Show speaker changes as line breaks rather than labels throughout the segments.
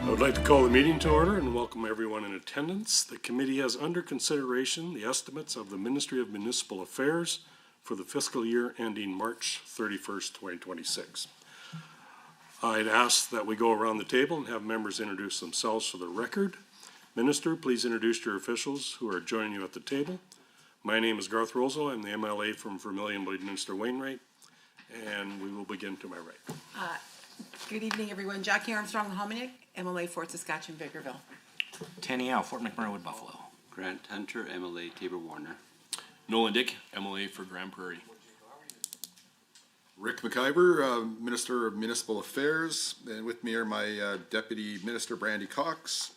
I would like to call the meeting to order and welcome everyone in attendance. The committee has under consideration the estimates of the Ministry of Municipal Affairs for the fiscal year ending March 31st, 2026. I'd ask that we go around the table and have members introduce themselves for the record. Minister, please introduce your officials who are joining you at the table. My name is Garth Roseau. I'm the MLA from Vermilion, Lloydminster, Wainwright, and we will begin to my right.
Good evening, everyone. Jackie Armstrong Hominick, MLA Fort Saskatchewan, Vickerville.
Tanny Au, Fort McMurray, Wood Buffalo.
Grant Hunter, MLA Tabor Warner.
Nolan Dick, MLA for Grand Prairie.
Rick McIver, Minister of Municipal Affairs, and with me are my Deputy Minister Brandy Cox,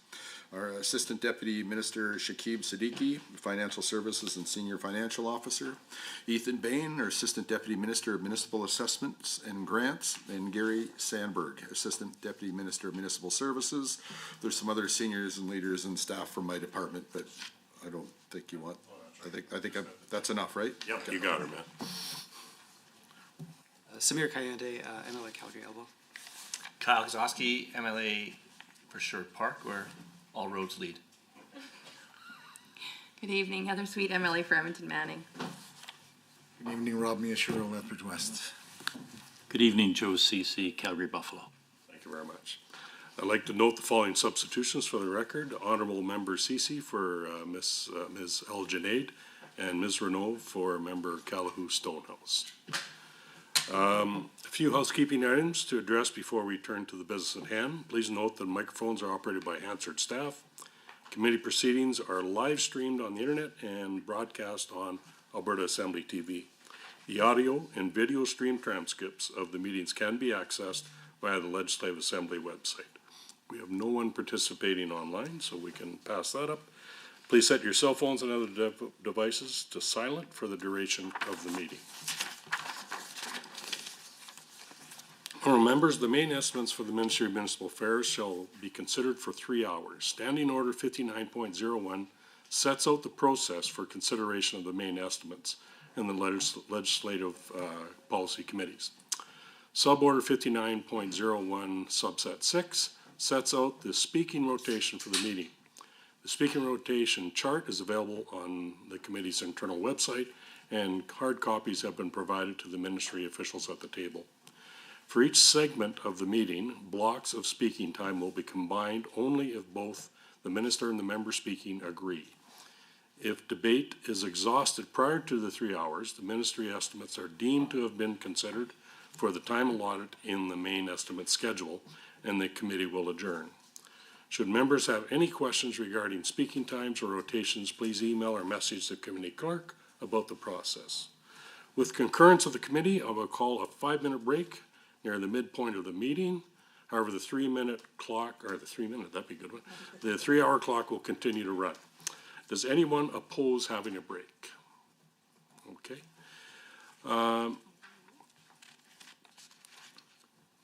our Assistant Deputy Minister Shakib Siddiqui, Financial Services and Senior Financial Officer, Ethan Bain, our Assistant Deputy Minister of Municipal Assessments and Grants, and Gary Sandberg, Assistant Deputy Minister of Municipal Services. There's some other seniors and leaders and staff from my department, but I don't think you want. I think that's enough, right?
Yep, okay. You got her, man.
Samir Kayande, MLA Calgary Elbow.
Kyle Kozowski, MLA for Sherwood Park, where all roads lead.
Good evening, Heather Sweet, MLA for Edmonton Manning.
Good evening, Rob Miyashiro, Lethbridge West.
Good evening, Joe CC, Calgary Buffalo.
Thank you very much. I'd like to note the following substitutions for the record. Honorable Member CC for Ms. El Junaid and Ms. Renault for Member Calahoo Stonehouse. A few housekeeping items to address before we turn to the business at hand. Please note that microphones are operated by Hansard staff. Committee proceedings are live streamed on the internet and broadcast on Alberta Assembly TV. The audio and video stream transcripts of the meetings can be accessed via the Legislative Assembly website. We have no one participating online, so we can pass that up. Please set your cell phones and other devices to silent for the duration of the meeting. Honourable members, the main estimates for the Ministry of Municipal Affairs shall be considered for 3 hours. Standing Order 59.01 sets out the process for consideration of the main estimates in the legislative policy committees. Suborder 59.01 subset 6 sets out the speaking rotation for the meeting. The speaking rotation chart is available on the committee's internal website, and hard copies have been provided to the ministry officials at the table. For each segment of the meeting, blocks of speaking time will be combined only if both the minister and the member speaking agree. If debate is exhausted prior to the 3 hours, the ministry estimates are deemed to have been considered for the time allotted in the main estimate schedule, and the committee will adjourn. Should members have any questions regarding speaking times or rotations, please email or message the committee clerk about the process. With concurrence of the committee, I will call a 5-minute break near the midpoint of the meeting. However, the 3-minute clock, or the 3 minute, that'd be a good one. The 3-hour clock will continue to run. Does anyone oppose having a break? Okay.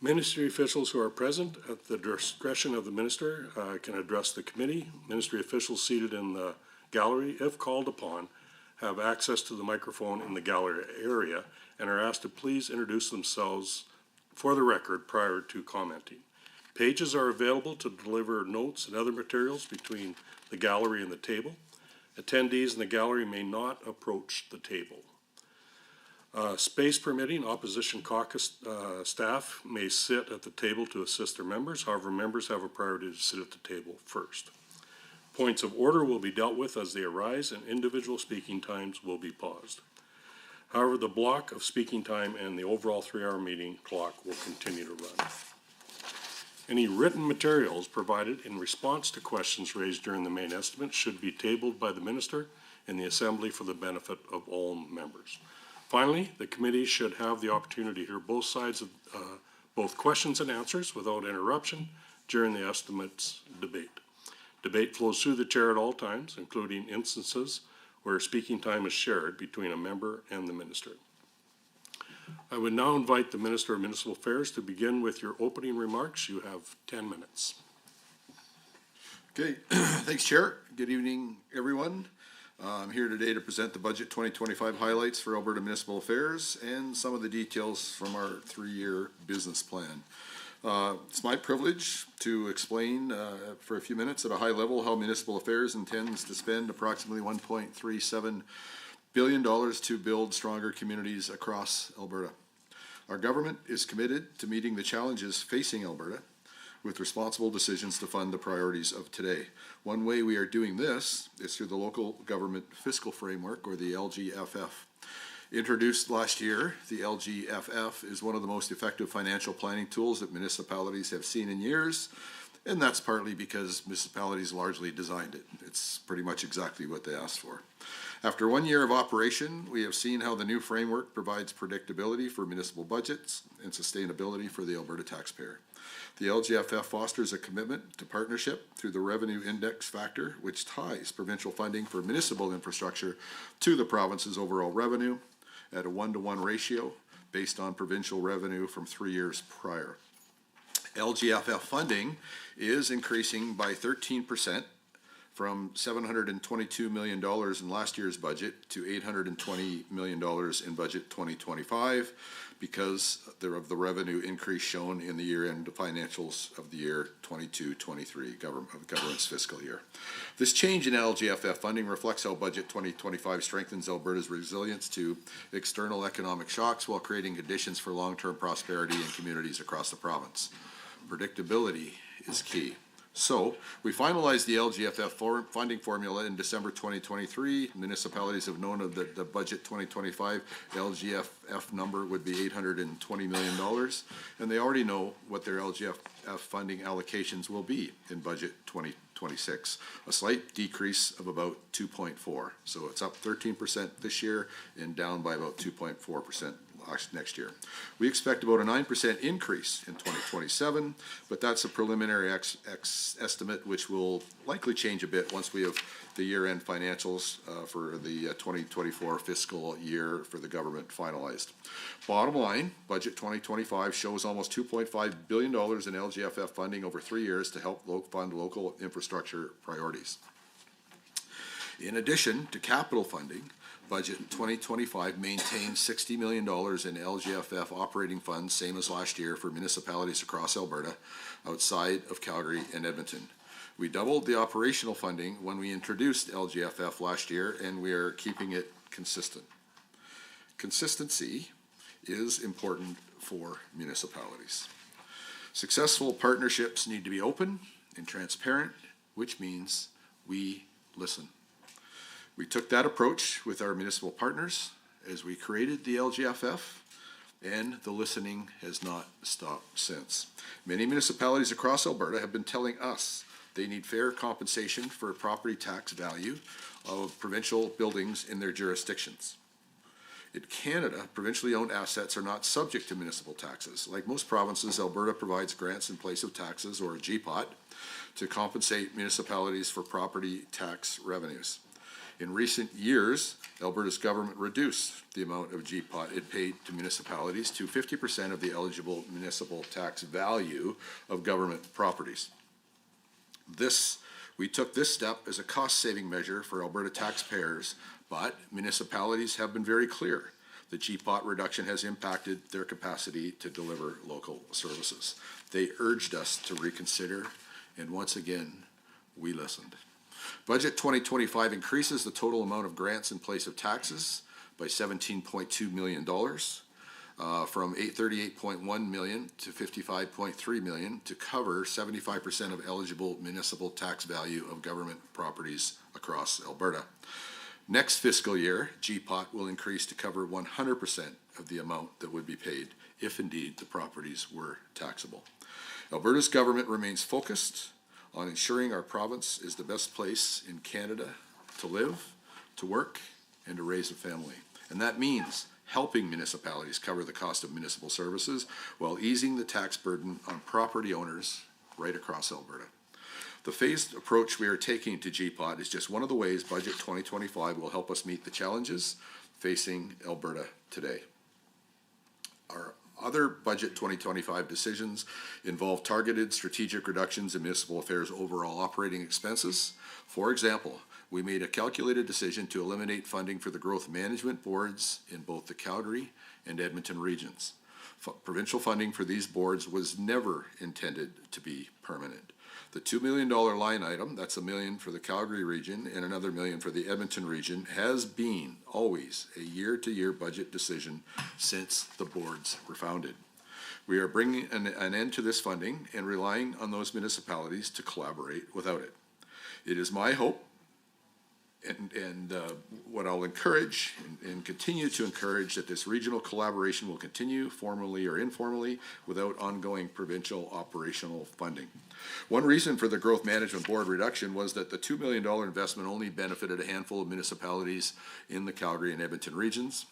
Ministry officials who are present at the discretion of the minister can address the committee. Ministry officials seated in the gallery, if called upon, have access to the microphone in the gallery area and are asked to please introduce themselves for the record prior to commenting. Pages are available to deliver notes and other materials between the gallery and the table. Attendees in the gallery may not approach the table. Space permitting, opposition caucus staff may sit at the table to assist their members. However, members have a priority to sit at the table first. Points of order will be dealt with as they arise, and individual speaking times will be paused. However, the block of speaking time and the overall 3-hour meeting clock will continue to run. Any written materials provided in response to questions raised during the main estimate should be tabled by the minister in the assembly for the benefit of all members. Finally, the committee should have the opportunity to hear both sides of both questions and answers without interruption during the estimates debate. Debate flows through the chair at all times, including instances where speaking time is shared between a member and the minister. I would now invite the Minister of Municipal Affairs to begin with your opening remarks. You have 10 minutes.
Okay, thanks, Chair. Good evening, everyone. I'm here today to present the Budget 2025 highlights for Alberta Municipal Affairs and some of the details from our 3-year business plan. It's my privilege to explain for a few minutes at a high level how Municipal Affairs intends to spend approximately $1.37 billion to build stronger communities across Alberta. Our government is committed to meeting the challenges facing Alberta with responsible decisions to fund the priorities of today. One way we are doing this is through the Local Government Fiscal Framework, or the LGFF. Introduced last year, the LGFF is one of the most effective financial planning tools that municipalities have seen in years, and that's partly because municipalities largely designed it. It's pretty much exactly what they asked for. After 1 year of operation, we have seen how the new framework provides predictability for municipal budgets and sustainability for the Alberta taxpayer. The LGFF fosters a commitment to partnership through the revenue index factor, which ties provincial funding for municipal infrastructure to the province's overall revenue at a 1-to-1 ratio based on provincial revenue from 3 years prior. LGFF funding is increasing by 13% from $722 million in last year's budget to $820 million in budget 2025 because of the revenue increase shown in the year-end financials of the year 22-23 government's fiscal year. This change in LGFF funding reflects how budget 2025 strengthens Alberta's resilience to external economic shocks while creating conditions for long-term prosperity in communities across the province. Predictability is key. So, we finalized the LGFF funding formula in December 2023. Municipalities have known that the budget 2025 LGFF number would be $820 million, and they already know what their LGFF funding allocations will be in budget 2026, a slight decrease of about 2.4. So it's up 13% this year and down by about 2.4% next year. We expect about a 9% increase in 2027, but that's a preliminary estimate which will likely change a bit once we have the year-end financials for the 2024 fiscal year for the government finalized. Bottom line, budget 2025 shows almost $2.5 billion in LGFF funding over 3 years to help fund local infrastructure priorities. In addition to capital funding, budget 2025 maintains $60 million in LGFF operating funds, same as last year, for municipalities across Alberta, outside of Calgary and Edmonton. We doubled the operational funding when we introduced LGFF last year, and we are keeping it consistent. Consistency is important for municipalities. Successful partnerships need to be open and transparent, which means we listen. We took that approach with our municipal partners as we created the LGFF, and the listening has not stopped since. Many municipalities across Alberta have been telling us they need fair compensation for property tax value of provincial buildings in their jurisdictions. In Canada, provincially owned assets are not subject to municipal taxes. Like most provinces, Alberta provides grants in place of taxes, or a GPOT, to compensate municipalities for property tax revenues. In recent years, Alberta's government reduced the amount of GPOT it paid to municipalities to 50% of the eligible municipal tax value of government properties. We took this step as a cost-saving measure for Alberta taxpayers, but municipalities have been very clear. The GPOT reduction has impacted their capacity to deliver local services. They urged us to reconsider, and once again, we listened. Budget 2025 increases the total amount of grants in place of taxes by $17.2 million, from $838.1 million to $55.3 million, to cover 75% of eligible municipal tax value of government properties across Alberta. Next fiscal year, GPOT will increase to cover 100% of the amount that would be paid if indeed the properties were taxable. Alberta's government remains focused on ensuring our province is the best place in Canada to live, to work, and to raise a family. And that means helping municipalities cover the cost of municipal services while easing the tax burden on property owners right across Alberta. The phased approach we are taking to GPOT is just one of the ways Budget 2025 will help us meet the challenges facing Alberta today. Our other Budget 2025 decisions involve targeted strategic reductions in municipal affairs' overall operating expenses. For example, we made a calculated decision to eliminate funding for the growth management boards in both the Calgary and Edmonton regions. Provincial funding for these boards was never intended to be permanent. The $2 million line item, that's $1 million for the Calgary region and another $1 million for the Edmonton region, has been always a year-to-year budget decision since the boards were founded. We are bringing an end to this funding and relying on those municipalities to collaborate without it. It is my hope and what I'll encourage and continue to encourage, that this regional collaboration will continue formally or informally without ongoing provincial operational funding. One reason for the Growth Management Board reduction was that the $2 million investment only benefited a handful of municipalities in the Calgary and Edmonton regions.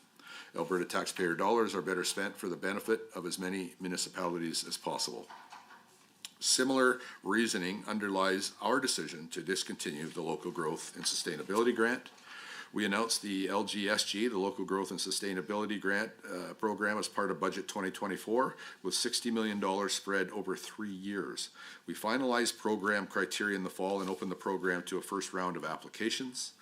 Alberta taxpayer dollars are better spent for the benefit of as many municipalities as possible. Similar reasoning underlies our decision to discontinue the Local Growth and Sustainability Grant. We announced the LGSG, the Local Growth and Sustainability Grant program, as part of Budget 2024, with $60 million spread over 3 years. We finalized program criteria in the fall and opened the program to a first round of applications.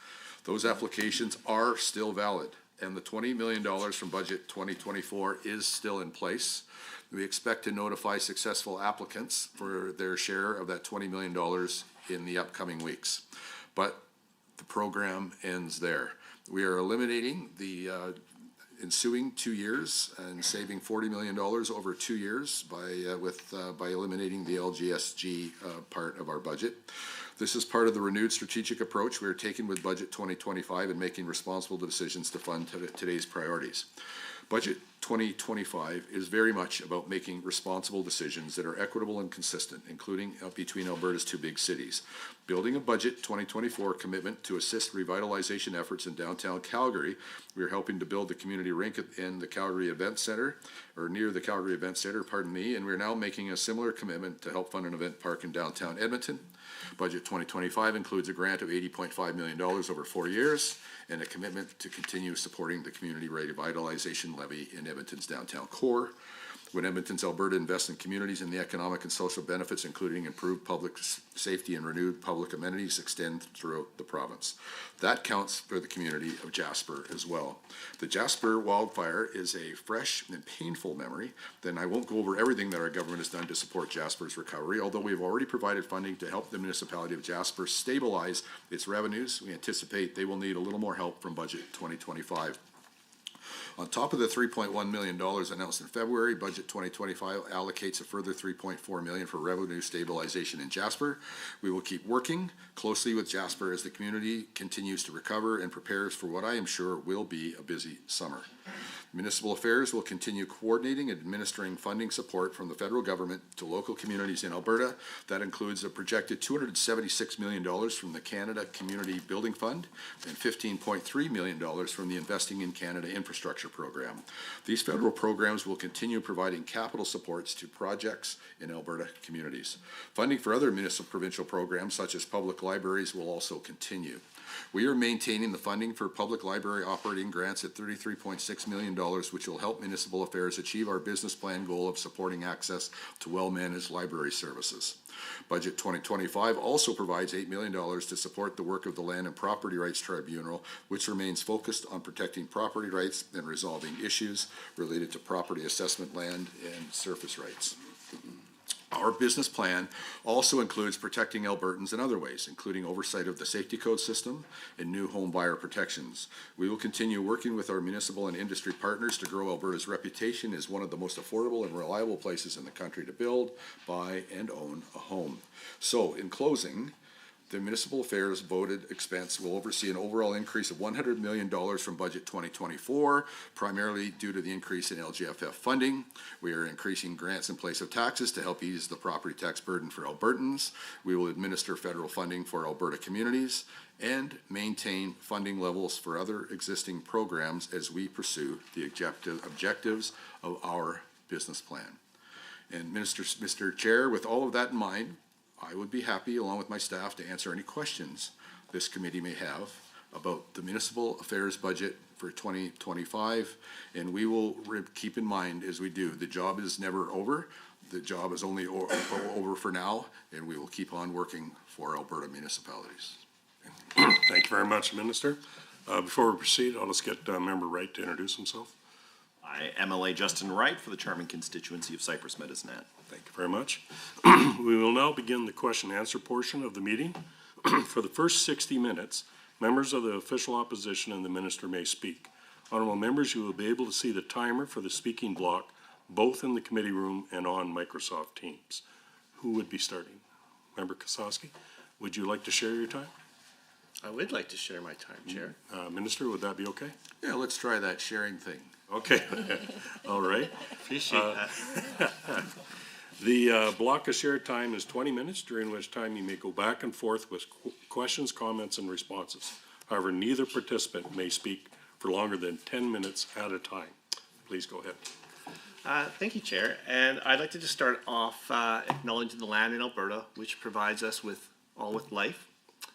Those applications are still valid, and the $20 million from Budget 2024 is still in place. We expect to notify successful applicants for their share of that $20 million in the upcoming weeks. But the program ends there. We are eliminating the ensuing 2 years and saving $40 million over 2 years by eliminating the LGSG part of our budget. This is part of the renewed strategic approach we are taking with Budget 2025 and making responsible decisions to fund today's priorities. Budget 2025 is very much about making responsible decisions that are equitable and consistent, including between Alberta's two big cities. Building a Budget 2024 commitment to assist revitalization efforts in downtown Calgary, we are helping to build the community rink in the Calgary Event Center, or near the Calgary Event Center, pardon me, and we're now making a similar commitment to help fund an event park in downtown Edmonton. Budget 2025 includes a grant of $80.5 million over 4 years and a commitment to continue supporting the community revitalization levy in Edmonton's downtown core. When Edmonton's Alberta invests in communities and the economic and social benefits, including improved public safety and renewed public amenities, extend throughout the province. That counts for the community of Jasper as well. The Jasper wildfire is a fresh and painful memory. Then I won't go over everything that our government has done to support Jasper's recovery, although we've already provided funding to help the municipality of Jasper stabilize its revenues. We anticipate they will need a little more help from Budget 2025. On top of the $3.1 million announced in February, Budget 2025 allocates a further $3.4 million for revenue stabilization in Jasper. We will keep working closely with Jasper as the community continues to recover and prepares for what I am sure will be a busy summer. Municipal Affairs will continue coordinating and administering funding support from the federal government to local communities in Alberta. That includes a projected $276 million from the Canada Community Building Fund and $15.3 million from the Investing in Canada Infrastructure Program. These federal programs will continue providing capital supports to projects in Alberta communities. Funding for other municipal provincial programs, such as public libraries, will also continue. We are maintaining the funding for public library operating grants at $33.6 million, which will help Municipal Affairs achieve our business plan goal of supporting access to well-managed library services. Budget 2025 also provides $8 million to support the work of the Land and Property Rights Tribunal, which remains focused on protecting property rights and resolving issues related to property assessment, land, and surface rights. Our business plan also includes protecting Albertans in other ways, including oversight of the safety code system and new home buyer protections. We will continue working with our municipal and industry partners to grow Alberta's reputation as one of the most affordable and reliable places in the country to build, buy, and own a home. So, in closing, the Municipal Affairs voted expense will oversee an overall increase of $100 million from Budget 2024, primarily due to the increase in LGFF funding. We are increasing grants in place of taxes to help ease the property tax burden for Albertans. We will administer federal funding for Alberta communities and maintain funding levels for other existing programs as we pursue the objectives of our business plan. And Mr. Chair, with all of that in mind, I would be happy, along with my staff, to answer any questions this committee may have about the Municipal Affairs budget for 2025, and we will keep in mind as we do, the job is never over. The job is only over for now, and we will keep on working for Alberta municipalities.
Thank you very much, Minister. Before we proceed, I'll just get Member Wright to introduce himself.
I, MLA Justin Wright, for the charming constituency of Cypress Medicine.
Thank you very much. We will now begin the question and answer portion of the meeting. For the first 60 minutes, members of the official opposition and the minister may speak. Honorable members, you will be able to see the timer for the speaking block, both in the committee room and on Microsoft Teams. Who would be starting? Member Kososki, would you like to share your time?
I would like to share my time, Chair.
Minister, would that be okay?
Yeah, let's try that sharing thing.
Okay, all right.
Appreciate that.
The block of shared time is 20 minutes, during which time you may go back and forth with questions, comments, and responses. However, neither participant may speak for longer than 10 minutes at a time. Please go ahead.
Thank you, Chair. And I'd like to just start off acknowledging the land in Alberta, which provides us with life.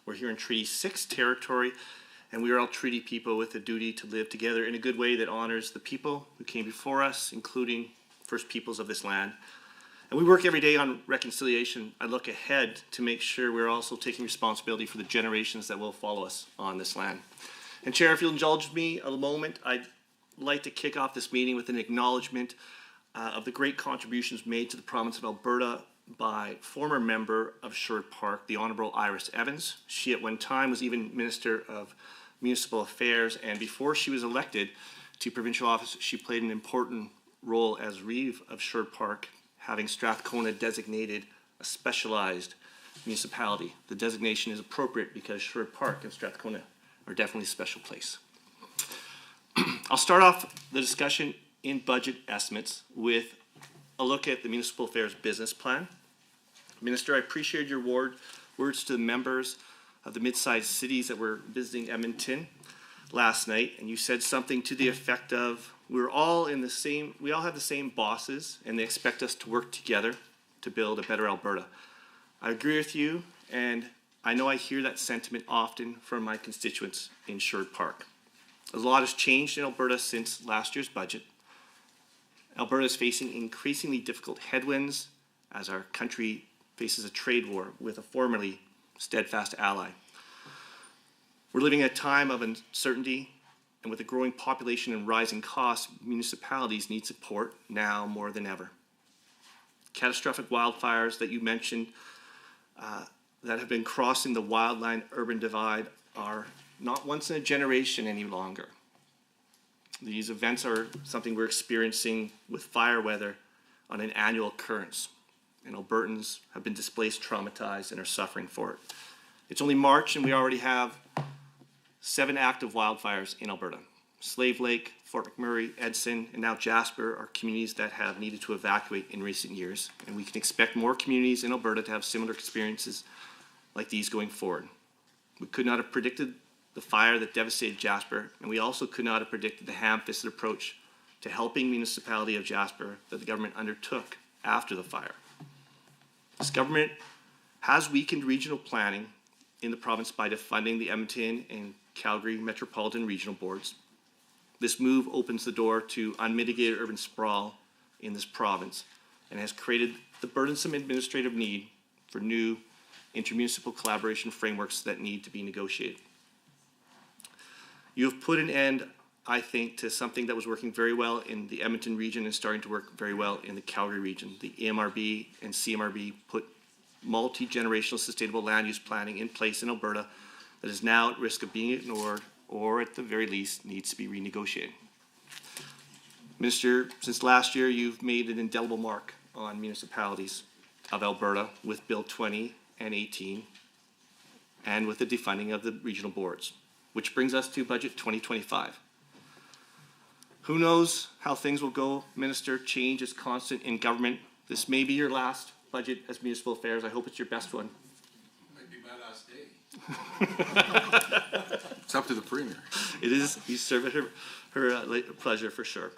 We're here in Treaty 6 territory, and we are all treaty people with a duty to live together in a good way that honors the people who came before us, including First Peoples of this land. And we work every day on reconciliation. I look ahead to make sure we're also taking responsibility for the generations that will follow us on this land. And Chair, if you'll indulge me a moment, I'd like to kick off this meeting with an acknowledgement of the great contributions made to the province of Alberta by former member of Sherwood Park, the Honourable Iris Evans. She at one time was even Minister of Municipal Affairs, and before she was elected to provincial office, she played an important role as Reeve of Sherwood Park, having Strathcona designated a specialized municipality. The designation is appropriate because Sherwood Park and Strathcona are definitely a special place. I'll start off the discussion in budget estimates with a look at the Municipal Affairs Business Plan. Minister, I appreciate your words to the members of the mid-sized cities that were visiting Edmonton last night, and you said something to the effect of, we all have the same bosses, and they expect us to work together to build a better Alberta. I agree with you, and I know I hear that sentiment often from my constituents in Sherwood Park. A lot has changed in Alberta since last year's budget. Alberta is facing increasingly difficult headwinds as our country faces a trade war with a formerly steadfast ally. We're living in a time of uncertainty, and with a growing population and rising costs, municipalities need support now more than ever. Catastrophic wildfires that you mentioned that have been crossing the wildland-urban divide are not once in a generation any longer. These events are something we're experiencing with fire weather on an annual occurrence, and Albertans have been displaced, traumatized, and are suffering for it. It's only March, and we already have 7 active wildfires in Alberta. Slave Lake, Fort McMurray, Edson, and now Jasper are communities that have needed to evacuate in recent years, and we can expect more communities in Alberta to have similar experiences like these going forward. We could not have predicted the fire that devastated Jasper, and we also could not have predicted the ham-fisted approach to helping municipality of Jasper that the government undertook after the fire. This government has weakened regional planning in the province by defunding the Edmonton and Calgary Metropolitan Regional Boards. This move opens the door to unmitigated urban sprawl in this province and has created the burdensome administrative need for new intermunicipal collaboration frameworks that need to be negotiated. You have put an end, I think, to something that was working very well in the Edmonton region and starting to work very well in the Calgary region. The EMRB and CMRB put multi-generational sustainable land use planning in place in Alberta that is now at risk of being ignored or at the very least needs to be renegotiated. Minister, since last year you've made an indelible mark on municipalities of Alberta with Bill 20 and 18 and with the defunding of the regional boards, which brings us to Budget 2025. Who knows how things will go, Minister? Change is constant in government. This may be your last budget as municipal affairs. I hope it's your best one.
Might be my last day. It's up to the Premier.
It is. You serve at her pleasure for sure.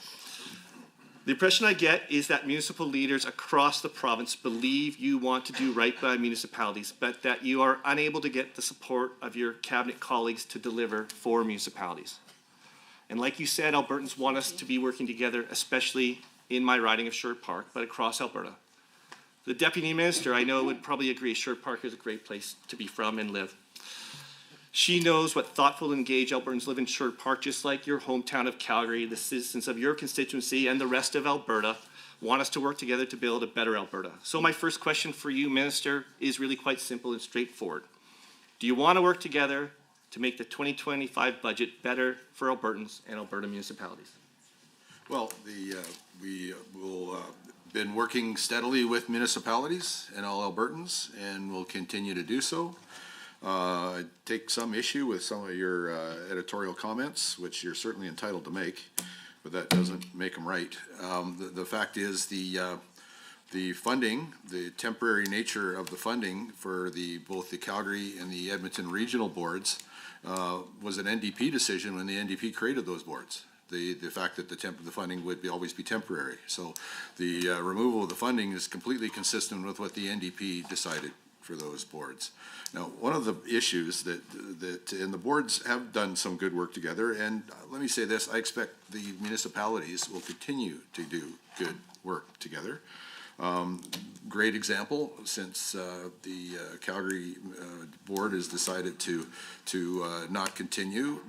The impression I get is that municipal leaders across the province believe you want to do right by municipalities, but that you are unable to get the support of your cabinet colleagues to deliver for municipalities. And like you said, Albertans want us to be working together, especially in my riding of Sherwood Park, but across Alberta. The Deputy Minister, I know, would probably agree Sherwood Park is a great place to be from and live. She knows what thoughtful, engaged Albertans live in Sherwood Park, just like your hometown of Calgary. The citizens of your constituency and the rest of Alberta want us to work together to build a better Alberta. So my first question for you, Minister, is really quite simple and straightforward. Do you want to work together to make the 2025 budget better for Albertans and Alberta municipalities?
Well, we will been working steadily with municipalities and all Albertans, and will continue to do so. I take some issue with some of your editorial comments, which you're certainly entitled to make, but that doesn't make them right. The fact is the funding, the temporary nature of the funding for both the Calgary and the Edmonton regional boards was an NDP decision when the NDP created those boards. The fact that the funding would always be temporary. So the removal of the funding is completely consistent with what the NDP decided for those boards. Now, one of the issues and the boards have done some good work together, and let me say this, I expect the municipalities will continue to do good work together. Great example, since the Calgary board has decided to not continue,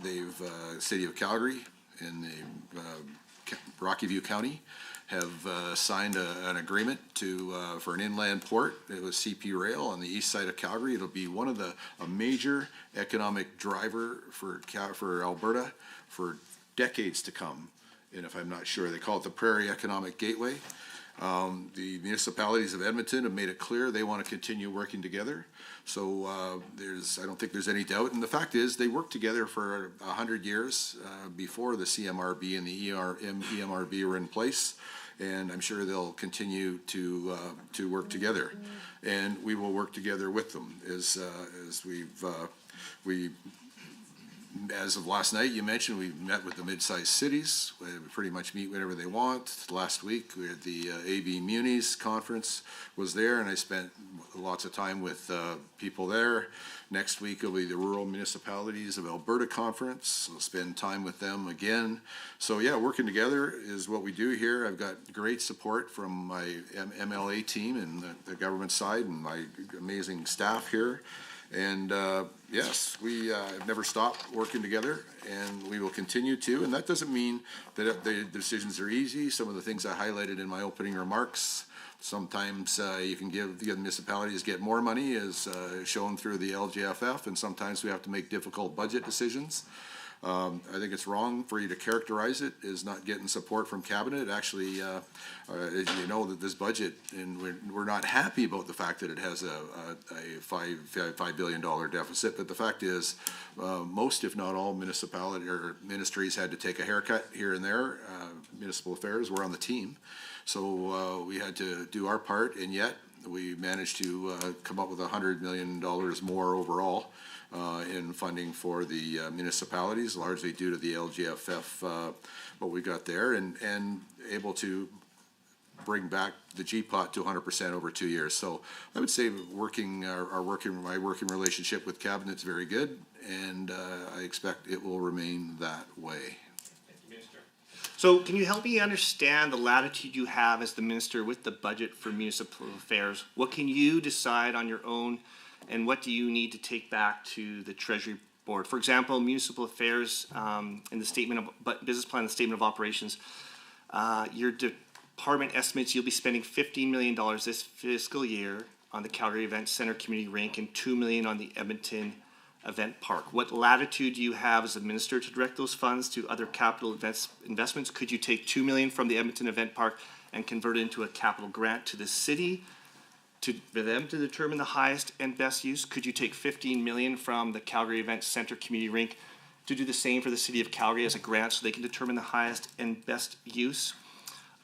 City of Calgary in the Rocky View County have signed an agreement for an inland port. It was CP Rail on the east side of Calgary. It'll be one of a major economic driver for Alberta for decades to come. And if I'm not sure, they call it the Prairie Economic Gateway. The municipalities of Edmonton have made it clear they want to continue working together. So I don't think there's any doubt. And the fact is, they worked together for 100 years before the CMRB and the EMRB were in place. And I'm sure they'll continue to work together. And we will work together with them as as of last night, you mentioned we met with the mid-sized cities. We pretty much meet whenever they want. Last week, we had the AB Munis conference was there, and I spent lots of time with people there. Next week will be the Rural Municipalities of Alberta conference. I'll spend time with them again. So yeah, working together is what we do here. I've got great support from my MLA team and the government side and my amazing staff here. And yes, we have never stopped working together, and we will continue to. And that doesn't mean that the decisions are easy. Some of the things I highlighted in my opening remarks, sometimes you can give the municipalities get more money, as shown through the LGFF, and sometimes we have to make difficult budget decisions. I think it's wrong for you to characterize it as not getting support from cabinet. Actually, you know that this budget, and we're not happy about the fact that it has a $5 billion deficit. But the fact is, most, if not all, municipality or ministries had to take a haircut here and there. Municipal affairs were on the team, so we had to do our part, and yet we managed to come up with $100 million more overall. In funding for the municipalities, largely due to the LGFF, what we got there, and able to bring back the GPOT to 100% over 2 years. So I would say my working relationship with cabinet is very good, and I expect it will remain that way.
So can you help me understand the latitude you have as the minister with the budget for municipal affairs? What can you decide on your own, and what do you need to take back to the Treasury Board? For example, municipal affairs in the statement of business plan, the statement of operations, your department estimates you'll be spending $15 million this fiscal year on the Calgary Event Center Community Rink and $2 million on the Edmonton Event Park. What latitude do you have as a minister to direct those funds to other capital investments? Could you take $2 million from the Edmonton Event Park and convert it into a capital grant to the city for them to determine the highest and best use? Could you take $15 million from the Calgary Event Center Community Rink to do the same for the City of Calgary as a grant so they can determine the highest and best use?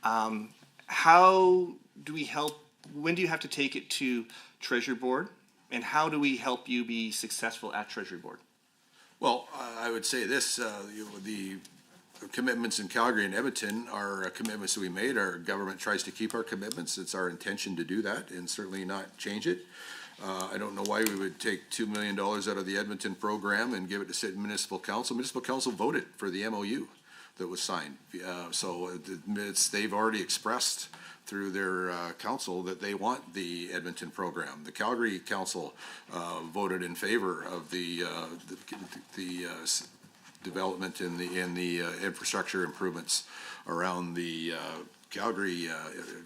How do we help? When do you have to take it to Treasury Board? And how do we help you be successful at Treasury Board?
Well, I would say this, the commitments in Calgary and Edmonton are commitments that we made. Our government tries to keep our commitments. It's our intention to do that and certainly not change it. I don't know why we would take $2 million out of the Edmonton program and give it to Municipal Council. Municipal Council voted for the MOU. that was signed. They've already expressed through their council that they want the Edmonton program. The Calgary Council voted in favor of the development in the infrastructure improvements around the Calgary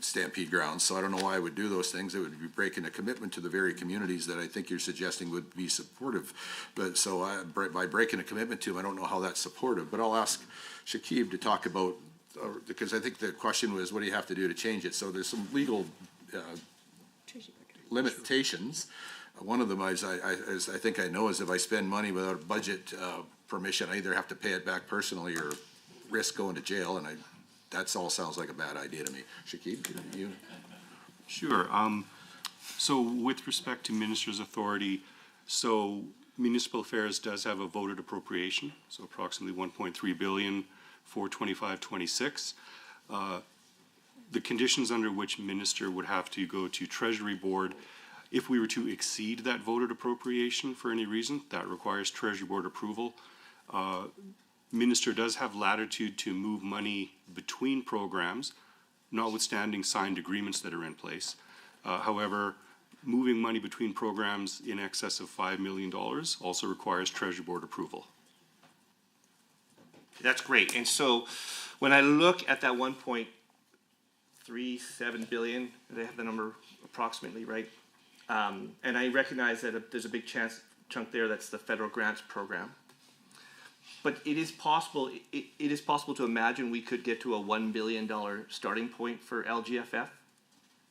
Stampede grounds. So I don't know why I would do those things. It would be breaking a commitment to the very communities that I think you're suggesting would be supportive. But by breaking a commitment to them, I don't know how that's supportive. But I'll ask Shakib to talk about, because I think the question was, what do you have to do to change it? So there's some legal limitations. One of them is, I think I know, is if I spend money without a budget permission, I either have to pay it back personally or risk going to jail, and that all sounds like a bad idea to me. Shakib, you?
Sure. So with respect to minister's authority, so Municipal Affairs does have a voted appropriation, so approximately 1.3 billion for 25-26. The conditions under which minister would have to go to Treasury Board, if we were to exceed that voted appropriation for any reason, that requires Treasury Board approval. Minister does have latitude to move money between programs, notwithstanding signed agreements that are in place. However, moving money between programs in excess of $5 million also requires Treasury Board approval.
That's great. And so when I look at that 1.37 billion, they have the number approximately right, and I recognize that there's a big chunk there that's the federal grants program. But it is possible. It is possible to imagine we could get to a $1 billion starting point for LGFF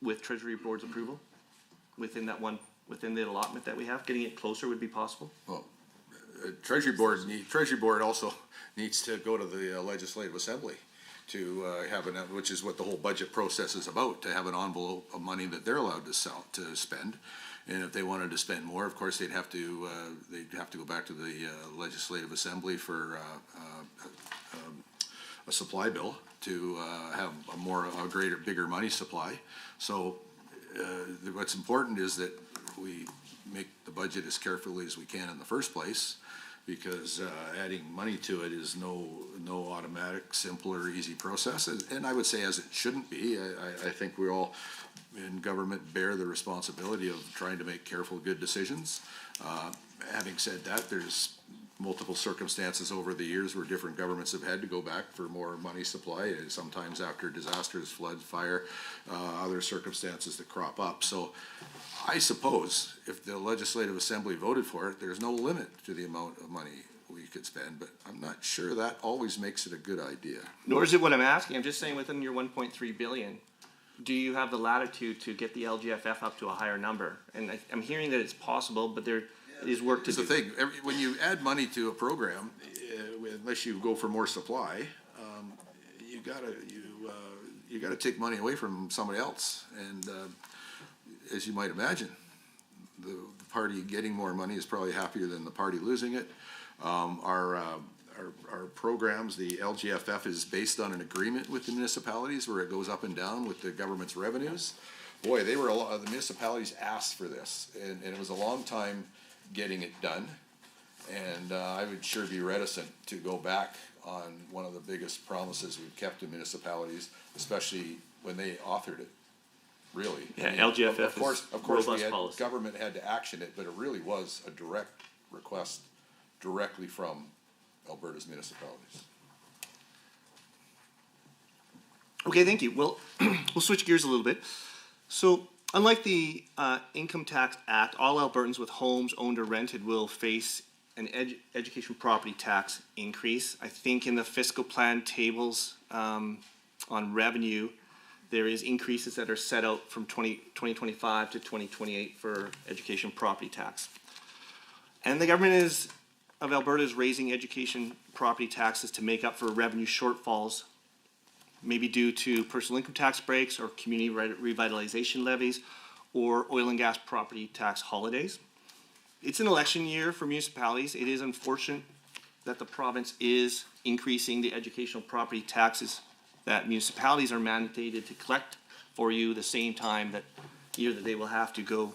with Treasury Board's approval within the allotment that we have. Getting it closer would be possible.
Well, Treasury Board also needs to go to the Legislative Assembly to have which is what the whole budget process is about, to have an envelope of money that they're allowed to spend. And if they wanted to spend more, of course, they'd have to go back to the Legislative Assembly for a supply bill to have a bigger money supply. So what's important is that we make the budget as carefully as we can in the first place, because adding money to it is no automatic, simple, or easy process. And I would say, as it shouldn't be. I think we all in government bear the responsibility of trying to make careful, good decisions. Having said that, there's multiple circumstances over the years where different governments have had to go back for more money supply, sometimes after disasters, flood, fire, other circumstances that crop up. So I suppose if the Legislative Assembly voted for it, there's no limit to the amount of money we could spend, but I'm not sure that always makes it a good idea.
Nor is it what I'm asking. I'm just saying within your 1.3 billion, do you have the latitude to get the LGFF up to a higher number? And I'm hearing that it's possible, but there is work to do.
That's the thing. When you add money to a program, unless you go for more supply, you gotta take money away from somebody else. And as you might imagine, the party getting more money is probably happier than the party losing it. Our programs, the LGFF, is based on an agreement with the municipalities where it goes up and down with the government's revenues. Boy, the municipalities asked for this, and it was a long time getting it done. And I would sure be reticent to go back on one of the biggest promises we've kept to municipalities, especially when they authored it. Really.
Yeah, LGFF
of course,
policy.
Government had to action it, but it really was a direct request directly from Alberta's municipalities.
Okay, thank you. Well, we'll switch gears a little bit. So, unlike the Income Tax Act, all Albertans with homes owned or rented will face an education property tax increase. I think in the fiscal plan tables on revenue, there is increases that are set out from 2025 to 2028 for education property tax. And the government of Alberta is raising education property taxes to make up for revenue shortfalls, maybe due to personal income tax breaks or community revitalization levies or oil and gas property tax holidays. It's an election year for municipalities. It is unfortunate that the province is increasing the educational property taxes that municipalities are mandated to collect for you the same time that year that they will have to go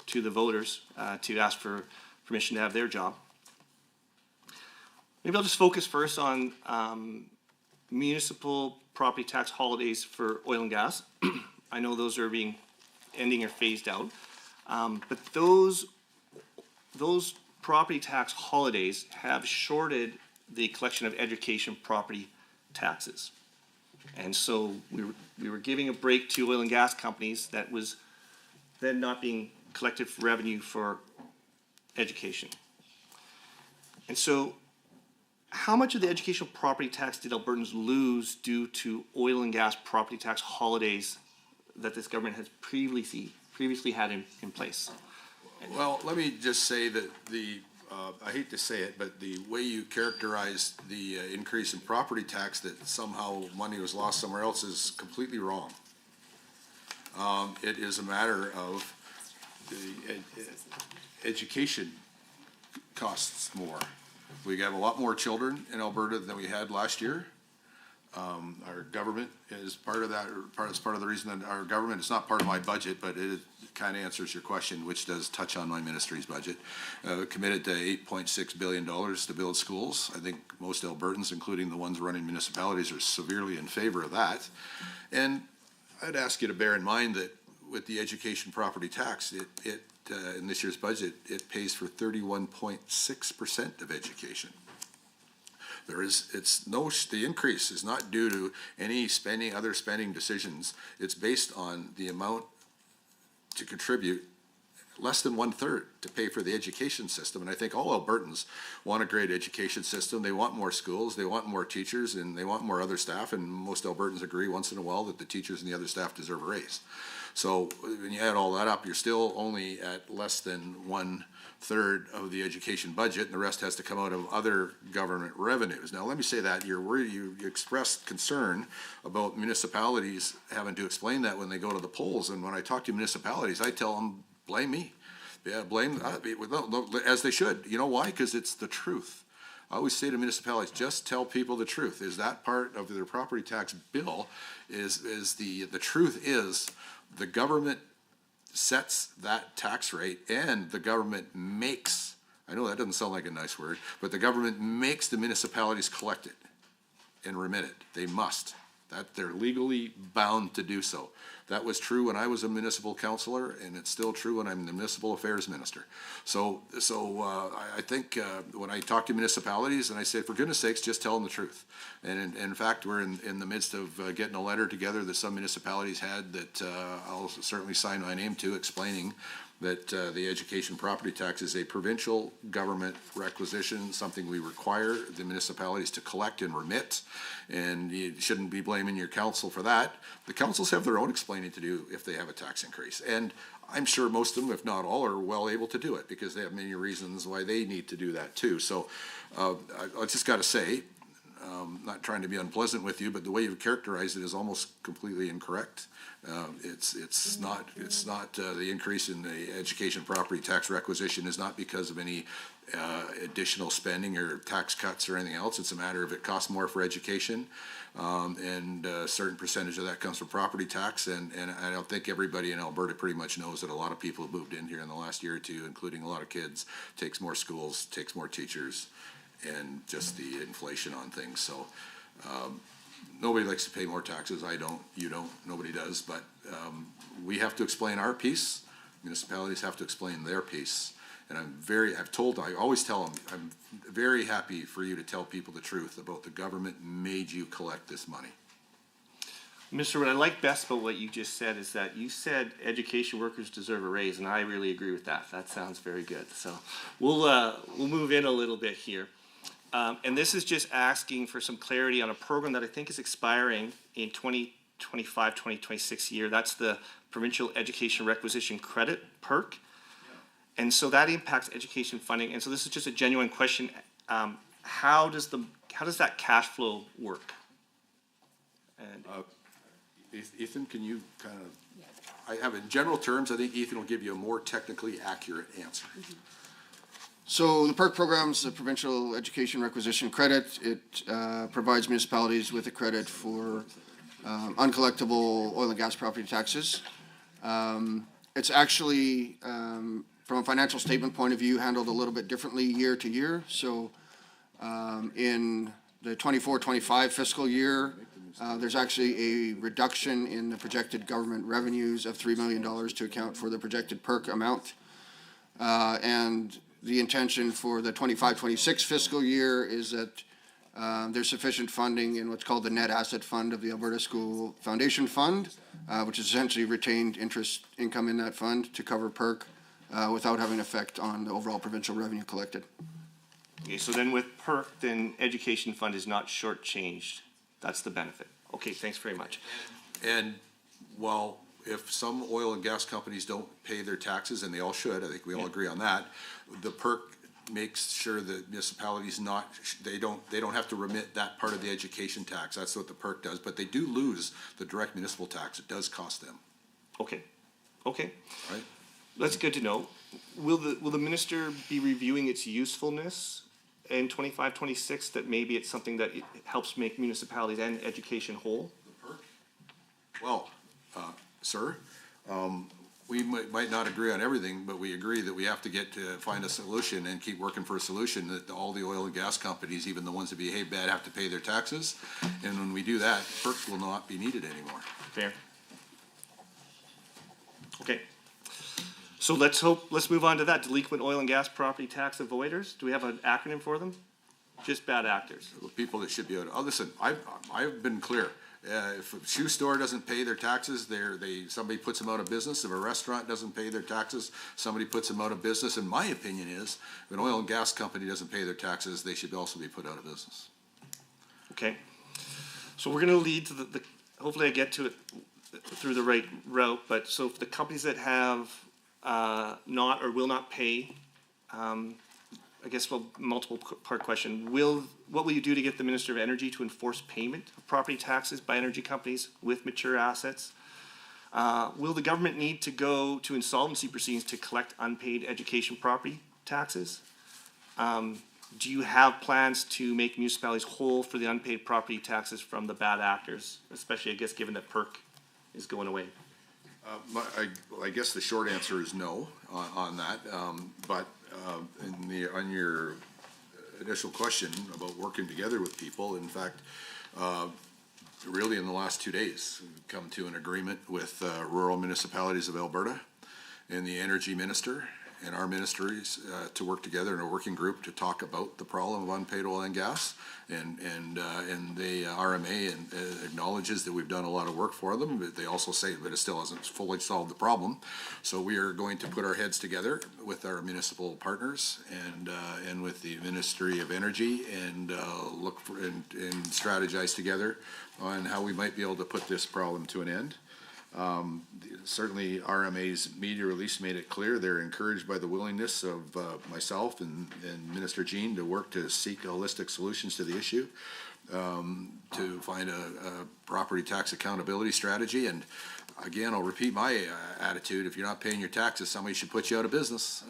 to the voters to ask for permission to have their job. Maybe I'll just focus first on municipal property tax holidays for oil and gas. I know those are ending or phased out. But those property tax holidays have shorted the collection of education property taxes. And so we were giving a break to oil and gas companies that was then not being collected for revenue for education. And so how much of the educational property tax did Albertans lose due to oil and gas property tax holidays that this government has previously had in place?
Well, let me just say that I hate to say it, but the way you characterized the increase in property tax, that somehow money was lost somewhere else, is completely wrong. It is a matter of the education costs more. We have a lot more children in Alberta than we had last year. Our government is part of that, part of the reason that our government, it's not part of my budget, but it kind of answers your question, which does touch on my ministry's budget. Committed to $8.6 billion to build schools. I think most Albertans, including the ones running municipalities, are severely in favor of that. And I'd ask you to bear in mind that with the education property tax, in this year's budget, it pays for 31.6% of education. The increase is not due to any other spending decisions. It's based on the amount to contribute, less than 1/3 to pay for the education system. And I think all Albertans want a great education system. They want more schools, they want more teachers, and they want more other staff. And most Albertans agree once in a while that the teachers and the other staff deserve a raise. So when you add all that up, you're still only at less than 1/3 of the education budget, and the rest has to come out of other government revenues. Now, let me say that you expressed concern about municipalities having to explain that when they go to the polls. And when I talk to municipalities, I tell them, blame me. Yeah, blame, as they should. You know why? Because it's the truth. I always say to municipalities, just tell people the truth. Is that part of their property tax bill? The truth is, the government sets that tax rate, and the government makes, I know that doesn't sound like a nice word, but the government makes the municipalities collect it and remit it. They must. That they're legally bound to do so. That was true when I was a municipal councillor, and it's still true when I'm the municipal affairs minister. So I think when I talk to municipalities, and I say, for goodness sakes, just tell them the truth. And in fact, we're in the midst of getting a letter together that some municipalities had that I'll certainly sign my name to, explaining that the education property tax is a provincial government requisition, something we require the municipalities to collect and remit, and you shouldn't be blaming your council for that. The councils have their own explaining to do if they have a tax increase, and I'm sure most of them, if not all, are well able to do it because they have many reasons why they need to do that too. So I just got to say, not trying to be unpleasant with you, but the way you've characterized it is almost completely incorrect. It's not the increase in the education property tax requisition is not because of any additional spending or tax cuts or anything else. It's a matter of it costs more for education, and a certain percentage of that comes from property tax. And I don't think everybody in Alberta pretty much knows that a lot of people have moved in here in the last year or two, including a lot of kids. Takes more schools, takes more teachers, and just the inflation on things. So nobody likes to pay more taxes. I don't, you don't, nobody does, but we have to explain our piece. Municipalities have to explain their piece. And I always tell them, I'm very happy for you to tell people the truth about the government made you collect this money.
Mr. What I like best about what you just said is that you said education workers deserve a raise, and I really agree with that. That sounds very good. So we'll move in a little bit here. And this is just asking for some clarity on a program that I think is expiring in 2025, 2026 year. That's the Provincial Education Requisition Credit, PERC. And so that impacts education funding. And so this is just a genuine question. How does that cash flow work? And
Ethan, can you kind of, I have in general terms, I think Ethan will give you a more technically accurate answer.
Mm-hmm. So the PERC program is the Provincial Education Requisition Credit. It provides municipalities with a credit for uncollectible oil and gas property taxes. It's actually, from a financial statement point of view, handled a little bit differently year to year. So in the 24-25 fiscal year, there's actually a reduction in the projected government revenues of $3 million to account for the projected PERC amount. And the intention for the 25-26 fiscal year is that there's sufficient funding in what's called the Net Asset Fund of the Alberta School Foundation Fund, which is essentially retained interest income in that fund to cover PERC without having an effect on the overall provincial revenue collected.
Okay, so then with PERC, then education fund is not shortchanged. That's the benefit. Okay, thanks very much.
And while if some oil and gas companies don't pay their taxes, and they all should, I think we all agree on that, the PERC makes sure that municipalities they don't have to remit that part of the education tax. That's what the PERC does, but they do lose the direct municipal tax. It does cost them.
Okay, okay.
Right.
That's good to know. Will the minister be reviewing its usefulness in 25-26, that maybe it's something that it helps make municipalities and education whole?
Well, sir, we might not agree on everything, but we agree that we have to find a solution and keep working for a solution that all the oil and gas companies, even the ones that behave bad, have to pay their taxes. And when we do that, PERC will not be needed anymore.
Fair. Okay. So let's move on to that. Delinquent oil and gas property tax avoiders. Do we have an acronym for them? Just bad actors.
The people that should be able to, listen, I've been clear. If a shoe store doesn't pay their taxes, somebody puts them out of business. If a restaurant doesn't pay their taxes, somebody puts them out of business. And my opinion is, if an oil and gas company doesn't pay their taxes, they should also be put out of business.
Okay. So we're going to lead to hopefully I get to it through the right route, but so for the companies that have not or will not pay, I guess, multiple part question. What will you do to get the Minister of Energy to enforce payment of property taxes by energy companies with mature assets? Will the government need to go to insolvency proceedings to collect unpaid education property taxes? Do you have plans to make municipalities whole for the unpaid property taxes from the bad actors, especially, I guess, given that PERC is going away?
I guess the short answer is no on that. But on your initial question about working together with people, in fact, really in the last 2 days, we've come to an agreement with rural municipalities of Alberta and the energy minister and our ministries to work together in a working group to talk about the problem of unpaid oil and gas. And the RMA acknowledges that we've done a lot of work for them, but they also say that it still hasn't fully solved the problem. So we are going to put our heads together with our municipal partners and with the Ministry of Energy and look for and strategize together on how we might be able to put this problem to an end. Certainly RMA's media release made it clear they're encouraged by the willingness of myself and Minister Jean to work to seek holistic solutions to the issue, to find a property tax accountability strategy. And again, I'll repeat my attitude. If you're not paying your taxes, somebody should put you out of business.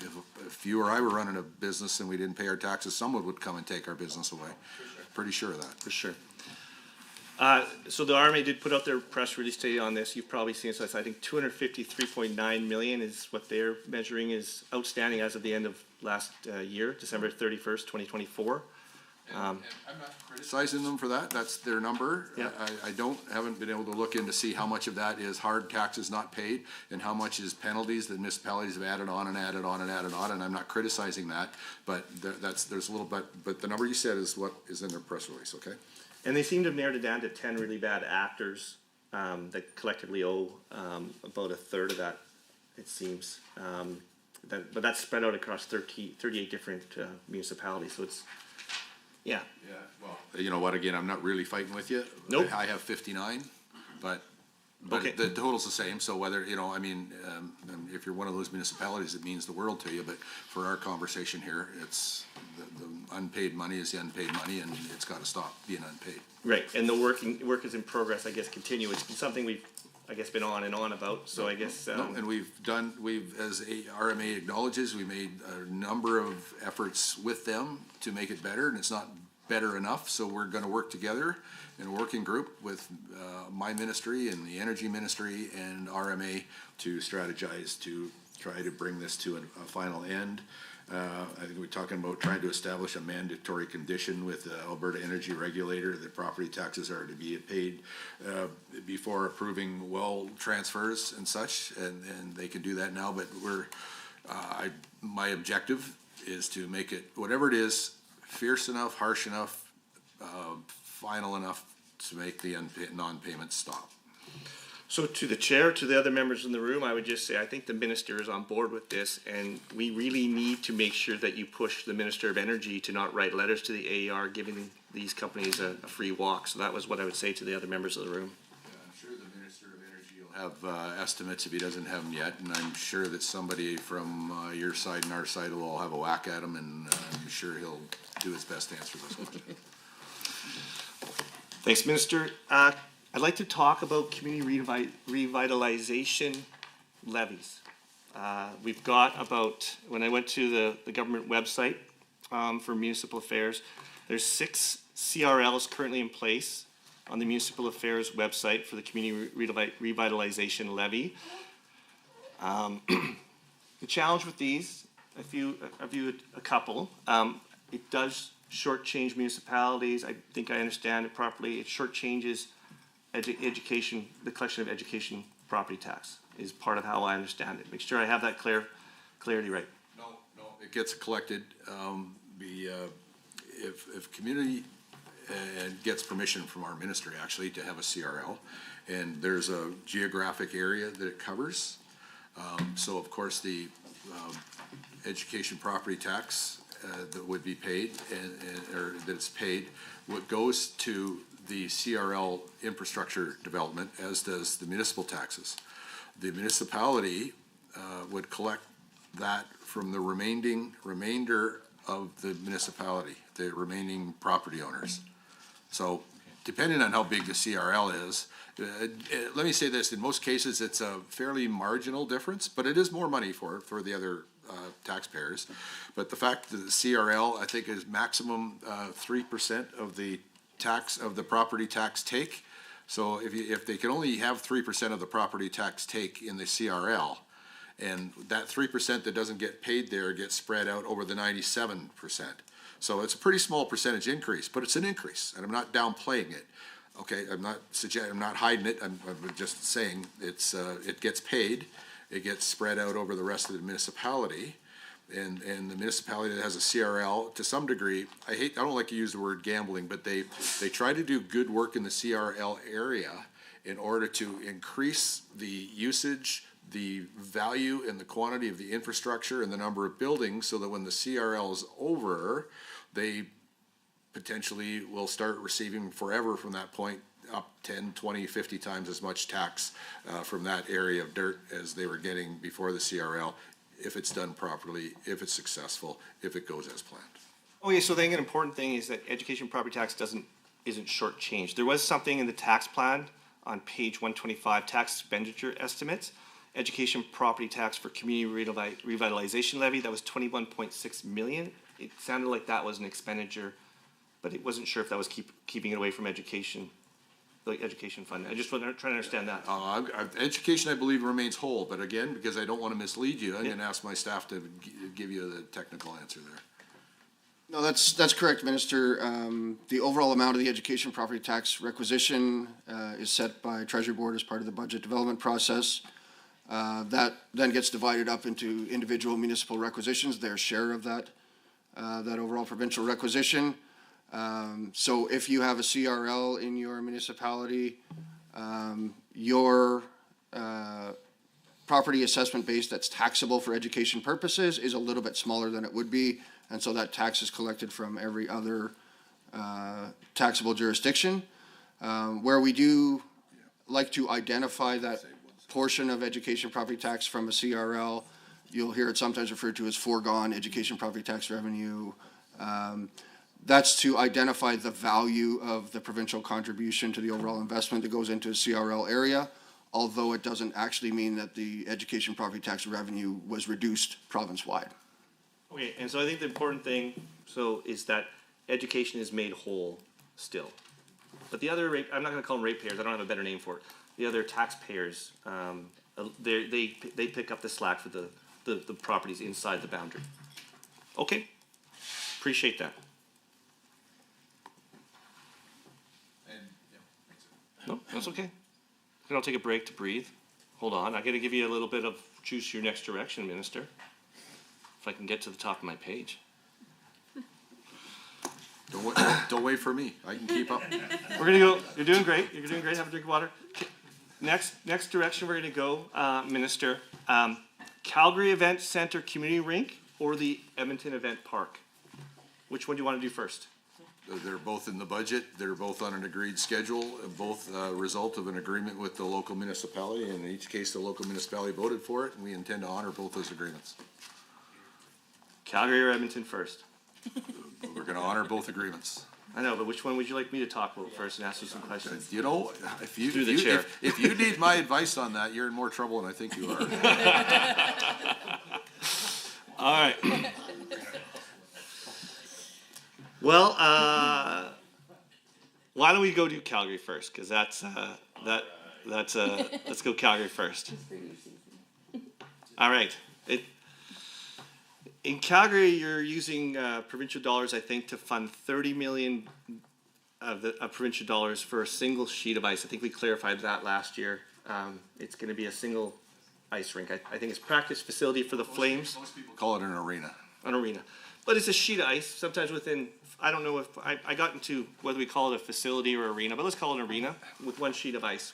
If you or I were running a business and we didn't pay our taxes, someone would come and take our business away. Pretty sure of that.
For sure. So the RMA did put out their press release today on this. You've probably seen it. So I think 253.9 million is what they're measuring is outstanding as of the end of last year, December 31st, 2024.
And I'm not criticizing them for that. That's their number.
Yeah.
I haven't been able to look in to see how much of that is hard taxes not paid and how much is penalties that municipalities have added on and added on and added on. And I'm not criticizing that, but there's a little bit. But the number you said is what is in their press release. Okay.
And they seem to have narrowed it down to 10 really bad actors that collectively owe about a third of that, it seems. But that's spread out across 38 different municipalities. So it's, yeah.
Yeah. Well, you know what? Again, I'm not really fighting with you.
Nope.
I have 59, but
Okay.
the total's the same. So whether if you're one of those municipalities, it means the world to you. But for our conversation here, it's the unpaid money is the unpaid money, and it's got to stop being unpaid.
Right, and the work is in progress, I guess, continue. It's been something we've, I guess, been on and on about, so I guess.
And as RMA acknowledges, we made a number of efforts with them to make it better, and it's not better enough, so we're gonna work together in a working group with my ministry and the energy ministry and RMA to strategize to try to bring this to a final end. I think we're talking about trying to establish a mandatory condition with the Alberta Energy Regulator that property taxes are to be paid before approving well transfers and such, and they can do that now, but my objective is to make it, whatever it is, fierce enough, harsh enough, final enough to make the non-payment stop.
So to the chair, to the other members in the room, I would just say, I think the minister is on board with this, and we really need to make sure that you push the Minister of Energy to not write letters to the AER giving these companies a free walk. So that was what I would say to the other members of the room.
I'm sure the Minister of Energy will have estimates if he doesn't have them yet, and I'm sure that somebody from your side and our side will all have a whack at him, and I'm sure he'll do his best to answer those questions.
Thanks, Minister. I'd like to talk about community revitalization levies. We've got about, when I went to the government website for municipal affairs, there's 6 CRLs currently in place on the municipal affairs website for the community revitalization levy. The challenge with these, I've viewed a couple. It does shortchange municipalities. I think I understand it properly. It shortchanges education, the collection of education property tax is part of how I understand it. Make sure I have that clarity right.
No, it gets collected. If community gets permission from our ministry actually to have a CRL, and there's a geographic area that it covers. So of course the education property tax that would be paid or that it's paid, what goes to the CRL infrastructure development, as does the municipal taxes. The municipality would collect that from the remainder of the municipality, the remaining property owners. So depending on how big the CRL is, let me say this, in most cases it's a fairly marginal difference, but it is more money for the other taxpayers. But the fact that the CRL, I think, is maximum 3% of the tax of the property tax take. So if they can only have 3% of the property tax take in the CRL, and that 3% that doesn't get paid there gets spread out over the 97%. So it's a pretty small percentage increase, but it's an increase, and I'm not downplaying it. Okay, I'm not hiding it. I'm just saying it gets paid, it gets spread out over the rest of the municipality. And the municipality that has a CRL, to some degree, I don't like to use the word gambling, but they try to do good work in the CRL area in order to increase the usage, the value and the quantity of the infrastructure and the number of buildings, so that when the CRL is over, they potentially will start receiving forever from that point up 10, 20, 50 times as much tax from that area of dirt as they were getting before the CRL. If it's done properly, if it's successful, if it goes as planned.
Oh yeah, so I think an important thing is that education property tax isn't shortchanged. There was something in the tax plan on page 125, tax expenditure estimates. Education property tax for community revitalization levy, that was 21.6 million. It sounded like that was an expenditure, but it wasn't sure if that was keeping it away from education. The education fund. I just want to try to understand that.
Education, I believe, remains whole, but again, because I don't want to mislead you, I'm going to ask my staff to give you the technical answer there.
No, that's correct, Minister. The overall amount of the education property tax requisition is set by Treasury Board as part of the budget development process. That then gets divided up into individual municipal requisitions, their share of that overall provincial requisition. So if you have a CRL in your municipality, your property assessment base that's taxable for education purposes is a little bit smaller than it would be, and so that tax is collected from every other taxable jurisdiction. Where we do like to identify that portion of education property tax from a CRL, you'll hear it sometimes referred to as foregone education property tax revenue. That's to identify the value of the provincial contribution to the overall investment that goes into a CRL area, although it doesn't actually mean that the education property tax revenue was reduced province-wide.
Okay, and so I think the important thing, is that education is made whole still. But the other, I'm not gonna call them ratepayers, I don't have a better name for it. The other taxpayers, they pick up the slack for the properties inside the boundary. Okay, appreciate that. No, that's okay. Then I'll take a break to breathe. Hold on, I gotta give you a little bit of choose your next direction, Minister. If I can get to the top of my page.
Don't wait for me. I can keep up.
We're gonna go, you're doing great, you're doing great, have a drink of water. Okay. Next direction we're gonna go, Minister, Calgary Event Center Community Rink or the Edmonton Event Park? Which one do you wanna do first?
They're both in the budget. They're both on an agreed schedule, both a result of an agreement with the local municipality. And in each case, the local municipality voted for it, and we intend to honor both those agreements.
Calgary or Edmonton first?
We're gonna honor both agreements.
I know, but which one would you like me to talk about first and ask you some questions?
You know, if you,
Through the chair.
if you need my advice on that, you're in more trouble than I think you are.
All right. Well, why don't we go do Calgary first? Because that's let's go Calgary first. All right. In Calgary, you're using provincial dollars, I think, to fund 30 million of provincial dollars for a single sheet of ice. I think we clarified that last year. It's going to be a single ice rink. I think it's practice facility for the Flames.
Most people call it an arena.
An arena. But it's a sheet of ice, sometimes within, I don't know if, I got into whether we call it a facility or arena, but let's call it an arena with one sheet of ice.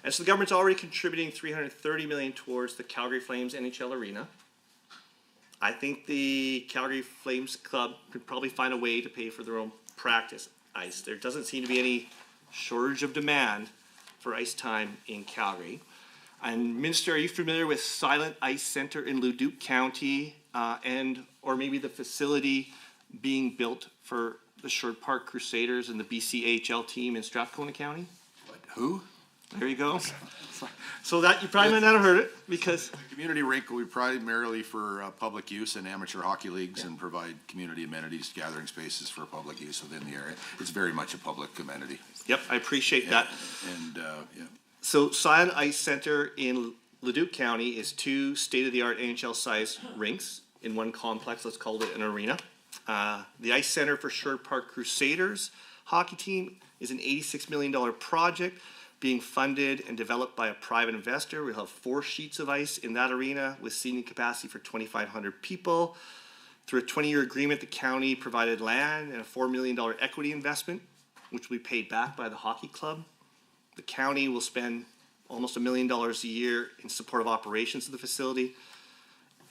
And so the government's already contributing $330 million towards the Calgary Flames NHL arena. I think the Calgary Flames Club could probably find a way to pay for their own practice ice. There doesn't seem to be any shortage of demand for ice time in Calgary. And Minister, are you familiar with Silent Ice Center in Leduc County or maybe the facility being built for the Sherwood Park Crusaders and the BCHL team in Strathcona County?
What, who?
There you go. So that you probably might not have heard it because
the community rink will be primarily for public use and amateur hockey leagues and provide community amenities, gathering spaces for public use within the area. It's very much a public amenity.
Yep, I appreciate that.
And yeah.
So Silent Ice Center in Leduc County is 2 state-of-the-art NHL-sized rinks in one complex. Let's call it an arena. The Ice Center for Sherwood Park Crusaders hockey team is an $86 million project being funded and developed by a private investor. We'll have 4 sheets of ice in that arena with seating capacity for 2,500 people. Through a 20-year agreement, the county provided land and a $4 million equity investment, which will be paid back by the hockey club. The county will spend almost $1 million a year in support of operations of the facility.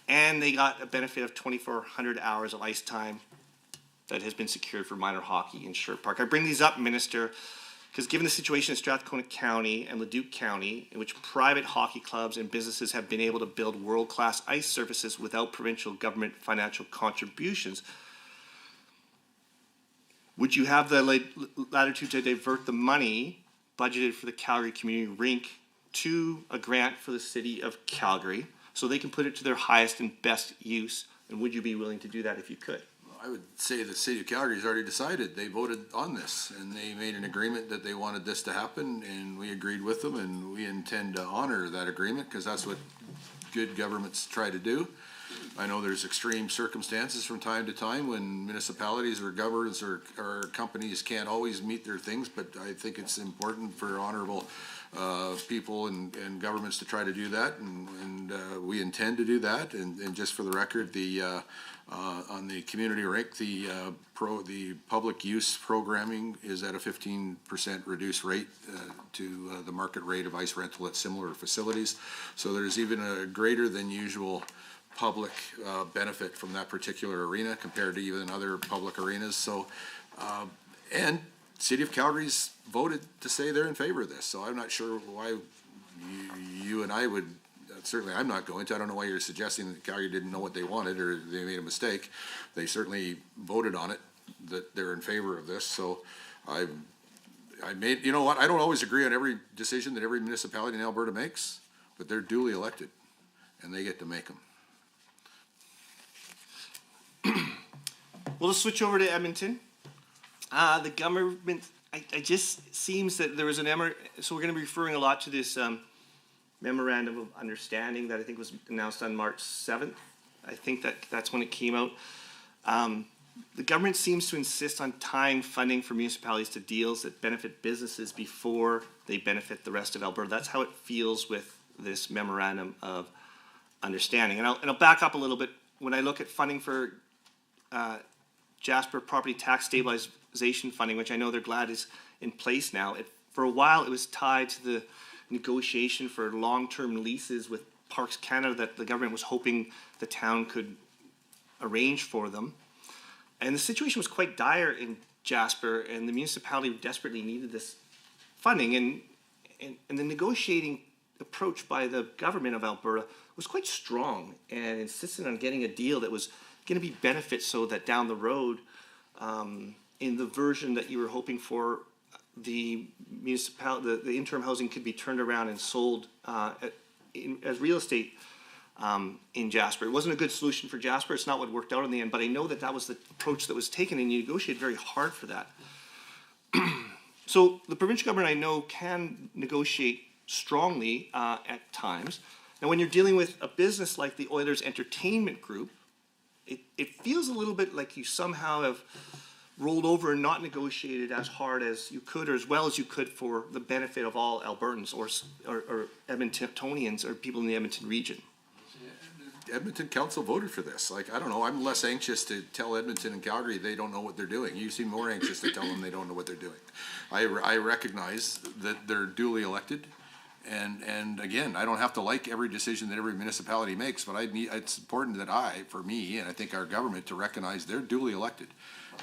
And they got a benefit of 2,400 hours of ice time that has been secured for minor hockey in Sherwood Park. I bring these up, Minister, because given the situation in Strathcona County and Leduc County, in which private hockey clubs and businesses have been able to build world-class ice surfaces without provincial government financial contributions, would you have the latitude to divert the money budgeted for the Calgary Community Rink to a grant for the city of Calgary so they can put it to their highest and best use? And would you be willing to do that if you could?
I would say the city of Calgary has already decided. They voted on this and they made an agreement that they wanted this to happen, and we agreed with them, and we intend to honor that agreement because that's what good governments try to do. I know there's extreme circumstances from time to time when municipalities or governments or companies can't always meet their things, but I think it's important for honorable people and governments to try to do that, and we intend to do that. And just for the record, on the community rink, the public use programming is at a 15% reduced rate to the market rate of ice rental at similar facilities. So there's even a greater than usual public benefit from that particular arena compared to even other public arenas. So, and City of Calgary's voted to say they're in favor of this. So I'm not sure why you and I would. Certainly, I'm not going to. I don't know why you're suggesting that Calgary didn't know what they wanted or they made a mistake. They certainly voted on it, that they're in favor of this. So I made, you know what, I don't always agree on every decision that every municipality in Alberta makes, but they're duly elected and they get to make them.
Well, let's switch over to Edmonton. The government, it just seems that there was so we're going to be referring a lot to this memorandum of understanding that I think was announced on March 7th. I think that's when it came out. The government seems to insist on tying funding for municipalities to deals that benefit businesses before they benefit the rest of Alberta. That's how it feels with this memorandum of understanding. And I'll back up a little bit. When I look at funding for Jasper property tax stabilization funding, which I know they're glad is in place now, for a while it was tied to the negotiation for long-term leases with Parks Canada that the government was hoping the town could arrange for them. And the situation was quite dire in Jasper, and the municipality desperately needed this funding. And the negotiating approach by the government of Alberta was quite strong and insisted on getting a deal that was going to be benefit so that down the road, in the version that you were hoping for, the interim housing could be turned around and sold as real estate in Jasper. It wasn't a good solution for Jasper. It's not what worked out in the end, but I know that that was the approach that was taken, and you negotiated very hard for that. So the provincial government, I know, can negotiate strongly at times. Now, when you're dealing with a business like the Oilers Entertainment Group, it feels a little bit like you somehow have rolled over and not negotiated as hard as you could or as well as you could for the benefit of all Albertans or Edmontonians or people in the Edmonton region.
Edmonton Council voted for this. Like, I don't know, I'm less anxious to tell Edmonton and Calgary they don't know what they're doing. You seem more anxious to tell them they don't know what they're doing. I recognize that they're duly elected. And again, I don't have to like every decision that every municipality makes, but it's important that for me, and I think our government, to recognize they're duly elected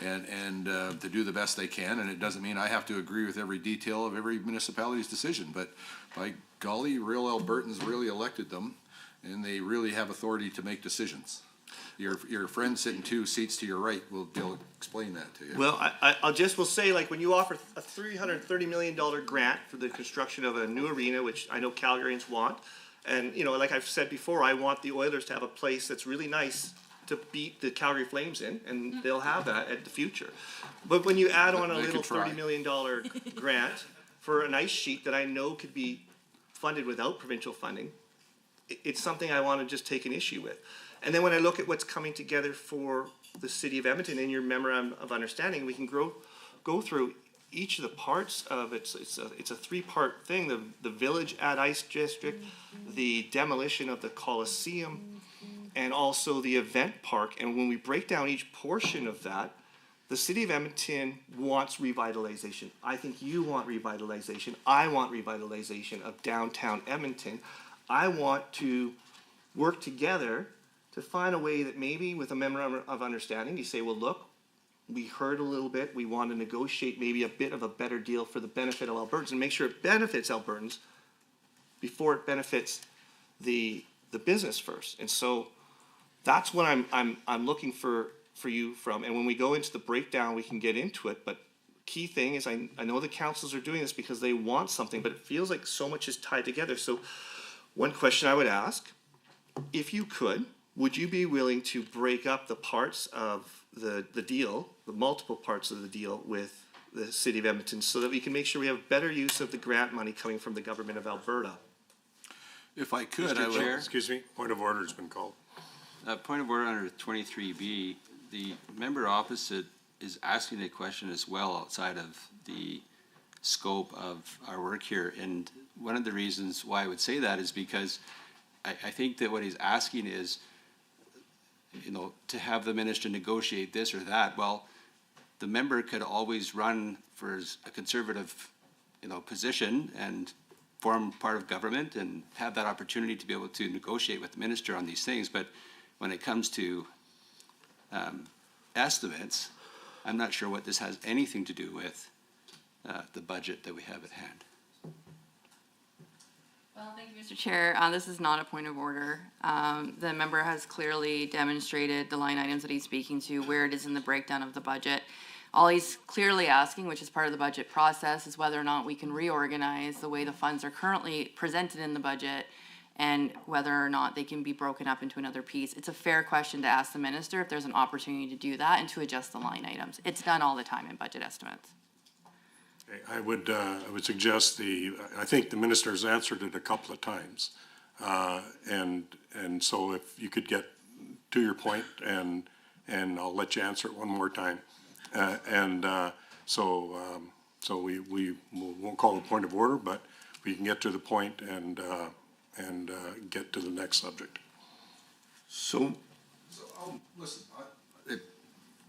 and to do the best they can. And it doesn't mean I have to agree with every detail of every municipality's decision, but by golly, real Albertans really elected them, and they really have authority to make decisions. Your friend sitting 2 seats to your right will be able to explain that to you.
Well, will say, like, when you offer a $330 million grant for the construction of a new arena, which I know Calgarians want, and, you know, like I've said before, I want the Oilers to have a place that's really nice to beat the Calgary Flames in, and they'll have that at the future. But when you add on a little $30 million grant for an ice sheet that I know could be funded without provincial funding, it's something I want to just take an issue with. And then when I look at what's coming together for the city of Edmonton in your memorandum of understanding, we can go through each of the parts of it. It's a 3-part thing: the village at ice district, the demolition of the Coliseum, and also the event park. And when we break down each portion of that, the city of Edmonton wants revitalization. I think you want revitalization. I want revitalization of downtown Edmonton. I want to work together to find a way that maybe with a memorandum of understanding, you say, well, look, we heard a little bit, we want to negotiate maybe a bit of a better deal for the benefit of Albertans and make sure it benefits Albertans before it benefits the business first. And so that's what I'm looking for you from. And when we go into the breakdown, we can get into it. But key thing is I know the councils are doing this because they want something, but it feels like so much is tied together. So one question I would ask, if you could, would you be willing to break up the parts of the deal, the multiple parts of the deal with the city of Edmonton, so that we can make sure we have better use of the grant money coming from the government of Alberta?
If I could,
Mr. Chair, excuse me, point of order has been called.
Point of order under 23B, the member opposite is asking a question as well outside of the scope of our work here. And one of the reasons why I would say that is because I think that what he's asking is, you know, to have the minister negotiate this or that. Well, the member could always run for a conservative, you know, position and form part of government and have that opportunity to be able to negotiate with the minister on these things. But when it comes to estimates, I'm not sure what this has anything to do with the budget that we have at hand.
Well, thank you, Mr. Chair. This is not a point of order. The member has clearly demonstrated the line items that he's speaking to, where it is in the breakdown of the budget. All he's clearly asking, which is part of the budget process, is whether or not we can reorganize the way the funds are currently presented in the budget and whether or not they can be broken up into another piece. It's a fair question to ask the minister if there's an opportunity to do that and to adjust the line items. It's done all the time in budget estimates.
I would suggest I think the minister has answered it a couple of times. And so if you could get to your point and and I'll let you answer it one more time. So we won't call it a point of order, but we can get to the point and get to the next subject.
So, listen,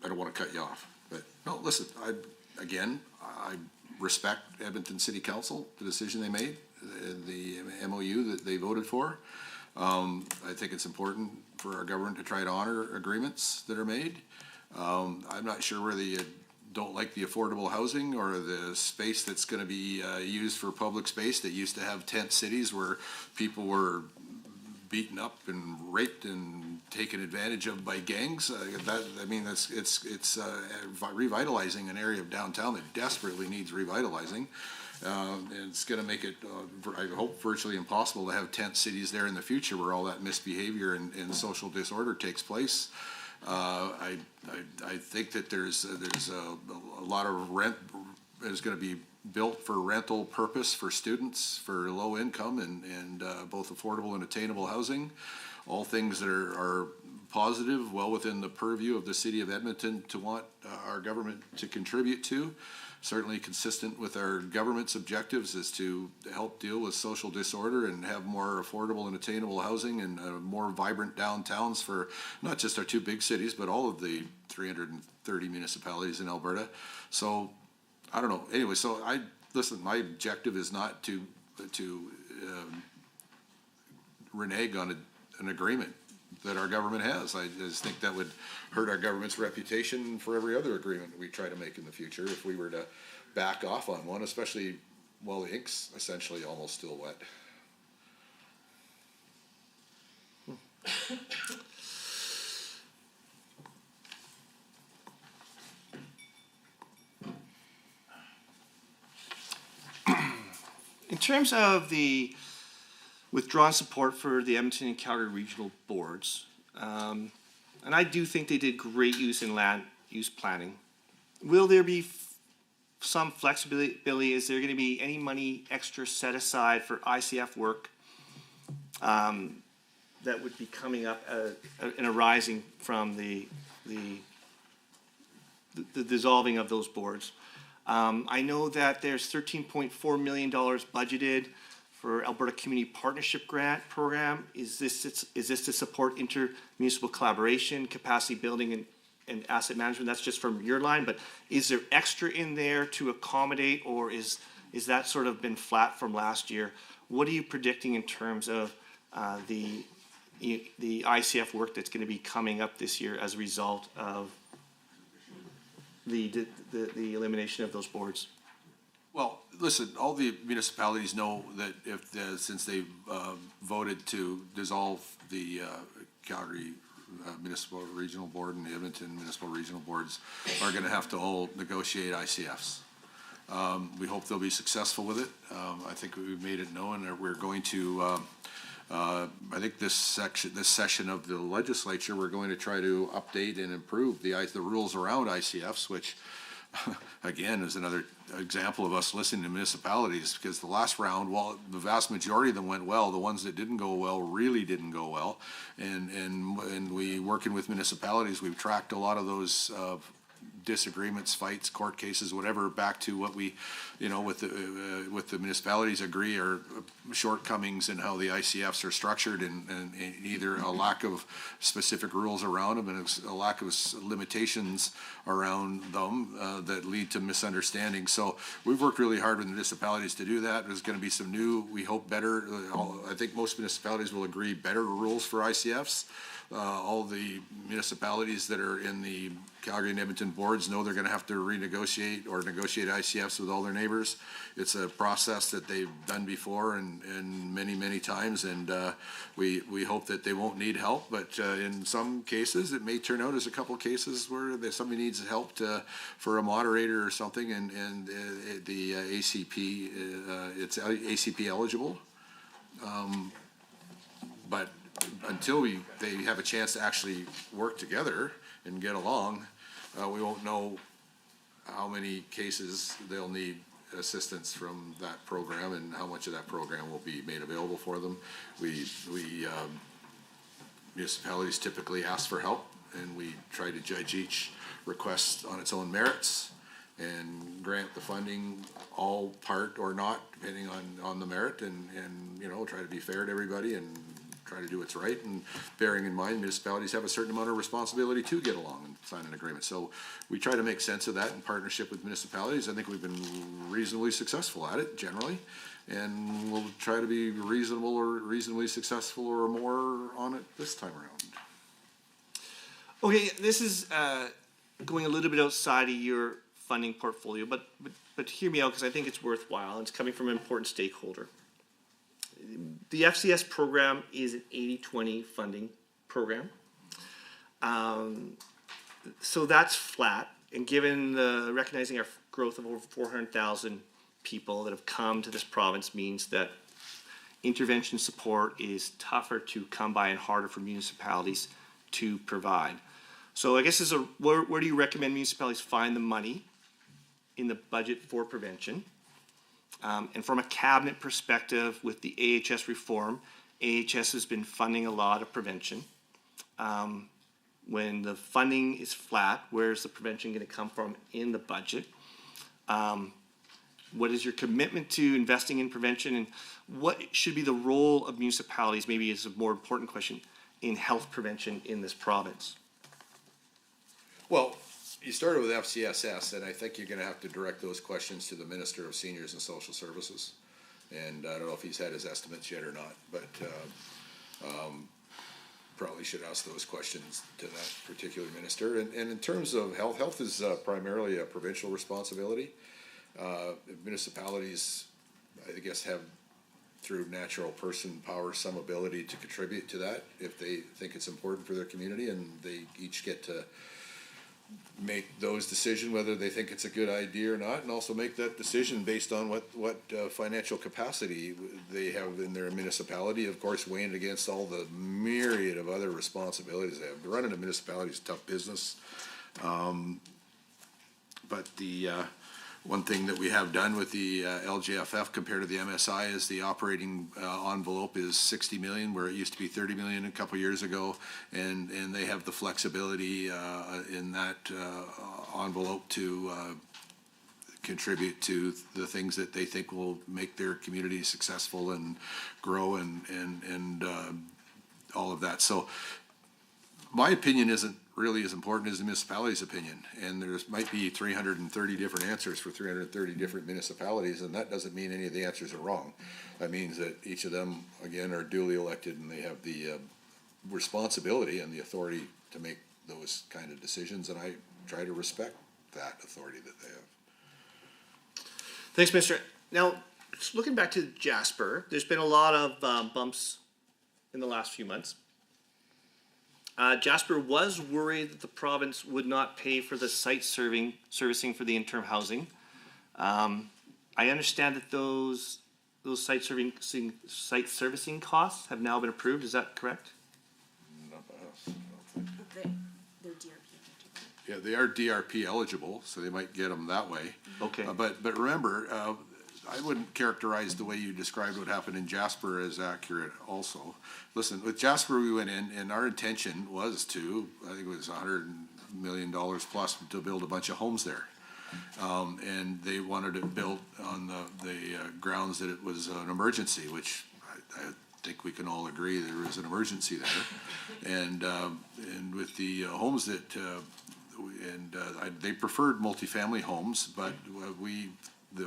I don't want to cut you off, but no, listen, I respect Edmonton City Council, the decision they made, the MOU that they voted for. I think it's important for our government to try to honor agreements that are made. I'm not sure whether you don't like the affordable housing or the space that's going to be used for public space that used to have tent cities where people were beaten up and raped and taken advantage of by gangs. It's revitalizing an area of downtown that desperately needs revitalizing. It's going to make it, I hope, virtually impossible to have tent cities there in the future where all that misbehavior and social disorder takes place. I think that there's a lot of rent is going to be built for rental purpose for students, for low income and both affordable and attainable housing. All things that are positive, well within the purview of the city of Edmonton to want our government to contribute to. Certainly consistent with our government's objectives is to help deal with social disorder and have more affordable and attainable housing and more vibrant downtowns for not just our two big cities, but all of the 330 municipalities in Alberta. So, I don't know. Anyway, so listen, my objective is not to renege on an agreement that our government has. I just think that would hurt our government's reputation for every other agreement we try to make in the future if we were to back off on one, especially while the ink's essentially almost still wet.
In terms of the withdrawn support for the Edmonton and Calgary regional boards, and I do think they did great use in land use planning. Will there be some flexibility? Is there going to be any money extra set aside for ICF work that would be coming up and arising from the dissolving of those boards? I know that there's $13.4 million budgeted for Alberta Community Partnership Grant Program. Is this to support intermunicipal collaboration, capacity building, and asset management? That's just from your line, but is there extra in there to accommodate, or is that sort of been flat from last year? What are you predicting in terms of the ICF work that's going to be coming up this year as a result of the elimination of those boards?
Well, listen, all the municipalities know that since they voted to dissolve the Calgary Municipal Regional Board and the Edmonton Municipal Regional Boards are going to have to all negotiate ICFs. We hope they'll be successful with it. I think we've made it known that we're going to, I think this session of the legislature, we're going to try to update and improve the rules around ICFs, which again is another example of us listening to municipalities, because the last round, while the vast majority of them went well, the ones that didn't go well really didn't go well. And we, working with municipalities, we've tracked a lot of those disagreements, fights, court cases, whatever, back to what we, with the municipalities agree are shortcomings in how the ICFs are structured, and either a lack of specific rules around them and a lack of limitations around them that lead to misunderstandings. So we've worked really hard with municipalities to do that. There's going to be some new, we hope better, I think most municipalities will agree, better rules for ICFs. All the municipalities that are in the Calgary and Edmonton boards know they're going to have to renegotiate or negotiate ICFs with all their neighbors. It's a process that they've done before and many times, and we hope that they won't need help. But in some cases, it may turn out as a couple of cases where somebody needs help for a moderator or something, and the ACP, it's ACP eligible. But until they have a chance to actually work together and get along, we won't know how many cases they'll need assistance from that program and how much of that program will be made available for them. Municipalities typically ask for help and we try to judge each request on its own merits and grant the funding, all, part, or not, depending on the merit, and, you know, try to be fair to everybody and try to do what's right, and bearing in mind municipalities have a certain amount of responsibility to get along and sign an agreement. So we try to make sense of that in partnership with municipalities. I think we've been reasonably successful at it generally, and we'll try to be reasonable or reasonably successful or more on it this time around.
Okay, this is going a little bit outside of your funding portfolio, but hear me out, because I think it's worthwhile, and it's coming from an important stakeholder. The FCS program is an 80-20 funding program. So that's flat, and given the recognizing our growth of over 400,000 people that have come to this province means that intervention support is tougher to come by and harder for municipalities to provide. So I guess where do you recommend municipalities find the money in the budget for prevention? And from a cabinet perspective, with the AHS reform, AHS has been funding a lot of prevention. When the funding is flat, where's the prevention going to come from in the budget? What is your commitment to investing in prevention, and what should be the role of municipalities, maybe is a more important question, in health prevention in this province?
Well, you started with FCSS, and I think you're gonna have to direct those questions to the Minister of Seniors and Social Services. And I don't know if he's had his estimates yet or not, but, probably should ask those questions to that particular minister. And in terms of health is primarily a provincial responsibility. Municipalities, I guess, have, through natural person power, some ability to contribute to that if they think it's important for their community, and they each get to make those decisions whether they think it's a good idea or not, and also make that decision based on what financial capacity they have in their municipality, of course weighing against all the myriad of other responsibilities they have. Running a municipality is a tough business, but the one thing that we have done with the LGFF compared to the MSI is the operating envelope is 60 million, where it used to be 30 million a couple years ago, and they have the flexibility in that envelope to contribute to the things that they think will make their community successful and grow and all of that. So my opinion isn't really as important as the municipality's opinion, and there might be 330 different answers for 330 different municipalities, and that doesn't mean any of the answers are wrong. That means that each of them, again, are duly elected, and they have the responsibility and the authority to make those kind of decisions, and I try to respect that authority that they have.
Thanks, Minister. Now, just looking back to Jasper, there's been a lot of bumps in the last few months. Jasper was worried that the province would not pay for the site servicing for the interim housing. I understand that those site servicing costs have now been approved. Is that correct?
They're DRP.
Yeah, they are DRP eligible, so they might get them that way.
Okay.
But remember, I wouldn't characterize the way you described what happened in Jasper as accurate also. Listen, with Jasper, we went in, and our intention was to, I think it was $100 million plus, to build a bunch of homes there. And they wanted it built on the grounds that it was an emergency, which I think we can all agree there was an emergency there. And with the homes that, they preferred multifamily homes, but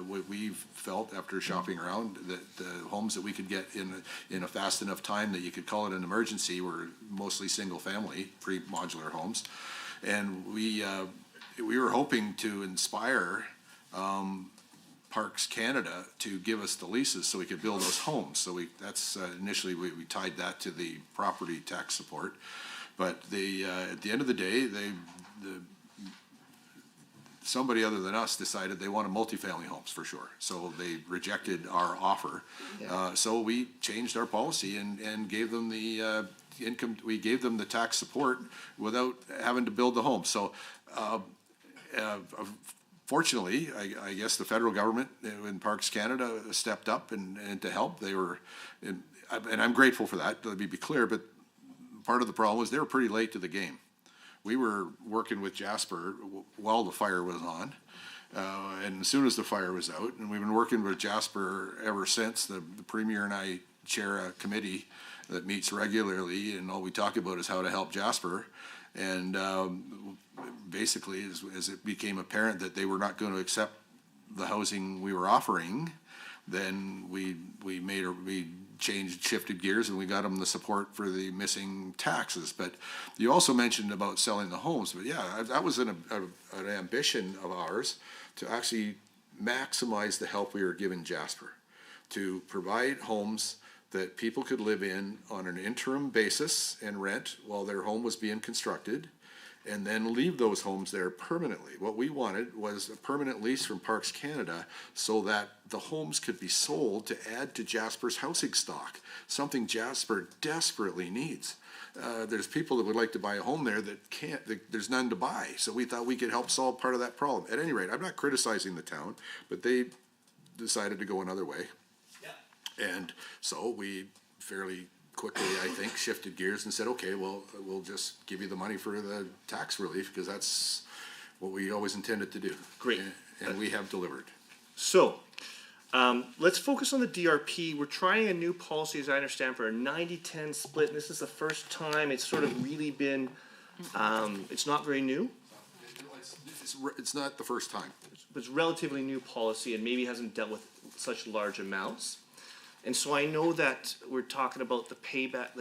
what we've felt after shopping around, that the homes that we could get in a fast enough time that you could call it an emergency were mostly single family, pre-modular homes. And we were hoping to inspire Parks Canada to give us the leases so we could build those homes. So that's initially we tied that to the property tax support. But at the end of the day, somebody other than us decided they wanted multifamily homes for sure. So they rejected our offer.
Yeah.
So we changed our policy and gave them the income, we gave them the tax support without having to build the home. So fortunately, I guess the federal government and Parks Canada stepped up and to help. They were, and I'm grateful for that, let me be clear, but part of the problem was they were pretty late to the game. we were working with Jasper while the fire was on. And as soon as the fire was out, and we've been working with Jasper ever since. The Premier and I chair a committee that meets regularly, and all we talk about is how to help Jasper. And basically, as it became apparent that they were not going to accept the housing we were offering, then we shifted gears, and we got them the support for the missing taxes. But you also mentioned about selling the homes, but yeah, that was an ambition of ours, to actually maximize the help we were giving Jasper, to provide homes that people could live in on an interim basis and rent while their home was being constructed, and then leave those homes there permanently. What we wanted was a permanent lease from Parks Canada so that the homes could be sold to add to Jasper's housing stock, something Jasper desperately needs. There's people that would like to buy a home there that can't, there's none to buy. So we thought we could help solve part of that problem. At any rate, I'm not criticizing the town, but they decided to go another way. Yeah. And so we fairly quickly, I think, shifted gears and said, okay, well, we'll just give you the money for the tax relief, because that's what we always intended to do.
Great.
And we have delivered.
So, let's focus on the DRP. We're trying a new policy, as I understand, for a 90-10 split. And this is the first time it's sort of really been, it's not very new.
It's not the first time.
It's relatively new policy and maybe hasn't dealt with such large amounts. And so I know that we're talking about the payback,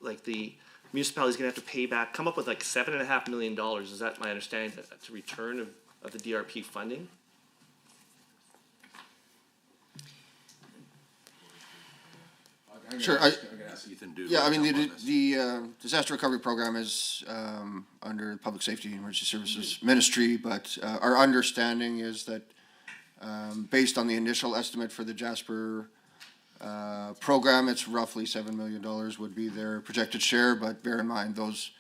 like the municipality's gonna have to pay back, come up with like $7.5 million. Is that my understanding, to return of the DRP funding?
Sure.
I'm gonna ask Ethan to.
Yeah, I mean, the disaster recovery program is under the Public Safety and Emergency Services Ministry, but our understanding is that based on the initial estimate for the Jasper program, it's roughly $7 million would be their projected share, but bear in mind, those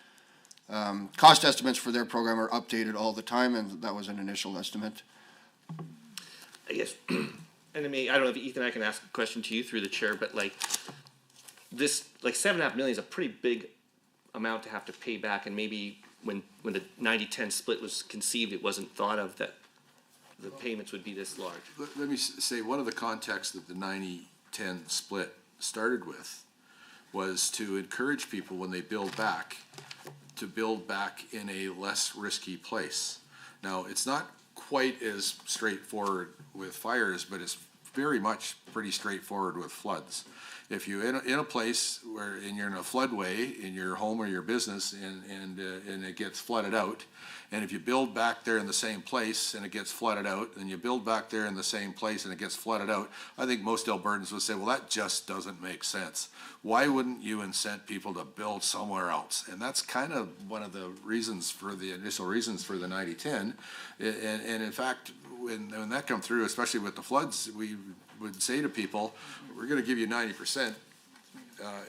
cost estimates for their program are updated all the time, and that was an initial estimate.
I guess, and I don't know if Ethan, I can ask a question to you through the chair, but like this, like $7.5 million is a pretty big amount to have to pay back, and maybe when the 90-10 split was conceived, it wasn't thought of that the payments would be this large.
Let me say, one of the contexts that the 90-10 split started with was to encourage people, when they build back, to build back in a less risky place. Now, it's not quite as straightforward with fires, but it's very much pretty straightforward with floods. If you're in a place where, and you're in a floodway in your home or your business, and it gets flooded out, and if you build back there in the same place and it gets flooded out, and you build back there in the same place and it gets flooded out, I think most Albertans would say, well, that just doesn't make sense. Why wouldn't you incent people to build somewhere else? And that's kind of one of the reasons for the initial reasons for the 90-10. And in fact, when that come through, especially with the floods, we would say to people, we're going to give you 90%,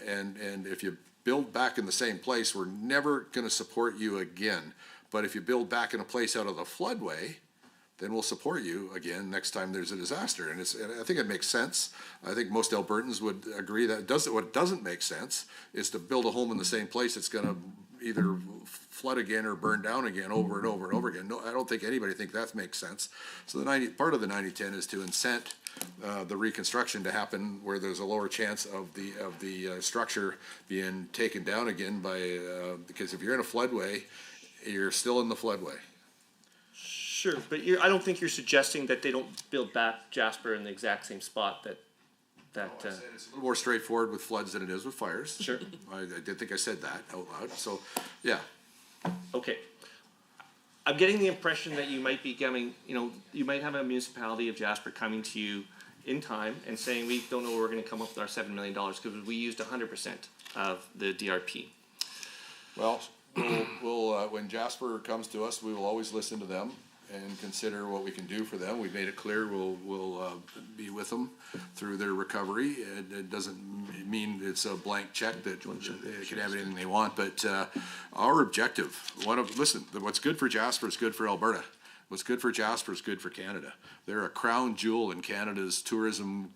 and if you build back in the same place, we're never going to support you again. But if you build back in a place out of the floodway, then we'll support you again next time there's a disaster. And I think it makes sense. I think most Albertans would agree that what doesn't make sense is to build a home in the same place that's going to either flood again or burn down again over and over and over again. No, I don't think anybody think that makes sense. So part of the 90-10 is to incent the reconstruction to happen where there's a lower chance of the structure being taken down again by because if you're in a floodway, you're still in the floodway.
Sure, but I don't think you're suggesting that they don't build back Jasper in the exact same spot that.
It's a little more straightforward with floods than it is with fires.
Sure.
I did think I said that out loud. So, yeah.
Okay. I'm getting the impression that you might be coming, you might have a municipality of Jasper coming to you in time and saying, we don't know where we're going to come up with our $7 million because we used 100% of the DRP.
Well, we'll when Jasper comes to us, we will always listen to them and consider what we can do for them. We've made it clear we'll be with them through their recovery. It doesn't mean it's a blank check that they can have anything they want, but our objective, what's good for Jasper is good for Alberta. What's good for Jasper is good for Canada. They're a crown jewel in Canada's tourism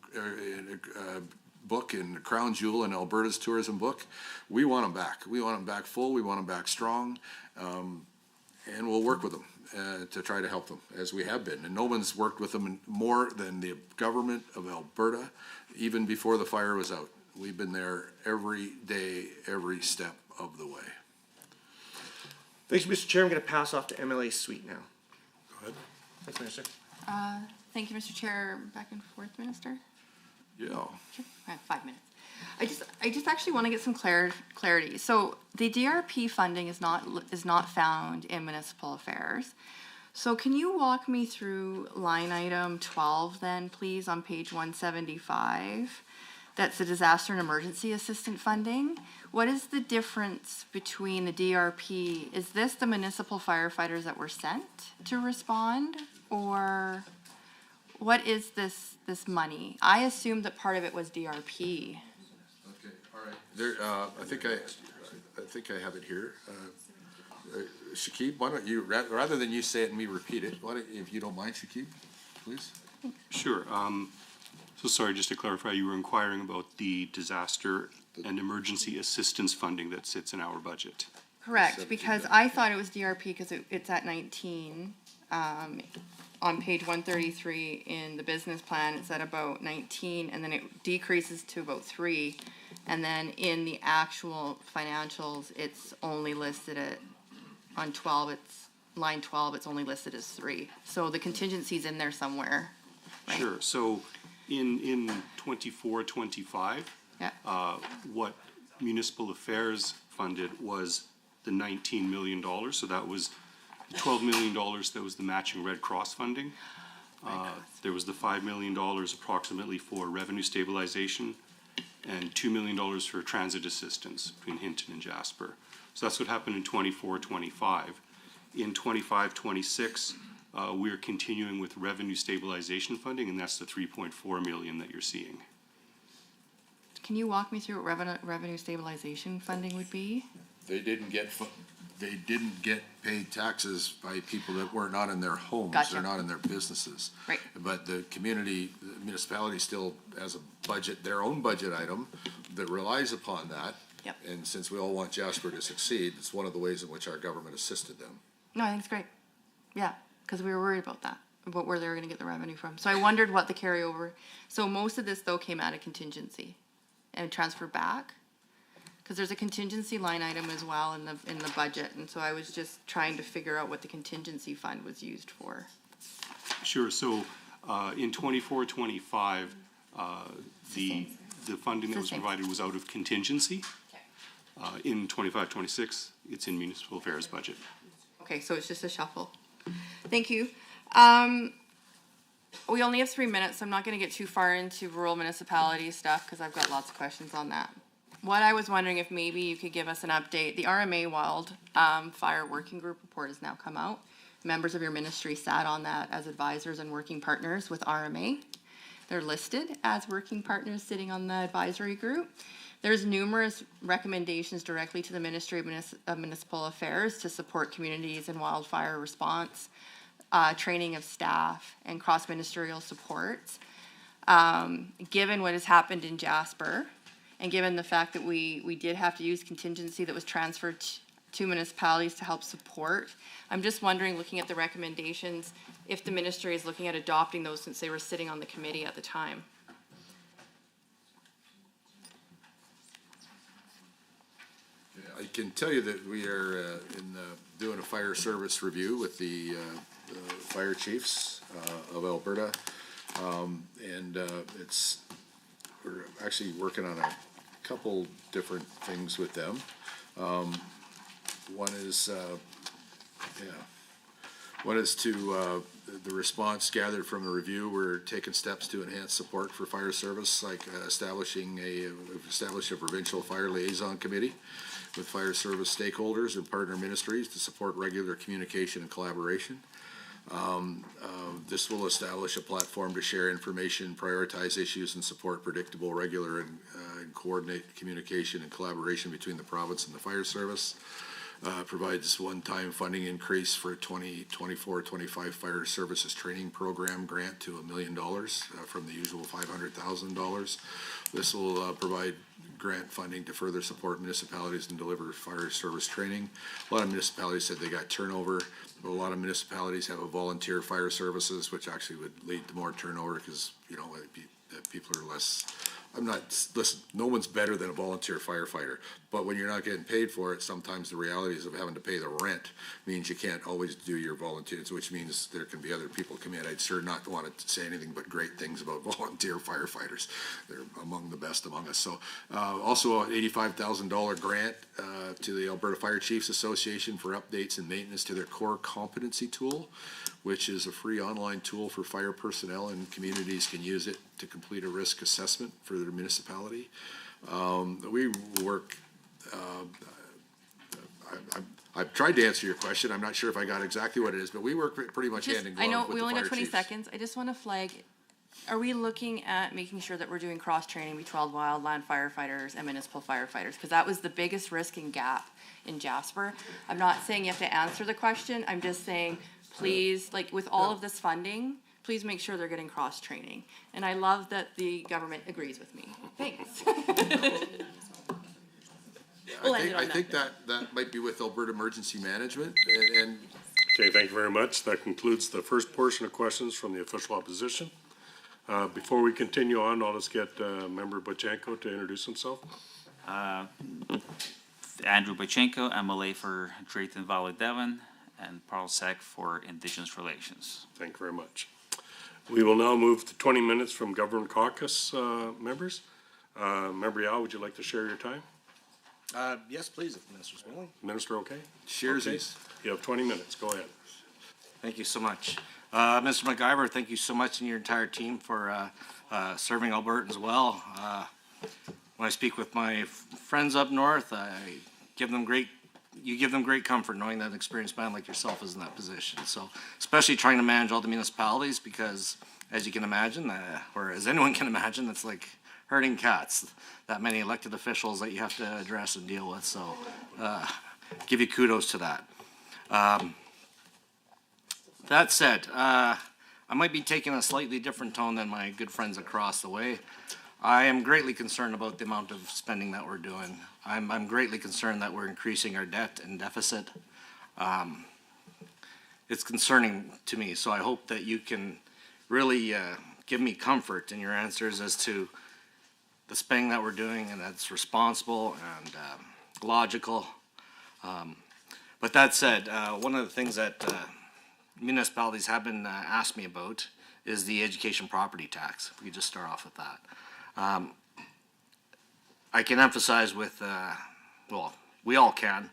book and the crown jewel in Alberta's tourism book. We want them back. We want them back full. We want them back strong. And we'll work with them to try to help them, as we have been. And no one's worked with them more than the government of Alberta, even before the fire was out. We've been there every day, every step of the way.
Thank you, Mr. Chair. I'm going to pass off to MLA Sweet now.
Go ahead.
Thanks, Minister.
Thank you, Mr. Chair. Back and forth, Minister.
Yeah.
Sure. I have 5 minutes. I just actually want to get some clarity. So the DRP funding is not found in municipal affairs. So can you walk me through line item 12 then, please, on page 175? That's the disaster and emergency assistant funding. What is the difference between the DRP? Is this the municipal firefighters that were sent to respond, or what is this money? I assumed that part of it was DRP.
Okay, all right. There, I think I have it here. Shakib, why don't you, rather than you say it and me repeat it, why don't, if you don't mind, Shakib, please?
Sure. So sorry, just to clarify, you were inquiring about the disaster and emergency assistance funding that sits in our budget.
Correct, because I thought it was DRP because it's at 19. On page 133 in the business plan, it's at about 19, and then it decreases to about 3. And then in the actual financials, it's only listed at, on 12, it's line 12, it's only listed as 3. So the contingency's in there somewhere, right?
Sure. So in 24-25,
Yeah.
what municipal affairs funded was the $19 million. So that was the $12 million that was the matching Red Cross funding. There was the $5 million approximately for revenue stabilization and $2 million for transit assistance between Hinton and Jasper. So that's what happened in 24-25. In 25-26, we're continuing with revenue stabilization funding, and that's the $3.4 million that you're seeing.
Can you walk me through what revenue stabilization funding would be?
They didn't get paid taxes by people that were not in their homes.
Gotcha.
They're not in their businesses.
Right.
But the municipality still has a budget, their own budget item that relies upon that.
Yep.
And since we all want Jasper to succeed, it's one of the ways in which our government assisted them.
No, I think it's great. Yeah, because we were worried about that, about where they were going to get the revenue from. So I wondered what the carryover. So most of this though came out of contingency and transferred back, because there's a contingency line item as well in the budget, and so I was just trying to figure out what the contingency fund was used for.
Sure. So in 24-25, the funding that was provided was out of contingency. In 25-26, it's in municipal affairs budget.
Okay, so it's just a shuffle. Thank you. We only have 3 minutes, so I'm not going to get too far into rural municipality stuff because I've got lots of questions on that. What I was wondering if maybe you could give us an update. The RMA Wild Fire Working Group report has now come out. Members of your ministry sat on that as advisors and working partners with RMA. They're listed as working partners sitting on the advisory group. There's numerous recommendations directly to the Ministry of Municipal Affairs to support communities in wildfire response, training of staff, and cross-ministerial supports. Given what has happened in Jasper, and given the fact that we did have to use contingency that was transferred to municipalities to help support, I'm just wondering, looking at the recommendations, if the ministry is looking at adopting those since they were sitting on the committee at the time.
I can tell you that we are doing a fire service review with the fire chiefs of Alberta, and we're actually working on a couple different things with them. One is to the response gathered from the review. We're taking steps to enhance support for fire service, like established a provincial fire liaison committee with fire service stakeholders and partner ministries to support regular communication and collaboration. This will establish a platform to share information, prioritize issues, and support predictable, regular, and coordinate communication and collaboration between the province and the fire service. provides one-time funding increase for 2024-25 fire services training program grant to $1 million from the usual $500,000. This will provide grant funding to further support municipalities and deliver fire service training. A lot of municipalities said they got turnover. A lot of municipalities have a volunteer fire services, which actually would lead to more turnover because, you know, people are less. Listen, no one's better than a volunteer firefighter, but when you're not getting paid for it, sometimes the realities of having to pay the rent means you can't always do your volunteers, which means there can be other people come in. I'd sure not want to say anything but great things about volunteer firefighters. They're among the best among us. So also an $85,000 grant to the Alberta Fire Chiefs Association for updates and maintenance to their core competency tool, which is a free online tool for fire personnel, and communities can use it to complete a risk assessment for their municipality. We work, I've tried to answer your question. I'm not sure if I got exactly what it is, but we work pretty much hand in glove
I know
with
we
the
only got
fire
20
chiefs.
seconds. I just want to flag, are we looking at making sure that we're doing cross-training between wildland firefighters and municipal firefighters? Because that was the biggest risk and gap in Jasper. I'm not saying you have to answer the question. I'm just saying, please, like with all of this funding, please make sure they're getting cross-training. And I love that the government agrees with me. Thanks. We'll end it on
I think
that.
that might be with Alberta Emergency Management, and
Okay, thank you very much. That concludes the first portion of questions from the official opposition. Before we continue on, I'll just get Member Bochenko to introduce himself.
Andrew Bochenko, MLA for Drayton Valley Devon, and Parlsec for Indigenous Relations.
Thank you very much. We will now move to 20 minutes from Government Caucus members. Member Yao, would you like to share your time?
Yes, please, if the minister's willing.
Minister, okay?
Cheersies.
Okay. You have 20 minutes. Go ahead.
Thank you so much. Mr. McIver, thank you so much and your entire team for serving Albertans well. When I speak with my friends up north, you give them great comfort knowing that an experienced man like yourself is in that position. So, especially trying to manage all the municipalities because, as you can imagine, or as anyone can imagine, it's like herding cats. That many elected officials that you have to address and deal with. So, give you kudos to that. That said, I might be taking a slightly different tone than my good friends across the way. I am greatly concerned about the amount of spending that we're doing. I'm greatly concerned that we're increasing our debt and deficit. It's concerning to me, so I hope that you can really give me comfort in your answers as to the spending that we're doing and that's responsible and logical. But that said, one of the things that municipalities have been asked me about is the education property tax. If we could just start off with that. I can emphasize with, well, we all can,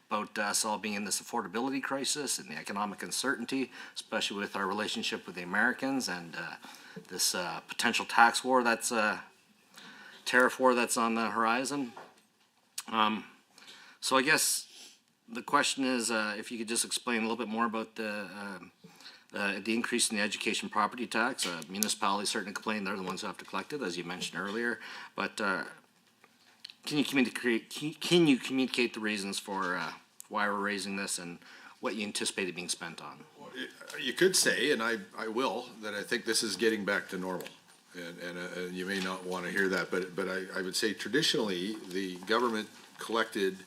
about us all being in this affordability crisis and the economic uncertainty, especially with our relationship with the Americans and this potential tax war that's, tariff war that's on the horizon. So I guess the question is, if you could just explain a little bit more about the increase in the education property tax. Municipalities certainly complain they're the ones who have to collect it, as you mentioned earlier. But can you communicate the reasons for why we're raising this and what you anticipate it being spent on?
you could say, and I will, that I think this is getting back to normal. And you may not want to hear that, but I would say traditionally, the government collected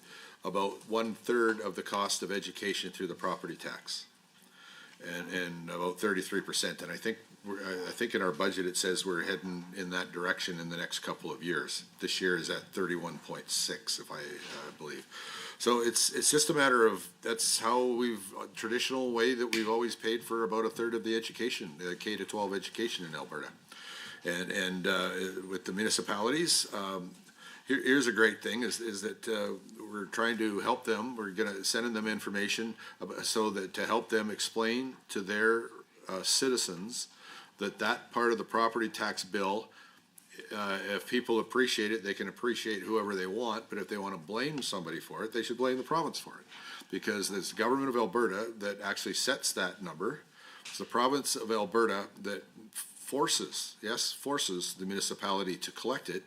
about 1/3 of the cost of education through the property tax. And about 33%. And I think in our budget, it says we're heading in that direction in the next couple of years. This year is at 31.6, if I believe. So it's just a matter of, that's how traditional way that we've always paid for about 1/3 of the education, K-12 education in Alberta. And with the municipalities, here's a great thing is that we're trying to help them. We're going to send them information so that to help them explain to their citizens that part of the property tax bill, if people appreciate it, they can appreciate whoever they want. But if they want to blame somebody for it, they should blame the province for it, because it's the government of Alberta that actually sets that number. It's the province of Alberta that forces the municipality to collect it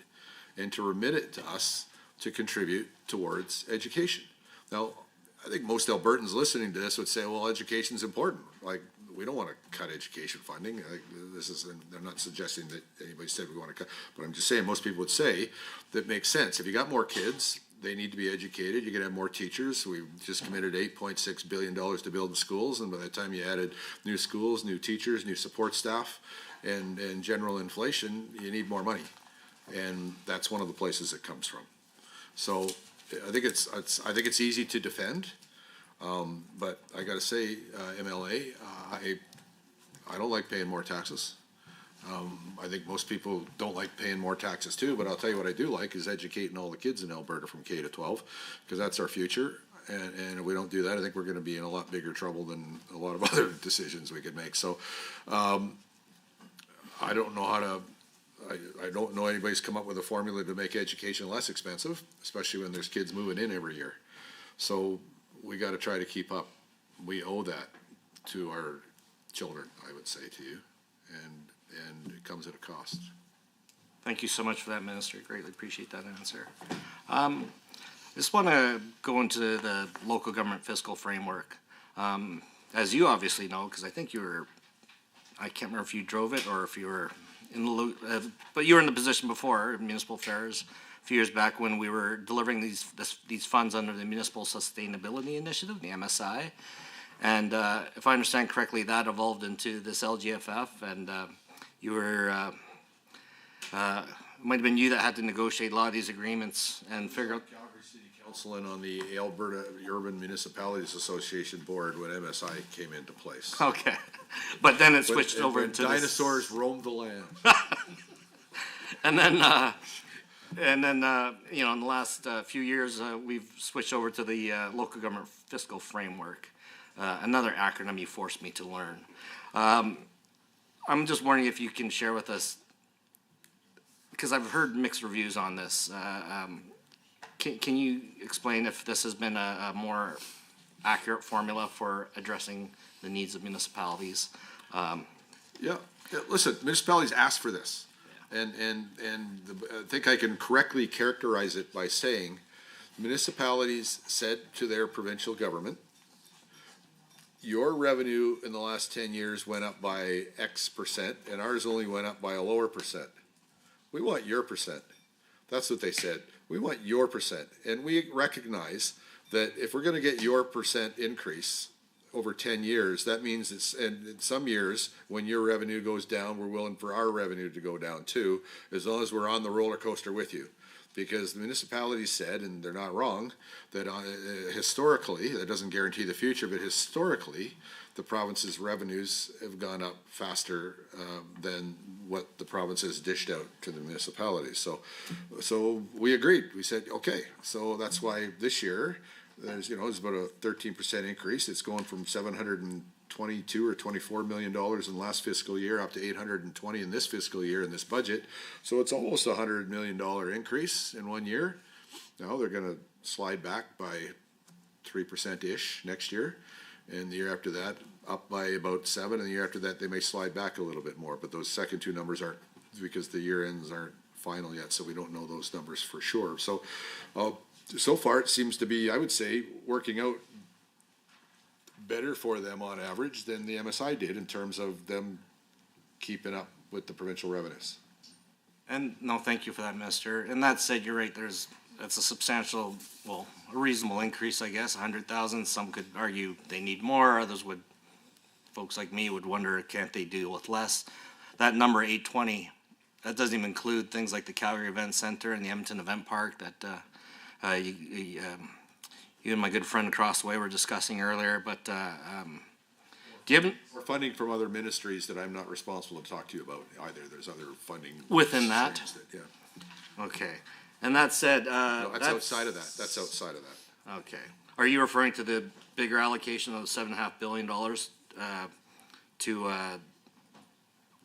and to remit it to us to contribute towards education. Now, I think most Albertans listening to this would say, well, education's important. Like, we don't want to cut education funding. I'm not suggesting that anybody said we want to cut, but I'm just saying most people would say that makes sense. If you got more kids, they need to be educated. You're going to have more teachers. We've just committed $8.6 billion to build schools, and by the time you added new schools, new teachers, new support staff, and general inflation, you need more money. And that's one of the places it comes from. So I think it's easy to defend, but I got to say, MLA, I don't like paying more taxes. I think most people don't like paying more taxes too, but I'll tell you what I do like is educating all the kids in Alberta from K to 12, because that's our future. And if we don't do that, I think we're going to be in a lot bigger trouble than a lot of other decisions we could make. So I don't know how to. I don't know anybody's come up with a formula to make education less expensive, especially when there's kids moving in every year. So we got to try to keep up. We owe that to our children, I would say to you, and it comes at a cost.
Thank you so much for that, Minister. Greatly appreciate that answer. I just want to go into the local government fiscal framework. As you obviously know, because I think I can't remember if you drove it or if you were in the, but you were in the position before, Municipal Affairs, a few years back when we were delivering these funds under the Municipal Sustainability Initiative, the MSI. And if I understand correctly, that evolved into this LGFF, and you were, it might have been you that had to negotiate a lot of these agreements and figure out.
Calgary City Council and on the Alberta Urban Municipalities Association board when MSI came into place.
Okay, but then it switched over into
dinosaurs roamed the land.
And then, you know, in the last few years, we've switched over to the local government fiscal framework. Another acronym you forced me to learn. I'm just wondering if you can share with us, because I've heard mixed reviews on this. Can you explain if this has been a more accurate formula for addressing the needs of municipalities?
Yeah, listen, municipalities asked for this. And I think I can correctly characterize it by saying municipalities said to their provincial government, your revenue in the last 10 years went up by X percent, and ours only went up by a lower percent. We want your percent. That's what they said. We want your percent. And we recognize that if we're going to get your percent increase over 10 years, that means and in some years, when your revenue goes down, we're willing for our revenue to go down too, as long as we're on the roller coaster with you. Because the municipalities said, and they're not wrong, that historically, that doesn't guarantee the future, but historically, the province's revenues have gone up faster than what the province has dished out to the municipalities. So we agreed. We said, okay, so that's why this year, there's about a 13% increase. It's going from $722 or $24 million in last fiscal year up to $820 in this fiscal year in this budget. So it's almost a $100 million increase in 1 year. Now they're going to slide back by 3%-ish next year, and the year after that up by about 7%, and the year after that they may slide back a little bit more. But those second two numbers aren't, because the year ends aren't final yet, so we don't know those numbers for sure. So so far it seems to be, I would say, working out better for them on average than the MSI did in terms of them keeping up with the provincial revenues.
And no, thank you for that, Minister. And that said, you're right, that's a substantial, well, a reasonable increase, I guess, 100,000. Some could argue they need more, others would, folks like me would wonder, can't they deal with less? That number 820, that doesn't even include things like the Calgary Event Center and the Edmonton Event Park that you and my good friend across the way were discussing earlier, but do you have
Or funding from other ministries that I'm not responsible to talk to you about either. There's other funding
within that?
Yeah.
Okay. And that said,
no, that's outside of that. That's outside of that.
Okay. Are you referring to the bigger allocation of $7.5 billion to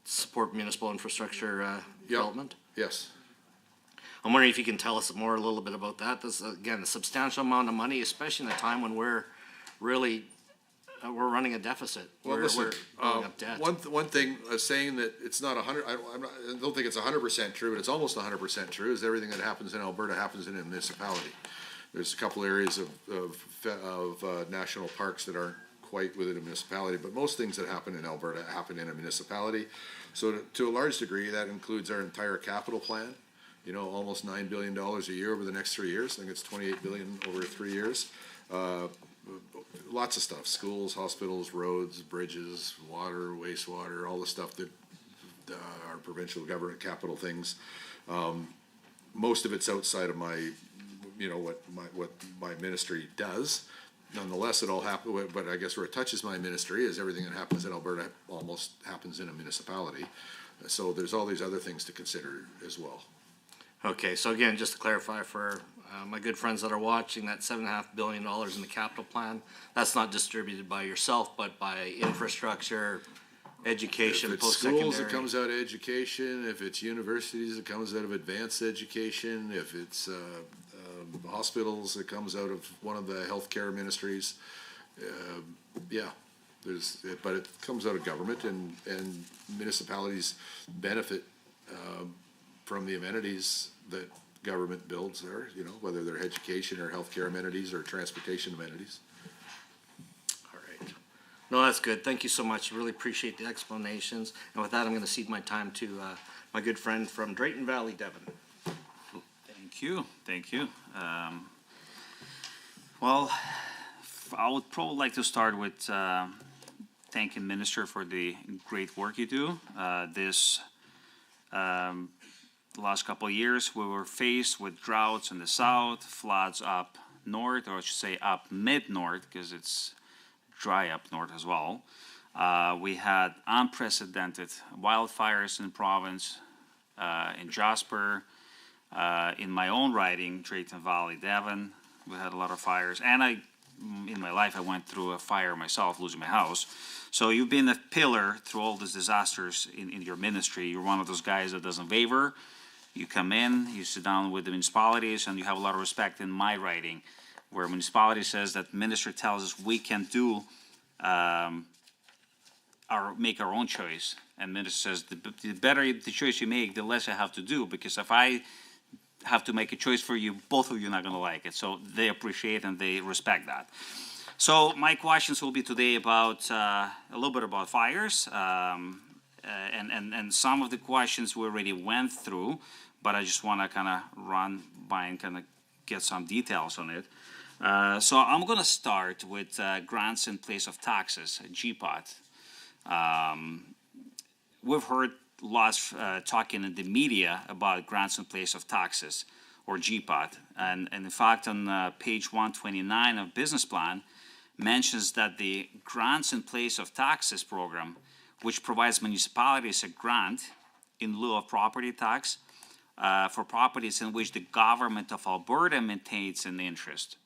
support municipal infrastructure development?
Yes.
I'm wondering if you can tell us a little bit about that. This is, again, a substantial amount of money, especially in a time when we're really we're running a deficit.
Well,
we're
listen,
building up debt.
one thing saying that it's not 100. I don't think it's 100% true, but it's almost 100% true. Is everything that happens in Alberta happens in a municipality, There's a couple areas of national parks that aren't quite within a municipality, but most things that happen in Alberta happen in a municipality. So to a large degree, that includes our entire capital plan, you know, almost $9 billion a year over the next 3 years. I think it's $28 billion over 3 years. Lots of stuff, schools, hospitals, roads, bridges, water, wastewater, all the stuff that our provincial government capital things. Most of it's outside of my, you know, what my ministry does. Nonetheless, it all happens, but I guess where it touches my ministry is everything that happens in Alberta almost happens in a municipality. So there's all these other things to consider as well.
Okay, so again, just to clarify for my good friends that are watching, that $7.5 billion in the capital plan, that's not distributed by yourself, but by infrastructure, education,
If it's
post-secondary.
schools, it comes out of education. If it's universities, it comes out of advanced education. If it's hospitals, it comes out of one of the healthcare ministries. Yeah, but it comes out of government, and municipalities benefit from the amenities that government builds there, you know, whether they're education or healthcare amenities or transportation amenities.
All right. No, that's good. Thank you so much. Really appreciate the explanations. And with that, I'm going to cede my time to my good friend from Drayton Valley, Devon.
Thank you, thank you. Well, I would probably like to start with thanking Minister for the great work you do. The last couple of years, we were faced with droughts in the south, floods up north, or I should say up mid-north, because it's dry up north as well. We had unprecedented wildfires in the province, in Jasper, in my own riding, Drayton Valley, Devon. We had a lot of fires, and in my life, I went through a fire myself, losing my house. So you've been a pillar through all these disasters in your ministry. You're one of those guys that doesn't waver. You come in, you sit down with the municipalities, and you have a lot of respect in my writing, where municipality says that minister tells us we can do make our own choice, and minister says the better the choice you make, the less I have to do, because if I have to make a choice for you, both of you are not going to like it. So they appreciate and they respect that. So my questions will be today about a little bit about fires, and some of the questions we already went through, but I just want to kind of run by and kind of get some details on it. So I'm going to start with grants in place of taxes, GPOT. We've heard lots talking in the media about grants in place of taxes, or GPOT. And in fact, on page 129 of business plan, mentions that the grants in place of taxes program, which provides municipalities a grant in lieu of property tax for properties in which the government of Alberta maintains an interest.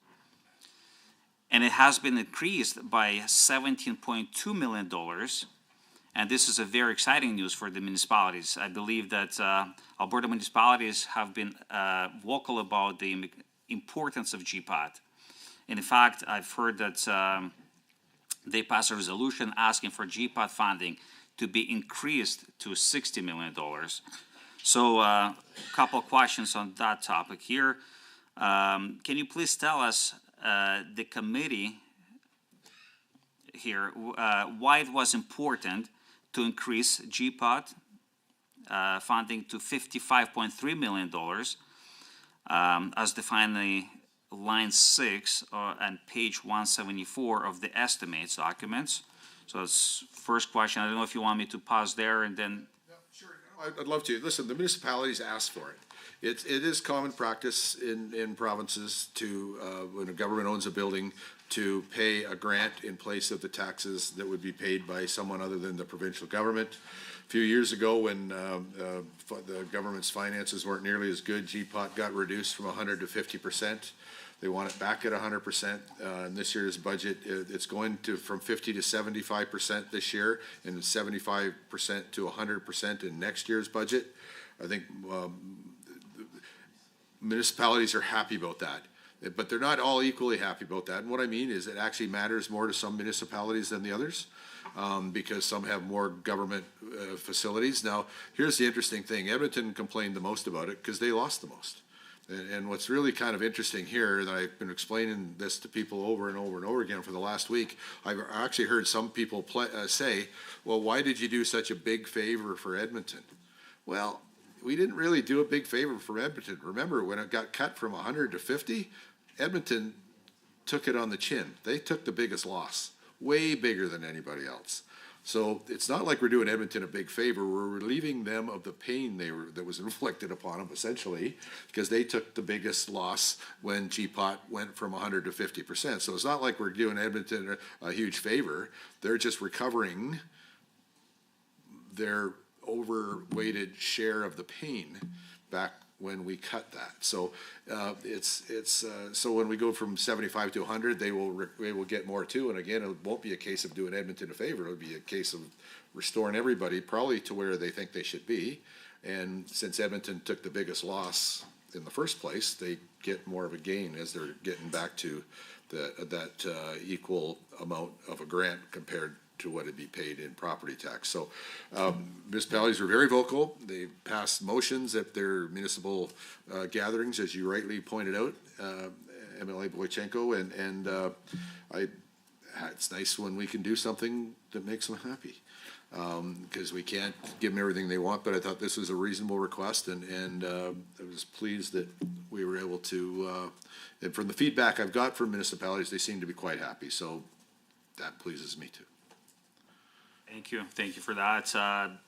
And it has been increased by $17.2 million. And this is a very exciting news for the municipalities. I believe that Alberta municipalities have been vocal about the importance of GPOT. And in fact, I've heard that they passed a resolution asking for GPOT funding to be increased to $60 million. So a couple of questions on that topic here. Can you please tell us the committee here, why it was important to increase GPOT funding to $55.3 million as defined in line 6 and page 174 of the estimates documents? So that's first question. I don't know if you want me to pause there and then.
Yeah, sure. I'd love to. Listen, the municipalities asked for it. It is common practice in provinces to, when a government owns a building, to pay a grant in place of the taxes that would be paid by someone other than the provincial government. A few years ago, when the government's finances weren't nearly as good, GPOT got reduced from 100 to 50%. They want it back at 100%. In this year's budget, it's going to from 50 to 75% this year, and 75% to 100% in next year's budget. I think municipalities are happy about that, but they're not all equally happy about that. And what I mean is it actually matters more to some municipalities than the others, because some have more government facilities. Now, here's the interesting thing. Edmonton complained the most about it because they lost the most. And what's really kind of interesting here, and I've been explaining this to people over and over and over again for the last week, I've actually heard some people say, well, why did you do such a big favor for Edmonton? Well, we didn't really do a big favor for Edmonton. Remember, when it got cut from 100 to 50, Edmonton took it on the chin. They took the biggest loss, way bigger than anybody else. So it's not like we're doing Edmonton a big favor. We're relieving them of the pain that was inflicted upon them, essentially, because they took the biggest loss when GPOT went from 100 to 50%. So it's not like we're doing Edmonton a huge favor. They're just recovering their overweighted share of the pain back when we cut that. So so when we go from 75 to 100, they will get more too. And again, it won't be a case of doing Edmonton a favor. It'll be a case of restoring everybody probably to where they think they should be. And since Edmonton took the biggest loss in the first place, they get more of a gain as they're getting back to that equal amount of a grant compared to what would be paid in property tax. So municipalities were very vocal. They passed motions at their municipal gatherings, as you rightly pointed out, MLA Boychenko, and it's nice when we can do something that makes them happy. Because we can't give them everything they want, but I thought this was a reasonable request, and I was pleased that we were able to, and from the feedback I've got from municipalities, they seem to be quite happy, so that pleases me too.
Thank you for that.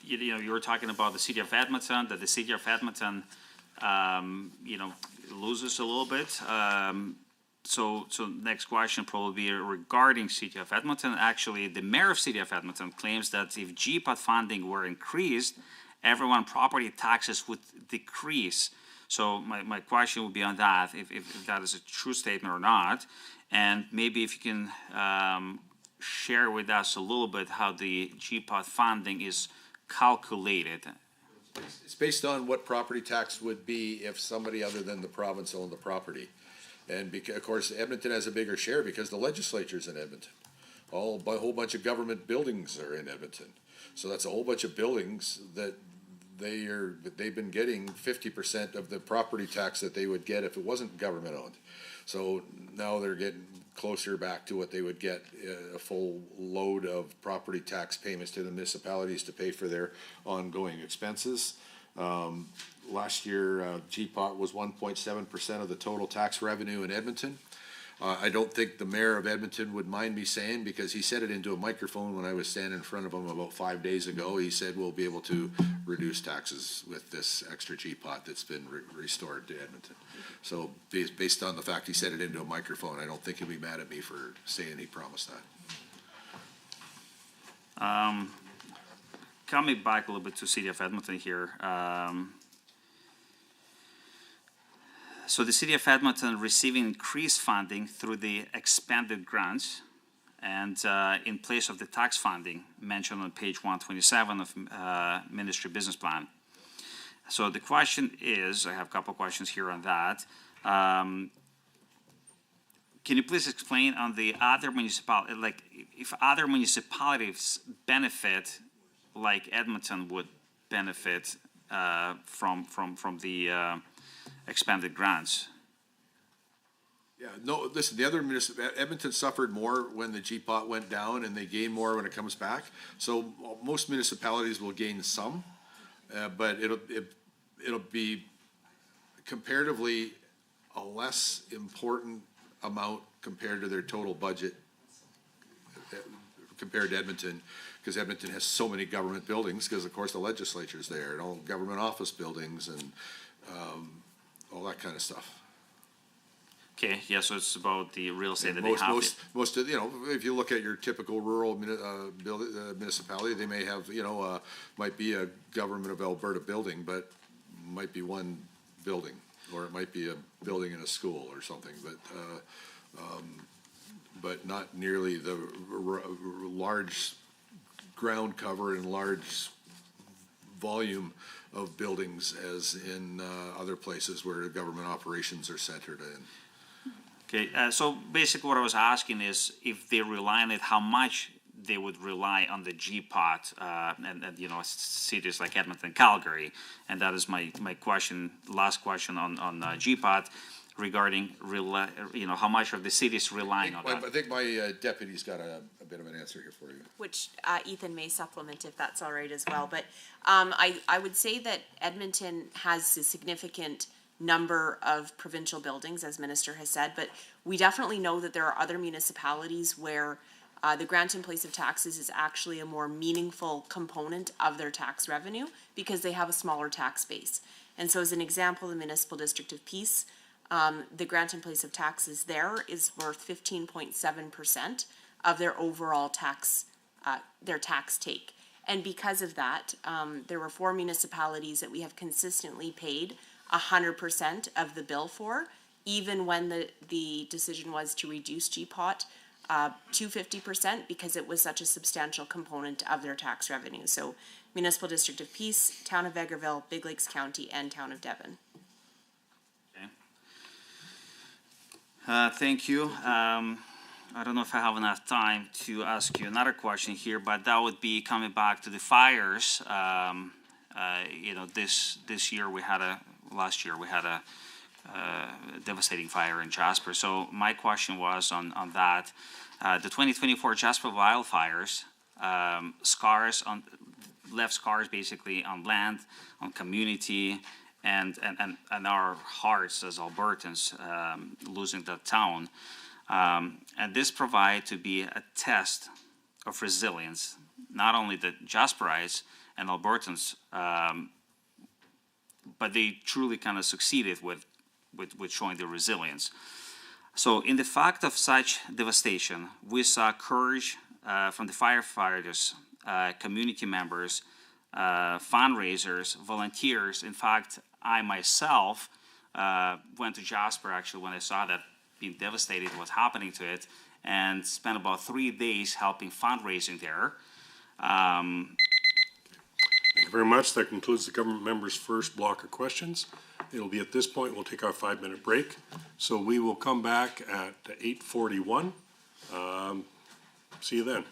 You were talking about the city of Edmonton, that the city of Edmonton, loses a little bit. So next question probably be regarding city of Edmonton. Actually, the mayor of city of Edmonton claims that if GPOT funding were increased, everyone property taxes would decrease. So my question would be on that, if that is a true statement or not, and maybe if you can share with us a little bit how the GPOT funding is calculated.
It's based on what property tax would be if somebody other than the province owned the property. And of course, Edmonton has a bigger share because the legislature's in Edmonton. A whole bunch of government buildings are in Edmonton. So that's a whole bunch of buildings that they've been getting 50% of the property tax that they would get if it wasn't government owned. So now they're getting closer back to what they would get, a full load of property tax payments to the municipalities to pay for their ongoing expenses. Last year, GPOT was 1.7% of the total tax revenue in Edmonton. I don't think the mayor of Edmonton would mind me saying, because he said it into a microphone when I was standing in front of him about 5 days ago. He said we'll be able to reduce taxes with this extra GPOT that's been restored to Edmonton. So based on the fact he said it into a microphone, I don't think he'll be mad at me for saying he promised that.
Coming back a little bit to city of Edmonton here. So the city of Edmonton receiving increased funding through the expanded grants and in place of the tax funding mentioned on page 127 of Ministry Business Plan. So the question is, I have a couple of questions here on that. Can you please explain on the other municipalities, like if other municipalities benefit, like Edmonton would benefit from the expanded grants?
Yeah, no, listen, the other Edmonton suffered more when the GPOT went down, and they gain more when it comes back. So most municipalities will gain some, but it'll be comparatively a less important amount compared to their total budget compared to Edmonton, because Edmonton has so many government buildings, because of course the legislature's there, and all government office buildings and all that kind of stuff.
Okay, yeah, so it's about the real estate that
Most,
they have.
most of, if you look at your typical rural municipality, they may have, might be a Government of Alberta building, but might be one building, or it might be a building in a school or something, but not nearly the large ground cover and large volume of buildings as in other places where government operations are centered in.
Okay, so basically what I was asking is if they rely on it, how much they would rely on the GPOT, and you know, cities like Edmonton, Calgary. And that is my question, last question on GPOT regarding, you know, how much of the cities relying on that.
I think my deputy's got a bit of an answer here for you.
Which Ethan may supplement if that's all right as well. But I would say that Edmonton has a significant number of provincial buildings, as Minister has said, but we definitely know that there are other municipalities where the grant in place of taxes is actually a more meaningful component of their tax revenue because they have a smaller tax base. And so as an example, the Municipal District of Peace, the grant in place of taxes there is worth 15.7% of their overall tax, their tax take. And because of that, there were 4 municipalities that we have consistently paid 100% of the bill for, even when the decision was to reduce GPOT to 50% because it was such a substantial component of their tax revenue. So Municipal District of Peace, Town of Vegreville, Big Lakes County, and Town of Devon.
Thank you. I don't know if I have enough time to ask you another question here, but that would be coming back to the fires. You know, this year last year we had a devastating fire in Jasper. So my question was on that. The 2024 Jasper wildfires, left scars basically on land, on community, and our hearts as Albertans losing that town. And this provide to be a test of resilience, not only the Jasperites and Albertans, but they truly kind of succeeded with showing their resilience. So in the fact of such devastation, we saw courage from the firefighters, community members, fundraisers, volunteers. In fact, I myself went to Jasper actually when I saw that being devastated, what's happening to it, and spent about 3 days helping fundraising there.
Thank you very much. That concludes the government member's first block of questions. It'll be at this point, we'll take our 5-minute break. So we will come back at 8:41. See you then.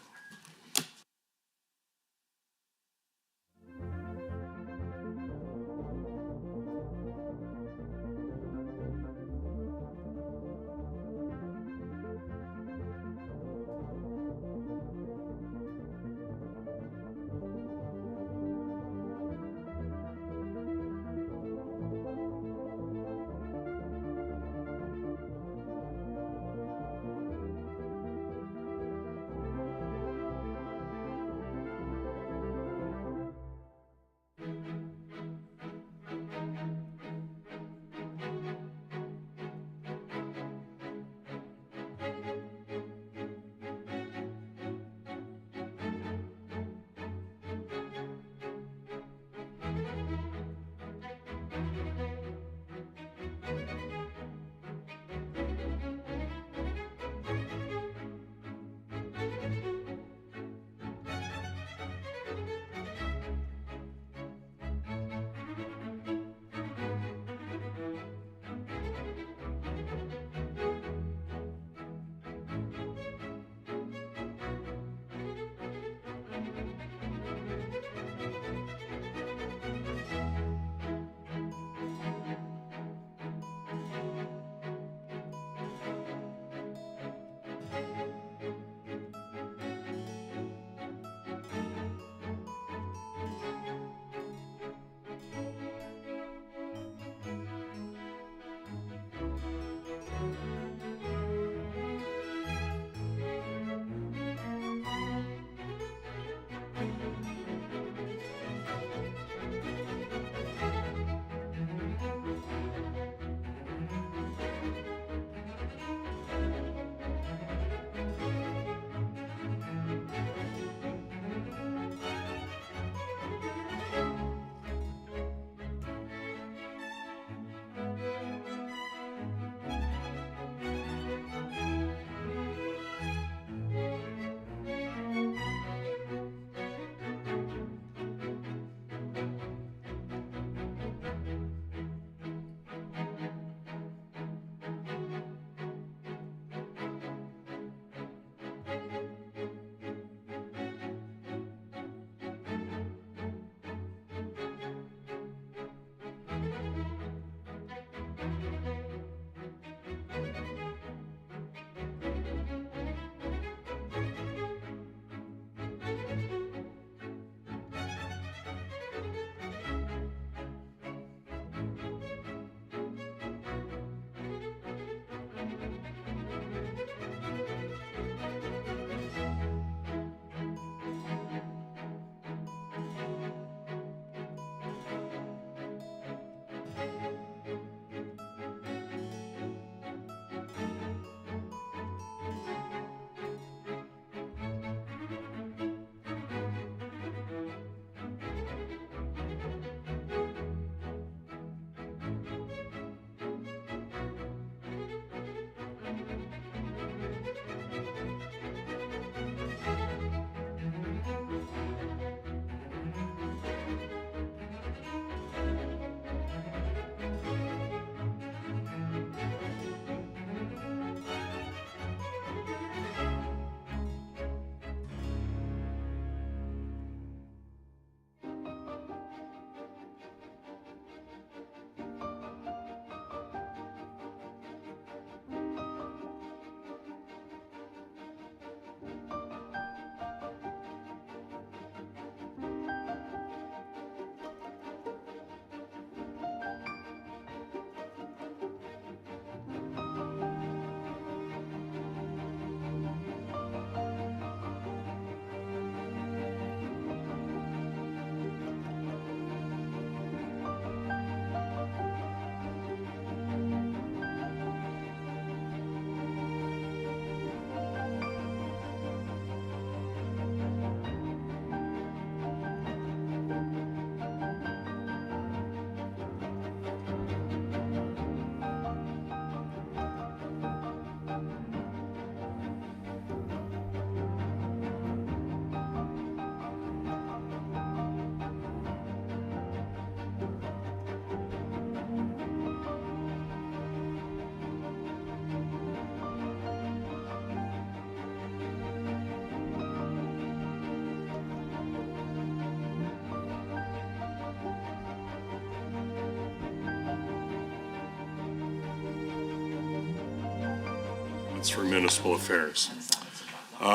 That's for municipal affairs.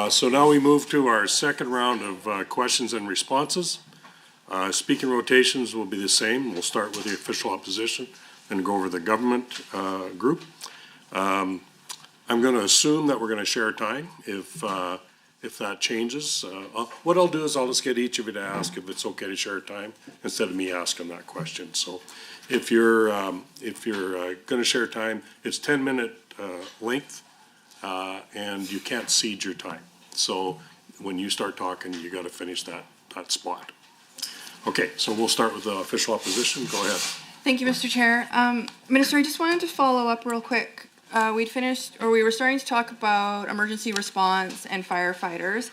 So now we move to our second round of questions and responses. Speaking rotations will be the same. We'll start with the official opposition and go over the government group. I'm going to assume that we're going to share time. If that changes, what I'll do is I'll just get each of you to ask if it's okay to share time instead of me asking that question. So if you're going to share time, it's 10-minute length, and you can't cede your time. So when you start talking, you got to finish that spot. Okay, so we'll start with the official opposition. Go ahead.
Thank you, Mr. Chair. Minister, I just wanted to follow up real quick. We were starting to talk about emergency response and firefighters.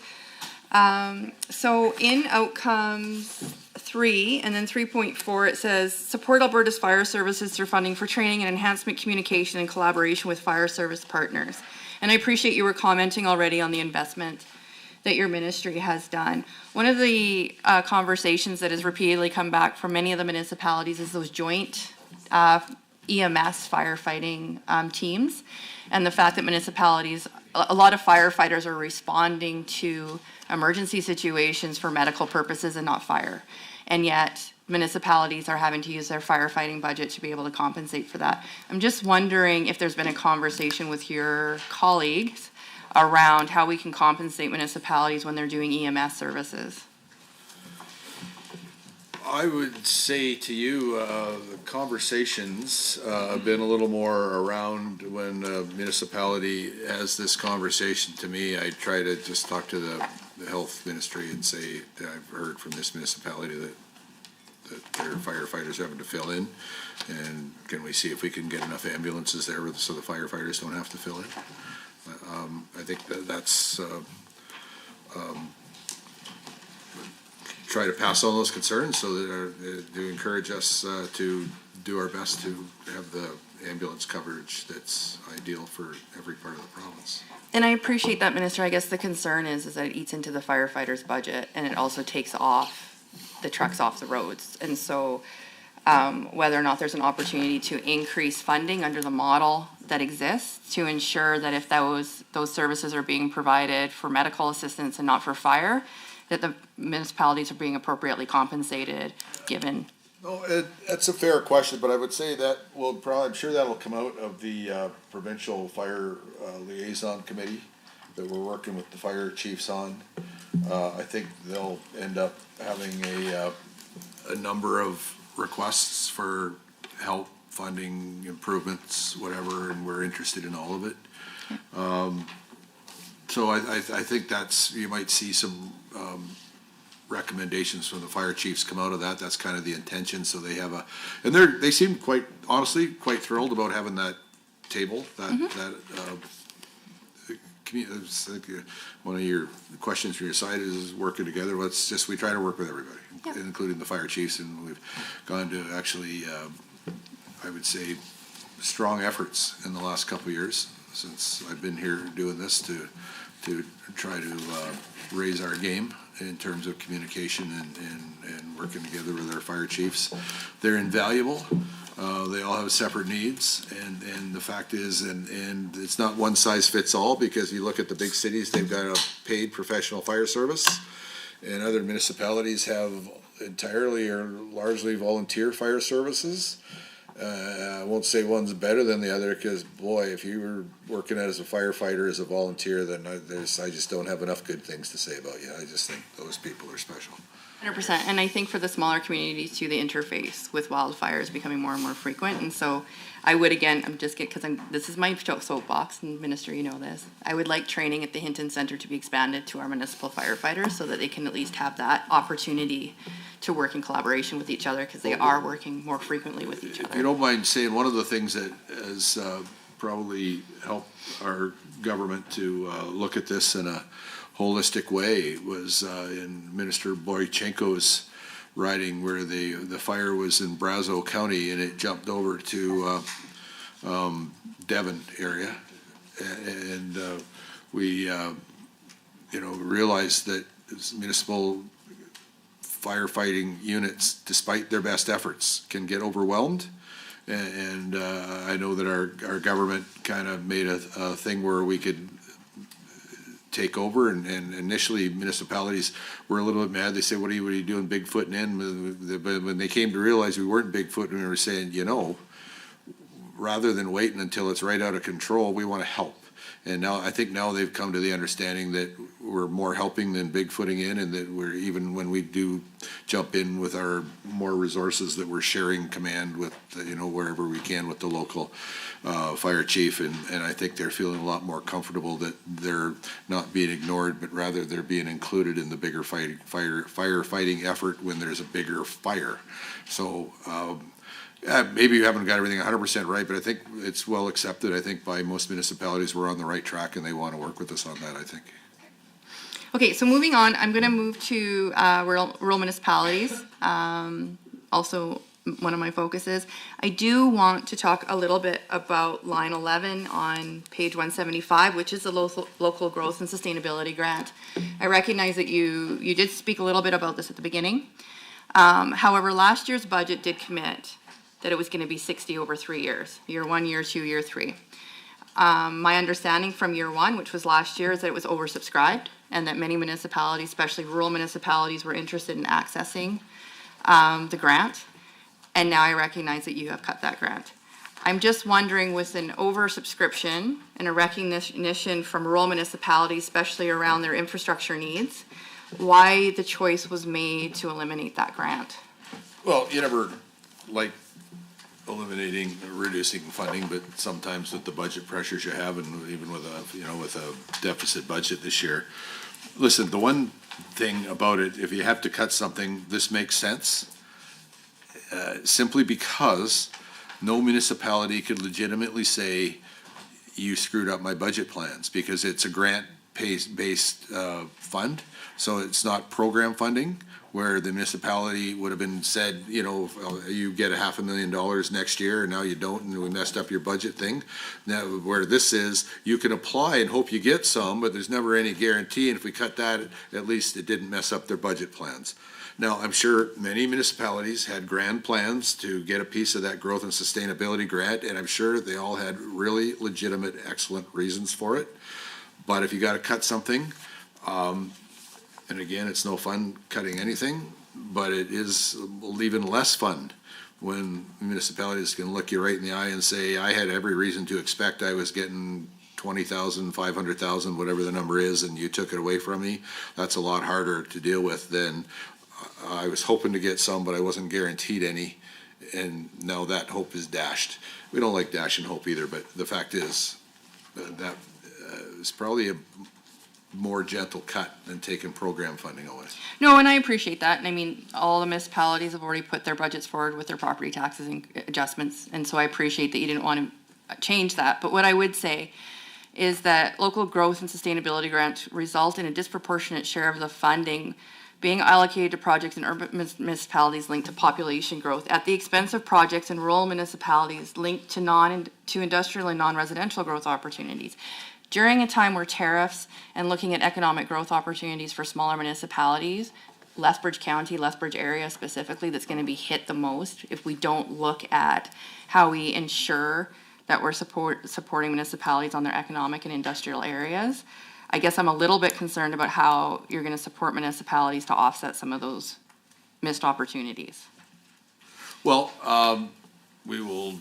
So in outcomes 3 and then 3.4, it says support Alberta's fire services through funding for training and enhancement communication and collaboration with fire service partners. And I appreciate you were commenting already on the investment that your ministry has done. One of the conversations that has repeatedly come back from many of the municipalities is those joint EMS firefighting teams, and the fact that municipalities, a lot of firefighters are responding to emergency situations for medical purposes and not fire. And yet municipalities are having to use their firefighting budget to be able to compensate for that. I'm just wondering if there's been a conversation with your colleagues around how we can compensate municipalities when they're doing EMS services.
I would say to you, the conversations have been a little more around when a municipality has this conversation to me. I try to just talk to the health ministry and say, I've heard from this municipality that their firefighters are having to fill in. And can we see if we can get enough ambulances there so the firefighters don't have to fill in? I think that's try to pass on those concerns so that to encourage us to do our best to have the ambulance coverage that's ideal for every part of the province.
And I appreciate that, Minister. I guess the concern is that it eats into the firefighters' budget, and it also takes off the trucks off the roads. And so whether or not there's an opportunity to increase funding under the model that exists to ensure that if those services are being provided for medical assistance and not for fire, that the municipalities are being appropriately compensated given.
No, that's a fair question, but I would say that I'm sure that'll come out of the provincial fire liaison committee that we're working with the fire chiefs on. I think they'll end up having a number of requests for help, funding, improvements, whatever, and we're interested in all of it. So I think you might see some recommendations from the fire chiefs come out of that. That's kind of the intention. So they have and they seem quite thrilled about having that table. One of your questions from your side is working together. We try to work with everybody, including the fire chiefs, and we've gone to actually, I would say, strong efforts in the last couple of years since I've been here doing this to try to raise our game in terms of communication and working together with our fire chiefs. They're invaluable. They all have separate needs, and the fact is, and it's not one size fits all, because you look at the big cities, they've got a paid professional fire service, and other municipalities have entirely or largely volunteer fire services. I won't say one's better than the other, because boy, if you were working as a firefighter as a volunteer, then I just don't have enough good things to say about you. I just think those people are special.
100%. And I think for the smaller communities too, the interface with wildfires is becoming more and more frequent. And so I would, again, this is my soapbox, and Minister, you know this. I would like training at the Hinton Center to be expanded to our municipal firefighters so that they can at least have that opportunity to work in collaboration with each other, because they are working more frequently with each other.
If you don't mind saying, one of the things that has probably helped our government to look at this in a holistic way was in Minister Boychenko's riding, where the fire was in Brazeau County and it jumped over to Devon area, and we realized that municipal firefighting units, despite their best efforts, can get overwhelmed, And I know that our government kind of made a thing where we could take over, and initially municipalities were a little bit mad. They said, what are you doing bigfooting in? But when they came to realize we weren't bigfooting, we were saying, rather than waiting until it's right out of control, we want to help. And now, I think now they've come to the understanding that we're more helping than bigfooting in, and that we're, even when we do jump in with our more resources, that we're sharing command with, wherever we can with the local fire chief. And I think they're feeling a lot more comfortable that they're not being ignored, but rather they're being included in the bigger firefighting effort when there's a bigger fire. So, maybe you haven't got everything 100% right, but I think it's well accepted. I think by most municipalities, we're on the right track, and they want to work with us on that, I think.
Okay, so moving on, I'm going to move to rural municipalities. Also, one of my focuses. I do want to talk a little bit about line 11 on page 175, which is the local growth and sustainability grant. I recognize that you did speak a little bit about this at the beginning. However, last year's budget did commit that it was going to be 60 over 3 years, year 1, year 2, year 3. My understanding from year 1, which was last year, is that it was oversubscribed, and that many municipalities, especially rural municipalities, were interested in accessing the grant. And now I recognize that you have cut that grant. I'm just wondering, with an oversubscription and a recognition from rural municipalities, especially around their infrastructure needs, why the choice was made to eliminate that grant?
Well, you never like eliminating, reducing funding, but sometimes with the budget pressures you have, and even with a deficit budget this year. Listen, the one thing about it, if you have to cut something, this makes sense. Simply because no municipality could legitimately say, you screwed up my budget plans, because it's a grant-based fund, so it's not program funding, where the municipality would have been said, you get $500,000 next year, and now you don't, and we messed up your budget thing. Now, where this is, you can apply and hope you get some, but there's never any guarantee, and if we cut that, at least it didn't mess up their budget plans. Now, I'm sure many municipalities had grand plans to get a piece of that growth and sustainability grant, and I'm sure they all had really legitimate, excellent reasons for it. But if you got to cut something, and again, it's no fun cutting anything, but it is even less fun when municipalities can look you right in the eye and say, I had every reason to expect I was getting 20,000, 500,000, whatever the number is, and you took it away from me. That's a lot harder to deal with than I was hoping to get some, but I wasn't guaranteed any, and now that hope is dashed. We don't like dashing hope either, but the fact is that is probably a more gentle cut than taking program funding away.
No, and I appreciate that. And I mean, all the municipalities have already put their budgets forward with their property taxes and adjustments, and so I appreciate that you didn't want to change that. But what I would say is that local growth and sustainability grants result in a disproportionate share of the funding being allocated to projects in urban municipalities linked to population growth at the expense of projects in rural municipalities linked to industrial and non-residential growth opportunities. During a time where tariffs and looking at economic growth opportunities for smaller municipalities, Lethbridge County, Lethbridge area specifically, that's going to be hit the most if we don't look at how we ensure that we're supporting municipalities on their economic and industrial areas. I guess I'm a little bit concerned about how you're going to support municipalities to offset some of those missed opportunities.
Well, we will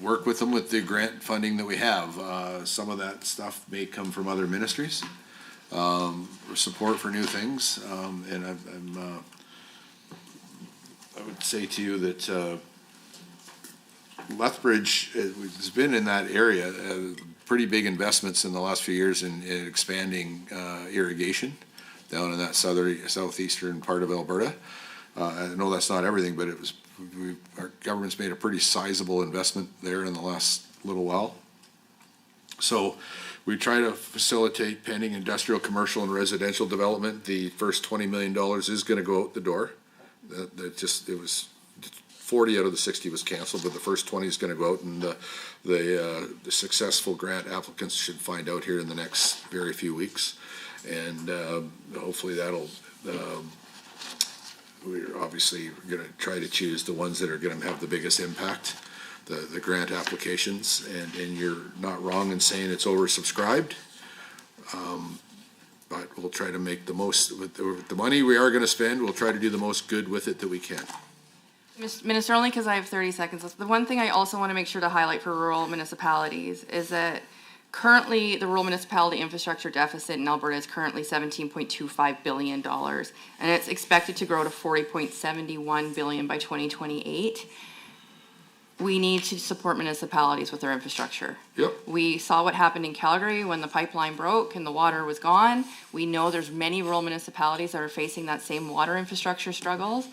work with them with the grant funding that we have. Some of that stuff may come from other ministries, support for new things, and I would say to you that Lethbridge has been in that area. Pretty big investments in the last few years in expanding irrigation down in that southeastern part of Alberta. I know that's not everything, but our government's made a pretty sizable investment there in the last little while. So we try to facilitate pending industrial, commercial, and residential development. The first $20 million is going to go out the door. It was 40 out of the 60 was canceled, but the first 20 is going to go out, and the successful grant applicants should find out here in the next very few weeks, and hopefully that'll. We're obviously obviously we're gonna try to choose the ones that are gonna have the biggest impact, the grant applications, and you're not wrong in saying it's oversubscribed. But we'll try to make the most, with the money we are gonna spend, we'll try to do the most good with it that we can.
Minister, only because I have 30 seconds left. The one thing I also want to make sure to highlight for rural municipalities is that currently the rural municipality infrastructure deficit in Alberta is currently $17.25 billion, and it's expected to grow to $40.71 billion by 2028. We need to support municipalities with their infrastructure.
Yep.
We saw what happened in Calgary when the pipeline broke and the water was gone. We know there's many rural municipalities that are facing that same water infrastructure struggles.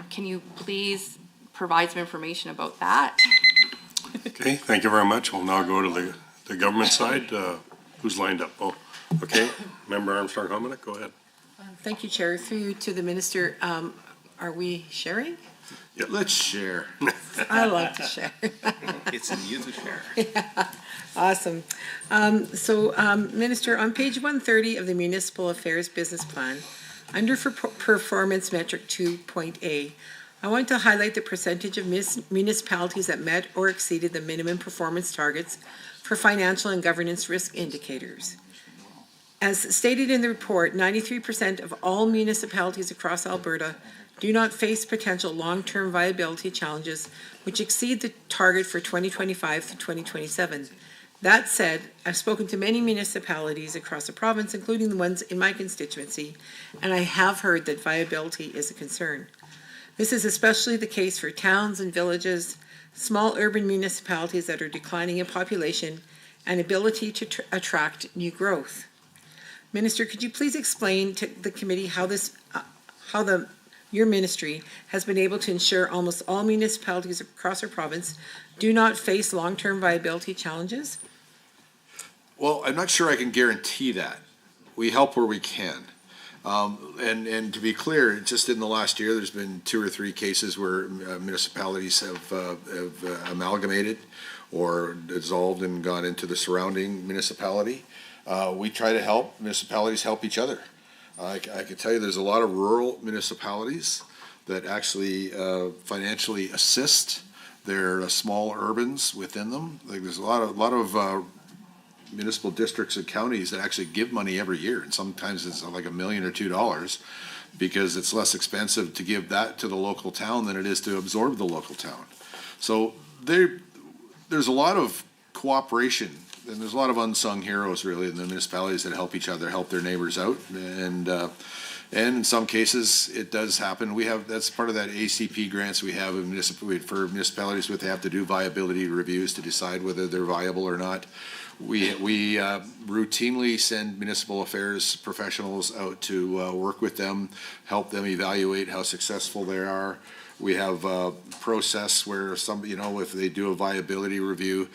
Can you please provide some information about that?
Okay, thank you very much. We'll now go to the government side. Who's lined up? Oh, okay. Member Armstrong Hominick, go ahead.
Thank you, Chair. Through you to the minister. Are we sharing?
Yeah, let's share.
I love to share.
It's in you to share.
Yeah, awesome. Minister, on page 130 of the Municipal Affairs Business Plan, under performance metric 2.A, I want to highlight the percentage of municipalities that met or exceeded the minimum performance targets for financial and governance risk indicators. As stated in the report, 93% of all municipalities across Alberta do not face potential long-term viability challenges which exceed the target for 2025 to 2027. That said, I've spoken to many municipalities across the province, including the ones in my constituency, and I have heard that viability is a concern. This is especially the case for towns and villages, small urban municipalities that are declining in population and ability to attract new growth. Minister, could you please explain to the committee how your ministry has been able to ensure almost all municipalities across our province do not face long-term viability challenges?
Well, I'm not sure I can guarantee that. We help where we can. And to be clear, just in the last year, there's been 2 or 3 cases where municipalities have amalgamated or dissolved and gone into the surrounding municipality. We try to help municipalities help each other. I can tell you there's a lot of rural municipalities that actually financially assist their small urbans within them. Like there's a lot of municipal districts and counties that actually give money every year, and sometimes it's like $1 million or $2 million, because it's less expensive to give that to the local town than it is to absorb the local town. So there's a lot of cooperation. And there's a lot of unsung heroes really in the municipalities that help each other, help their neighbors out, and in some cases it does happen. That's part of that ACP grants we have for municipalities where they have to do viability reviews to decide whether they're viable or not. We routinely send municipal affairs professionals out to work with them, help them evaluate how successful they are. We have a process where if they do a viability review,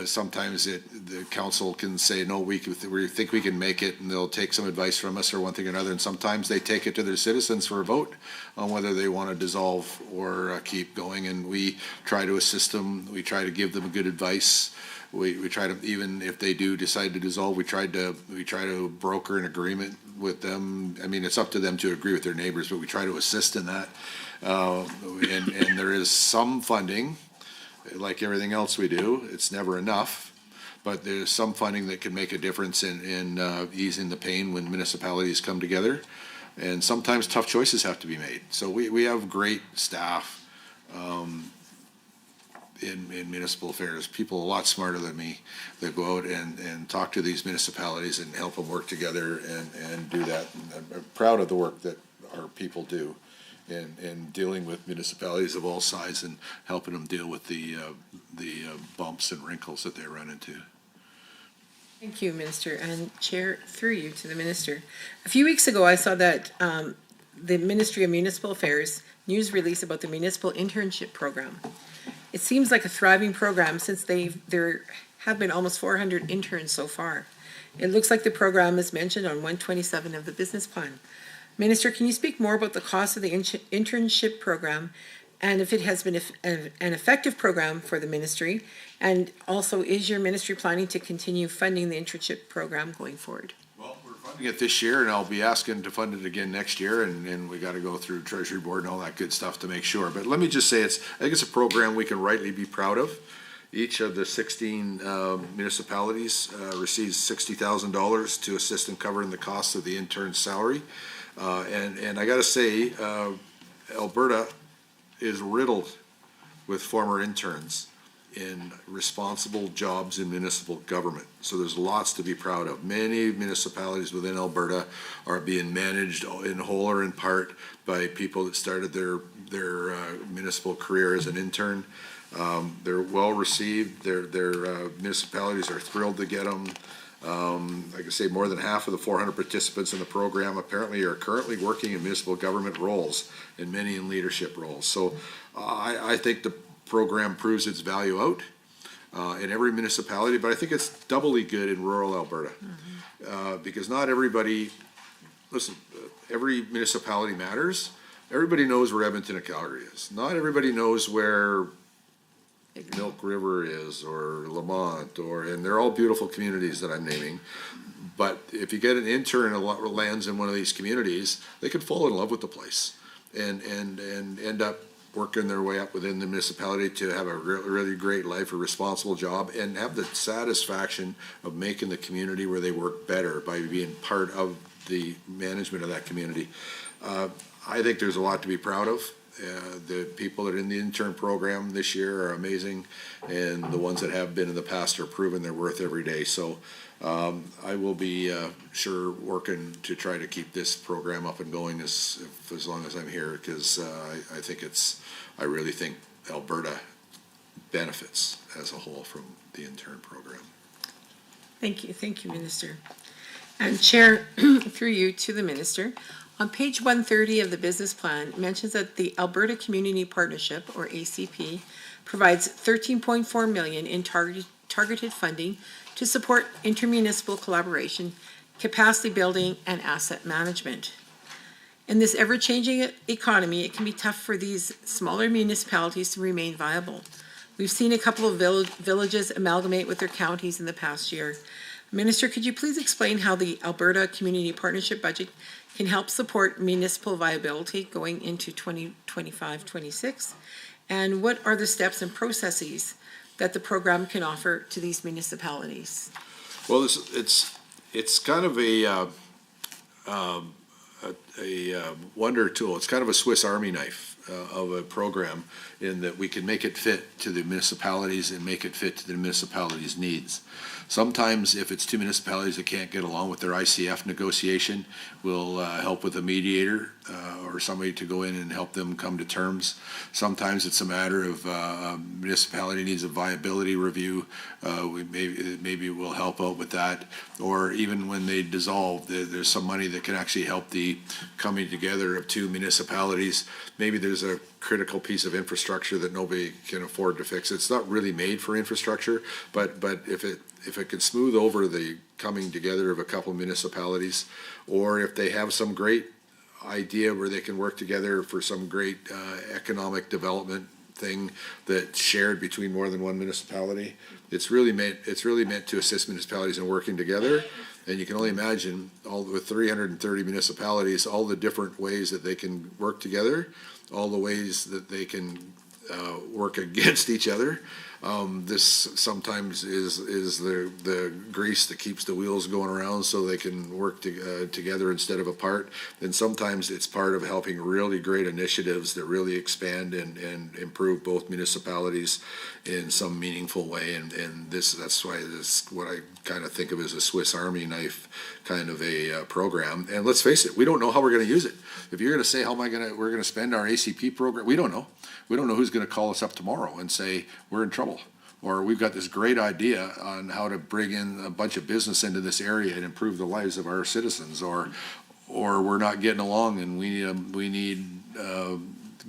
sometimes the council can say, no, we think we can make it, and they'll take some advice from us or one thing or another. And sometimes they take it to their citizens for a vote on whether they want to dissolve or keep going. And we try to assist them. We try to give them good advice. We try to, even if they do decide to dissolve, we try to broker an agreement with them. I mean, it's up to them to agree with their neighbors, but we try to assist in that. And there is some funding, like everything else we do. It's never enough, but there's some funding that can make a difference in easing the pain when municipalities come together. And sometimes tough choices have to be made. So we have great staff in municipal affairs, people a lot smarter than me that go out and talk to these municipalities and help them work together and do that. And I'm proud of the work that our people do in dealing with municipalities of all sizes and helping them deal with the bumps and wrinkles that they run into.
Thank you, Minister. And Chair, through you to the Minister. A few weeks ago, I saw that the Ministry of Municipal Affairs news release about the Municipal Internship Program. It seems like a thriving program since there have been almost 400 interns so far. It looks like the program is mentioned on 127 of the business plan. Minister, can you speak more about the cost of the internship program and if it has been an effective program for the ministry? And also, is your ministry planning to continue funding the internship program going forward?
Well, we're
funding it this year, and I'll be asking to fund it again next year, and we gotta go through Treasury Board and all that good stuff to make sure. But let me just say, I think it's a program we can rightly be proud of. Each of the 16 municipalities receives $60,000 to assist in covering the cost of the intern's salary. And I gotta say, Alberta is riddled with former interns in responsible jobs in municipal government. So there's lots to be proud of. Many municipalities within Alberta are being managed in whole or in part by people that started their municipal career as an intern. They're well received. Their municipalities are thrilled to get them. Like I say, more than half of the 400 participants in the program apparently are currently working in municipal government roles, and many in leadership roles. So I think the program proves its value out in every municipality, but I think it's doubly good in rural Alberta. Because not everybody, listen, every municipality matters. Everybody knows where Edmonton and Calgary is. Not everybody knows where Milk River is, or Lamont, and they're all beautiful communities that I'm naming. But if you get an intern who lands in one of these communities, they could fall in love with the place and end up working their way up within the municipality to have a really great life, a responsible job, and have the satisfaction of making the community where they work better by being part of the management of that community. I think there's a lot to be proud of. The people that are in the intern program this year are amazing, and the ones that have been in the past are proving their worth every day. So I will be sure working to try to keep this program up and going as long as I'm here, because I really think Alberta benefits as a whole from the intern program.
Thank you, Minister. And Chair, through you to the Minister, on page 130 of the business plan, it mentions that the Alberta Community Partnership, or ACP, provides $13.4 million in targeted funding to support intermunicipal collaboration, capacity building, and asset management. In this ever-changing economy, it can be tough for these smaller municipalities to remain viable. We've seen a couple of villages amalgamate with their counties in the past year. Minister, could you please explain how the Alberta Community Partnership budget can help support municipal viability going into 2025-26? And what are the steps and processes that the program can offer to these municipalities?
Well, it's kind of a wonder tool. It's kind of a Swiss Army knife of a program, in that we can make it fit to the municipalities and make it fit to the municipalities' needs. Sometimes if it's two municipalities that can't get along with their ICF negotiation, we'll help with a mediator or somebody to go in and help them come to terms. Sometimes it's a matter of a municipality needs a viability review. Maybe we'll help out with that. Or even when they dissolve, there's some money that can actually help the coming together of two municipalities. Maybe there's a critical piece of infrastructure that nobody can afford to fix. It's not really made for infrastructure, but if it can smooth over the coming together of a couple municipalities, or if they have some great idea where they can work together for some great economic development thing that's shared between more than one municipality, it's really meant to assist municipalities in working together. And you can only imagine, with 330 municipalities, all the different ways that they can work together, all the ways that they can work against each other. This sometimes is the grease that keeps the wheels going around so they can work together instead of apart. And sometimes it's part of helping really great initiatives that really expand and improve both municipalities in some meaningful way. And that's why this, what I kind of think of as a Swiss Army knife kind of a program. And let's face it, we don't know how we're going to use it. If you're going to say, we're going to spend our ACP program, we don't know. We don't know who's going to call us up tomorrow and say, we're in trouble. Or we've got this great idea on how to bring in a bunch of business into this area and improve the lives of our citizens. Or we're not getting along and we need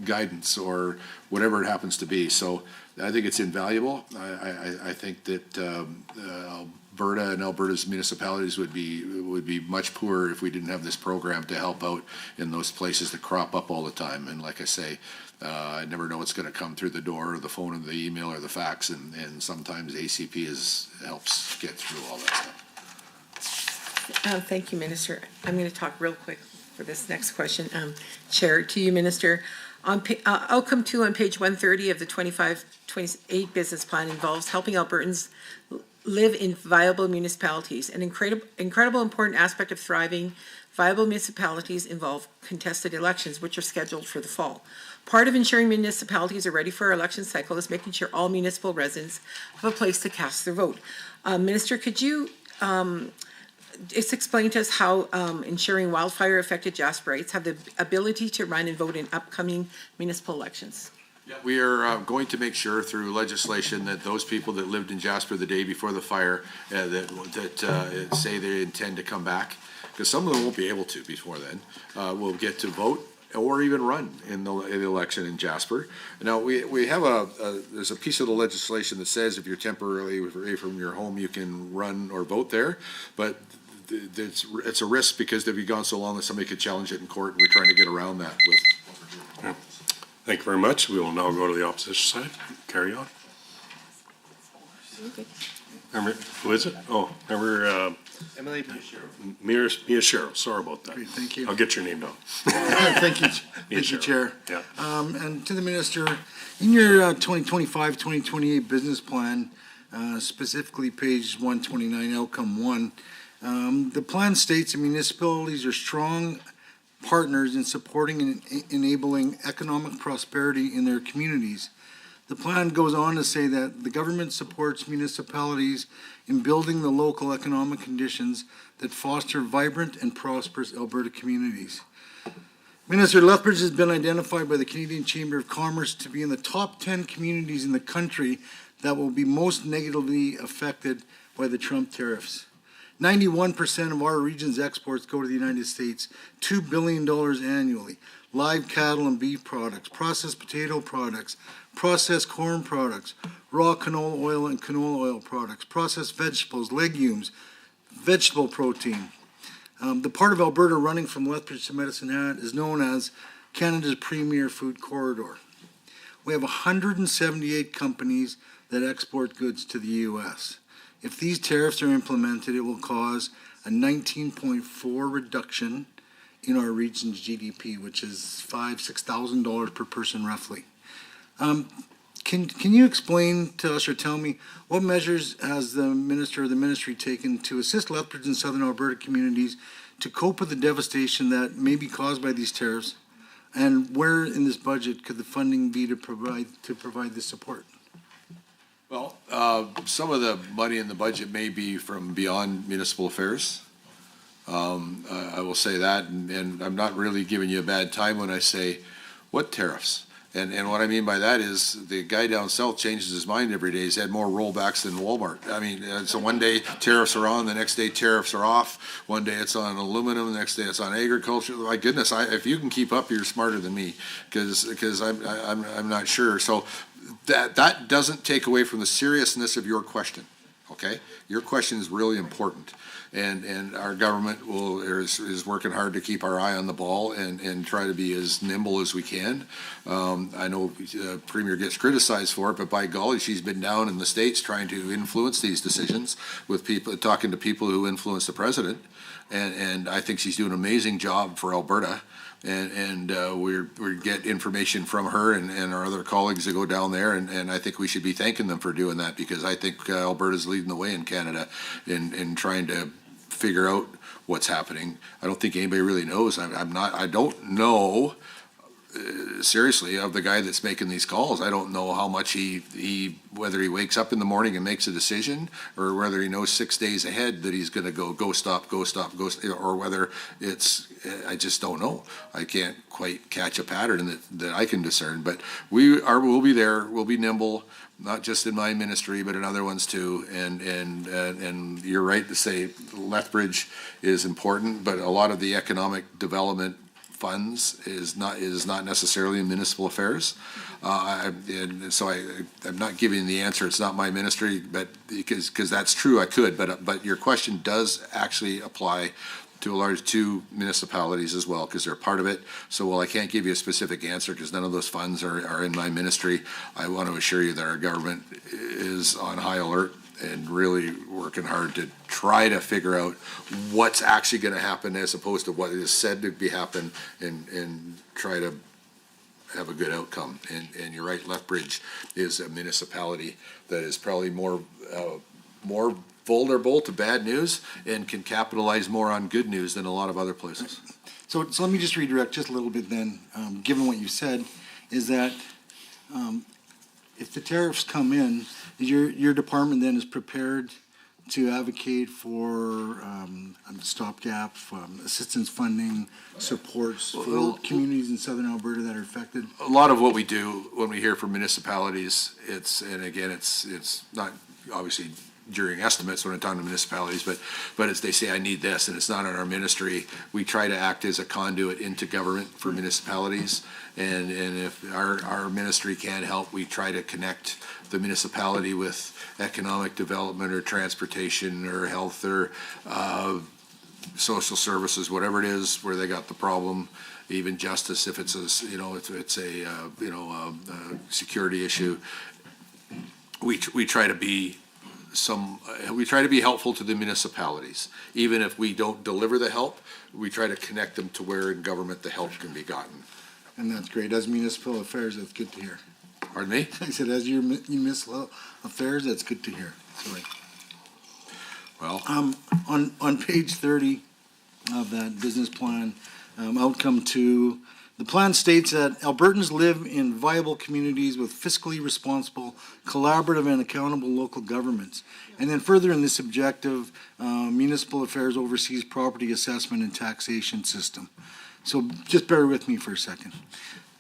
guidance, or whatever it happens to be. So I think it's invaluable. I think that Alberta and Alberta's municipalities would be much poorer if we didn't have this program to help out in those places that crop up all the time. And like I say, I never know what's going to come through the door, or the phone, or the email, or the fax, and sometimes ACP helps get through all that stuff.
Thank you, Minister. I'm going to talk real quick for this next question. Chair, to you, Minister. Outcome 2 on page 130 of the 25-28 business plan involves helping Albertans live in viable municipalities. An incredible important aspect of thriving, viable municipalities involve contested elections, which are scheduled for the fall. Part of ensuring municipalities are ready for our election cycle is making sure all municipal residents have a place to cast their vote. Minister, could you just explain to us how ensuring wildfire-affected Jasperites have the ability to run and vote in upcoming municipal elections?
We are going to make sure through legislation that those people that lived in Jasper the day before the fire that say they intend to come back, because some of them won't be able to before then, will get to vote or even run in the election in Jasper. Now, we have there's a piece of the legislation that says if you're temporarily away from your home, you can run or vote there, but it's a risk because they've been gone so long that somebody could challenge it in court, and we're trying to get around that with what we're doing.
Thank you very much. We will now go to the opposition side. Carry on. Remember, who is it? Oh, remember,
Emily
Mia Sherrill. Sorry about that.
Great, thank you.
I'll get your name down.
Thank you, thank you, Chair.
Yeah.
And to the Minister, in your 2025-2028 business plan, specifically page 129, outcome 1, the plan states that municipalities are strong partners in supporting and enabling economic prosperity in their communities. The plan goes on to say that the government supports municipalities in building the local economic conditions that foster vibrant and prosperous Alberta communities. Minister, Lethbridge has been identified by the Canadian Chamber of Commerce to be in the top 10 communities in the country that will be most negatively affected by the Trump tariffs. 91% of our region's exports go to the United States, $2 billion annually. Live cattle and beef products, processed potato products, processed corn products, raw canola oil and canola oil products, processed vegetables, legumes, vegetable protein. The part of Alberta running from Lethbridge to Medicine Hat is known as Canada's premier food corridor. We have 178 companies that export goods to the U.S. If these tariffs are implemented, it will cause a 19.4 reduction in our region's GDP, which is $6,000 per person roughly. Can you explain to us or tell me what measures has the minister or the ministry taken to assist Lethbridge and Southern Alberta communities to cope with the devastation that may be caused by these tariffs, and where in this budget could the funding be to provide this support?
Well, some of the money in the budget may be from beyond municipal affairs. I will say that, and I'm not really giving you a bad time when I say, what tariffs? And what I mean by that is the guy down south changes his mind every day. He's had more rollbacks than Walmart. I mean, so one day tariffs are on, the next day tariffs are off. One day it's on aluminum, the next day it's on agriculture. My goodness, if you can keep up, you're smarter than me, because I'm not sure. So that doesn't take away from the seriousness of your question. Okay, your question is really important, and our government is working hard to keep our eye on the ball and try to be as nimble as we can. I know Premier gets criticized for it, but by golly, she's been down in the States trying to influence these decisions with people, talking to people who influence the president, and I think she's doing an amazing job for Alberta. And we get information from her and our other colleagues that go down there, and I think we should be thanking them for doing that, because I think Alberta's leading the way in Canada in trying to figure out what's happening. I don't think anybody really knows. I don't know, seriously, of the guy that's making these calls. I don't know how much whether he wakes up in the morning and makes a decision, or whether he knows 6 days ahead that he's going to go stop, or whether I just don't know. I can't quite catch a pattern that I can discern, but we'll be there. We'll be nimble, not just in my ministry, but in other ones too. And you're right to say Lethbridge is important, but a lot of the economic development funds is not necessarily in municipal affairs, and so I'm not giving the answer. It's not my ministry, but because that's true, I could. But your question does actually apply to municipalities as well, because they're part of it. So while I can't give you a specific answer because none of those funds are in my ministry, I want to assure you that our government is on high alert and really working hard to try to figure out what's actually gonna happen as opposed to what is said to be happen, and try to have a good outcome. And you're right, Lethbridge is a municipality that is probably more vulnerable to bad news and can capitalize more on good news than a lot of other places.
So let me just redirect just a little bit then, given what you said, is that if the tariffs come in, your department then is prepared to advocate for stopgap, assistance funding, supports for communities in southern Alberta that are affected?
A lot of what we do when we hear from municipalities, it's not obviously during estimates when I'm talking to municipalities, but it's, they say, I need this, and it's not in our ministry. We try to act as a conduit into government for municipalities, and if our ministry can't help, we try to connect the municipality with economic development or transportation or health or social services, whatever it is, where they got the problem, even justice, if it's a security issue. We try to be helpful to the municipalities. Even if we don't deliver the help, we try to connect them to where in government the help can be gotten.
And that's great. As municipal affairs, that's good to hear.
Pardon me?
I said, as your municipal affairs, that's good to hear. Sorry.
Well,
on page 30 of that business plan, outcome 2, the plan states that Albertans live in viable communities with fiscally responsible, collaborative, and accountable local governments. And then further in this objective, municipal affairs oversees property assessment and taxation system. So just bear with me for a second.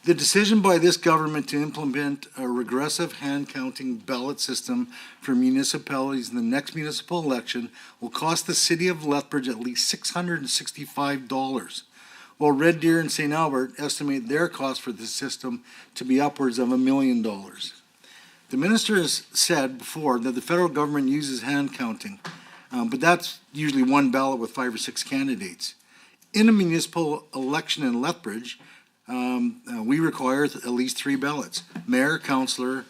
The decision by this government to implement a regressive hand-counting ballot system for municipalities in the next municipal election will cost the city of Lethbridge at least $665, while Red Deer and St. Albert estimate their cost for the system to be upwards of $1 million. The minister has said before that the federal government uses hand-counting, but that's usually one ballot with 5 or 6 candidates. In a municipal election in Lethbridge, we require at least 3 ballots: mayor, councillor,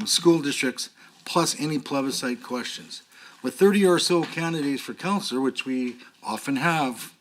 school districts, plus any plebiscite questions. With 30 or so candidates for councillor, which we often have,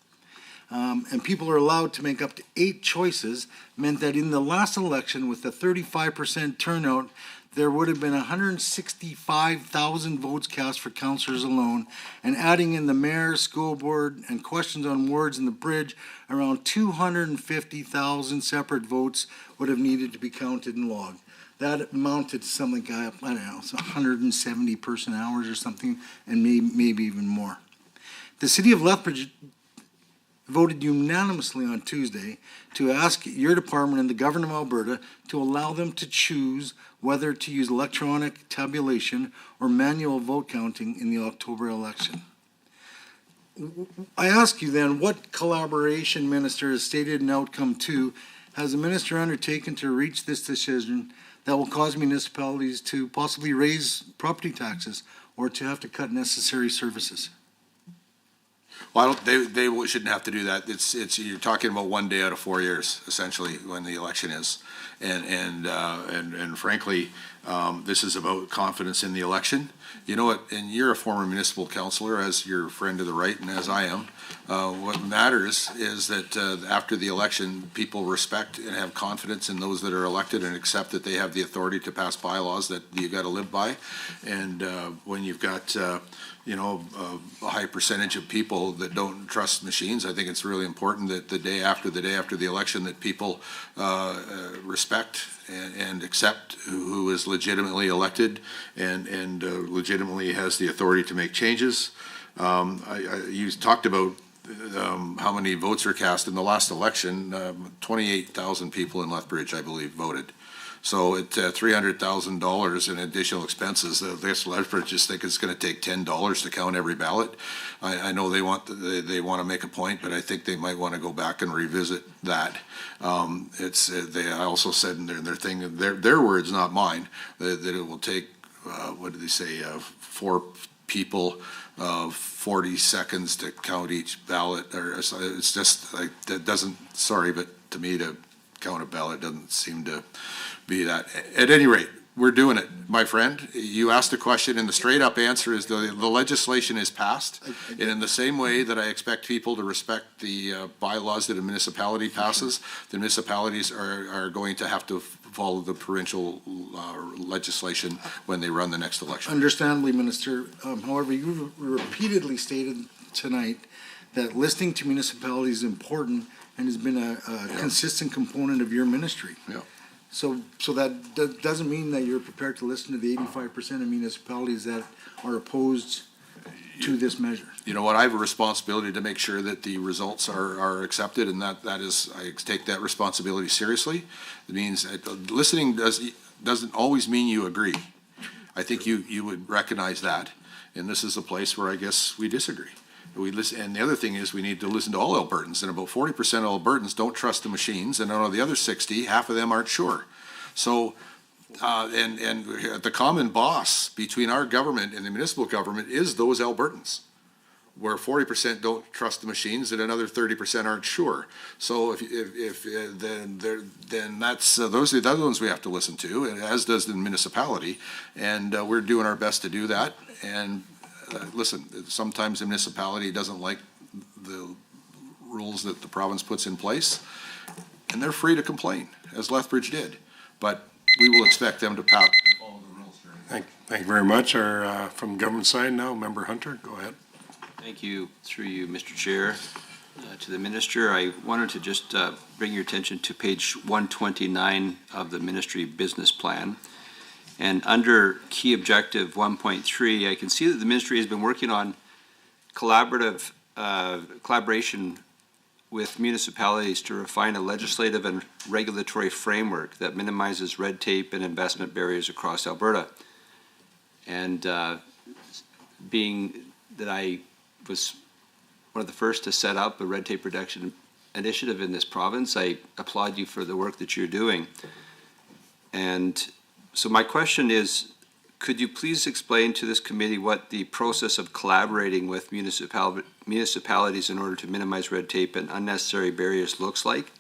and people are allowed to make up to 8 choices, meant that in the last election, with a 35% turnout, there would have been 165,000 votes cast for councillors alone, and adding in the mayor, school board, and questions on wards in the bridge, around 250,000 separate votes would have needed to be counted and logged. That amounted to something like, I don't know, 170 person hours or something, and maybe even more. The city of Lethbridge voted unanimously on Tuesday to ask your department and the government of Alberta to allow them to choose whether to use electronic tabulation or manual vote counting in the October election. I ask you then, what collaboration, Minister, as stated in outcome 2, has the minister undertaken to reach this decision that will cause municipalities to possibly raise property taxes or to have to cut necessary services?
Well, they shouldn't have to do that. It's you're talking about 1 day out of 4 years, essentially, when the election is, and frankly, this is about confidence in the election. You know what? And you're a former municipal councillor, as your friend to the right, and as I am. What matters is that after the election, people respect and have confidence in those that are elected and accept that they have the authority to pass bylaws that you got to live by. And when you've got a high percentage of people that don't trust machines, I think it's really important that the day after the election that people respect and accept who is legitimately elected and legitimately has the authority to make changes. You talked about how many votes are cast in the last election. 28,000 people in Lethbridge, I believe, voted. So at $300,000 in additional expenses, this Lethbridge just think it's going to take $10 to count every ballot. I know they want to make a point, but I think they might want to go back and revisit that. They also said in their thing, their words, not mine, that it will take what did they say? 4 people 40 seconds to count each ballot. Or it's just like that doesn't. Sorry, but to me to count a ballot doesn't seem to be that. At any rate, we're doing it, my friend. You asked a question, and the straight-up answer is the legislation is passed. And in the same way that I expect people to respect the bylaws that a municipality passes, the municipalities are going to have to follow the provincial legislation when they run the next election.
Understandably, Minister. However, you repeatedly stated tonight that listening to municipalities is important and has been a consistent component of your ministry.
Yeah.
So that doesn't mean that you're prepared to listen to the 85% of municipalities that are opposed to this measure.
You know what, I have a responsibility to make sure that the results are accepted, and that is, I take that responsibility seriously. It means, listening doesn't always mean you agree. I think you would recognize that, and this is a place where I guess we disagree. We listen, and the other thing is we need to listen to all Albertans, and about 40% of Albertans don't trust the machines, and out of the other 60, half of them aren't sure. So, and the common boss between our government and the municipal government is those Albertans, where 40% don't trust the machines and another 30% aren't sure. So then that's those are the other ones we have to listen to, and as does the municipality, and we're doing our best to do that. And listen, sometimes the municipality doesn't like the rules that the province puts in place, and they're free to complain, as Lethbridge did. But we will expect them to follow the rules.
Thank you very much. Our, from government side now, Member Hunter, go ahead.
Thank you, through you, Mr. Chair. To the Minister, I wanted to just bring your attention to page 129 of the Ministry Business Plan. And under key objective 1.3, I can see that the ministry has been working on collaboration with municipalities to refine a legislative and regulatory framework that minimizes red tape and investment barriers across Alberta. And being that I was one of the first to set up a red tape reduction initiative in this province, I applaud you for the work that you're doing. And so my question is, could you please explain to this committee what the process of collaborating with municipalities in order to minimize red tape and unnecessary barriers looks like?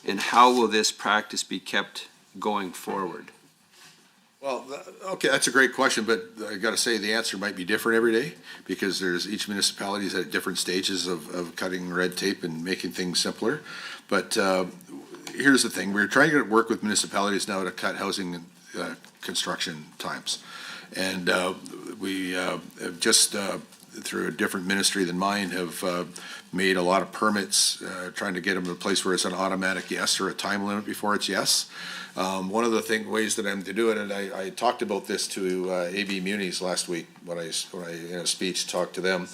And how will this practice be kept going forward?
Well, okay, that's a great question, but I got to say the answer might be different every day, because each municipality is at different stages of cutting red tape and making things simpler. But here's the thing: we're trying to work with municipalities now to cut housing construction times, and we have just through a different ministry than mine have made a lot of permits, trying to get them to a place where it's an automatic yes or a time limit before it's yes. One of the ways that I'm to do it, and I talked about this to AB Munis last week when I in a speech talked to them.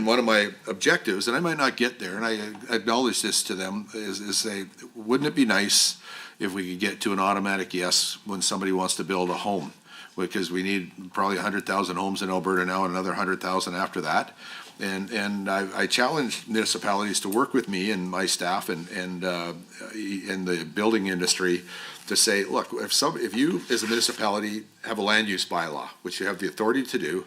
One of my objectives, and I might not get there, and I acknowledge this to them, is say, wouldn't it be nice if we could get to an automatic yes when somebody wants to build a home? Because we need probably 100,000 homes in Alberta now, and another 100,000 after that. And I challenge municipalities to work with me and my staff and in the building industry to say, look, if you as a municipality have a land use bylaw, which you have the authority to do,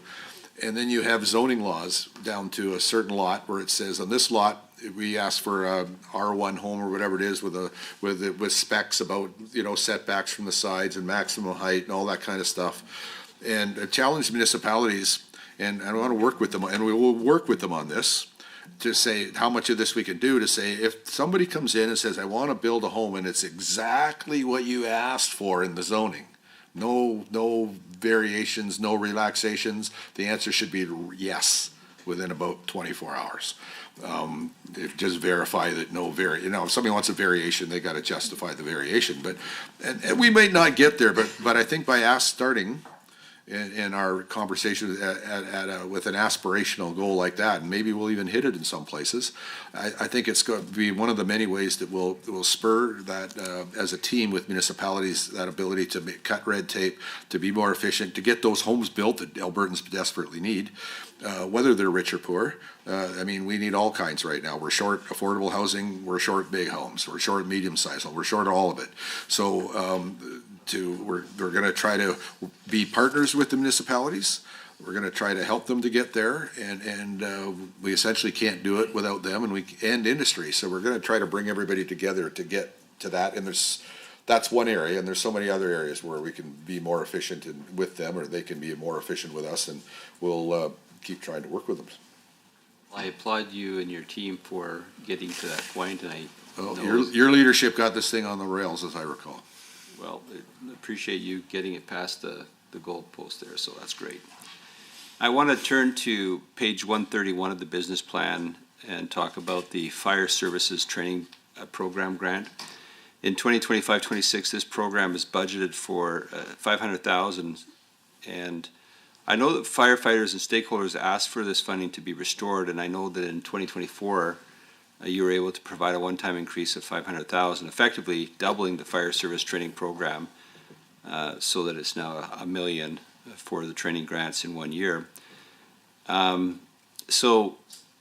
and then you have zoning laws down to a certain lot where it says on this lot we ask for a R1 home or whatever it is with specs about, you know, setbacks from the sides and maximum height and all that kind of stuff, and challenge municipalities. And I want to work with them, and we will work with them on this, to say how much of this we can do, to say if somebody comes in and says, I want to build a home, and it's exactly what you asked for in the zoning, no variations, no relaxations, the answer should be yes within about 24 hours. Just verify that if somebody wants a variation, they got to justify the variation. But and we might not get there, but I think by starting in our conversation with an aspirational goal like that, and maybe we'll even hit it in some places, I think it's going to be one of the many ways that will spur that as a team with municipalities, that ability to cut red tape, to be more efficient, to get those homes built that Albertans desperately need, whether they're rich or poor. I mean, we need all kinds right now. We're short affordable housing, we're short big homes, we're short medium-sized homes, we're short all of it. So we're going to try to be partners with the municipalities. We're going to try to help them to get there, and we essentially can't do it without them and industry. So we're going to try to bring everybody together to get to that. And
that's one area, and there's so many other areas where we can be more efficient with them, or they can be more efficient with us, and we'll keep trying to work with them.
I applaud you and your team for getting to that point, and I
Well,
know
your leadership got this thing on the rails, as I recall.
well, I appreciate you getting it past the goalpost there, so that's great. I want to turn to page 131 of the business plan and talk about the Fire Services Training Program grant. In 2025-26, this program is budgeted for $500,000, and I know that firefighters and stakeholders asked for this funding to be restored, and I know that in 2024, you were able to provide a one-time increase of $500,000, effectively doubling the fire service training program, so that it's now $1 million for the training grants in 1 year. So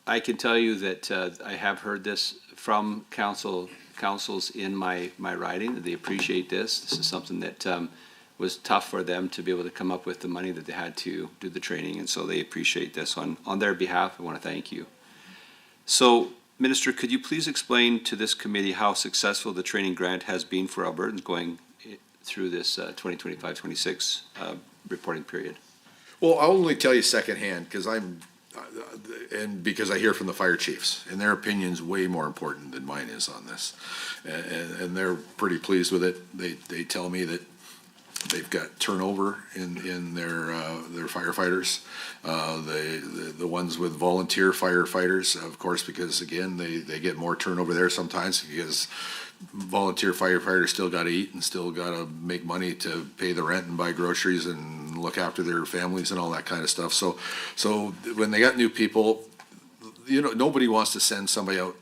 I can tell you that I have heard this from councils in my riding. They appreciate this. This is something that was tough for them to be able to come up with the money that they had to do the training, and so they appreciate this. On their behalf, I want to thank you. So, Minister, could you please explain to this committee how successful the training grant has been for Albertans going through this 2025-26 reporting period?
Well, I'll only tell you secondhand, because because I hear from the fire chiefs, and their opinion's way more important than mine is on this. And they're pretty pleased with it. They tell me that they've got turnover in their firefighters. The ones with volunteer firefighters, of course, because again, they get more turnover there sometimes because volunteer firefighters still got to eat and still got to make money to pay the rent and buy groceries and look after their families and all that kind of stuff. So when they got new people, nobody wants to send somebody out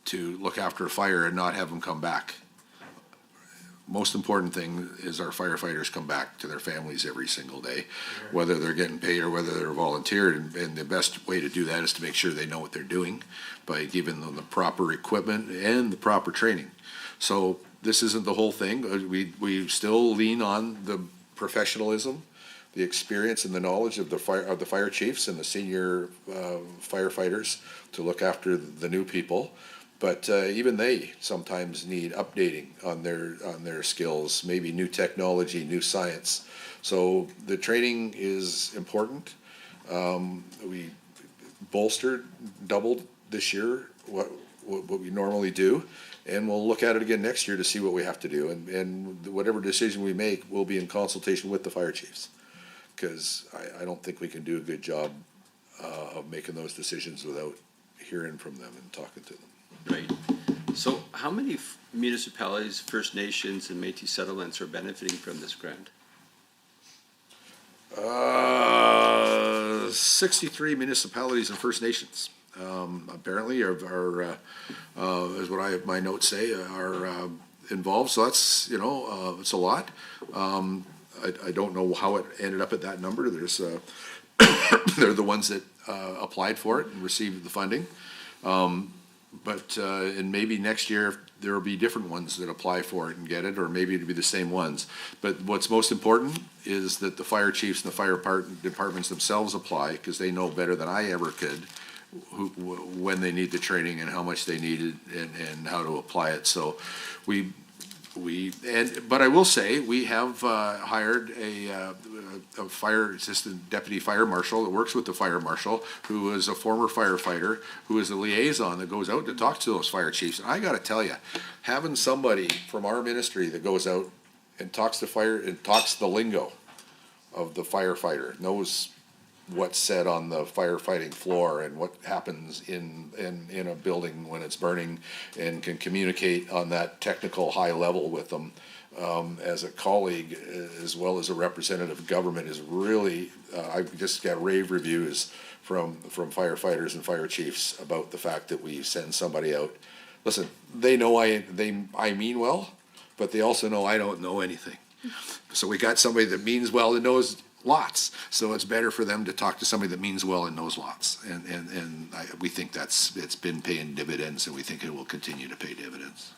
to look after a fire and not have them come back. Most important thing is our firefighters come back to their families every single day, whether they're getting paid or whether they're volunteered. And the best way to do that is to make sure they know what they're doing by giving them the proper equipment and the proper training. So this isn't the whole thing. We still lean on the professionalism, the experience and the knowledge of the fire chiefs and the senior firefighters to look after the new people. But even they sometimes need updating on their skills, maybe new technology, new science. So the training is important. We bolstered, doubled this year what we normally do, and we'll look at it again next year to see what we have to do. And whatever decision we make will be in consultation with the fire chiefs, because I don't think we can do a good job of making those decisions without hearing from them and talking to them.
Right. So how many municipalities, First Nations, and Métis settlements are benefiting from this grant?
63 municipalities and First Nations. Apparently are is what my notes say, are involved. So that's, it's a lot. I don't know how it ended up at that number. There's they're the ones that applied for it and received the funding. But and maybe next year there will be different ones that apply for it and get it, or maybe it'll be the same ones. But what's most important is that the fire chiefs and the fire departments themselves apply, because they know better than I ever could when they need the training and how much they need it and how to apply it. So but I will say, we have hired a fire assistant deputy fire marshal that works with the fire marshal, who is a former firefighter, who is a liaison that goes out to talk to those fire chiefs. And I gotta tell you, having somebody from our ministry that goes out and talks to fire and talks the lingo of the firefighter, knows what's said on the firefighting floor and what happens in a building when it's burning, and can communicate on that technical high level with them as a colleague as well as a representative of government is really, I've just got rave reviews from firefighters and fire chiefs about the fact that we send somebody out. Listen, they know I mean well, but they also know I don't know anything. So we got somebody that means well and knows lots, so it's better for them to talk to somebody that means well and knows lots, and we think it's been paying dividends, and we think it will continue to pay dividends.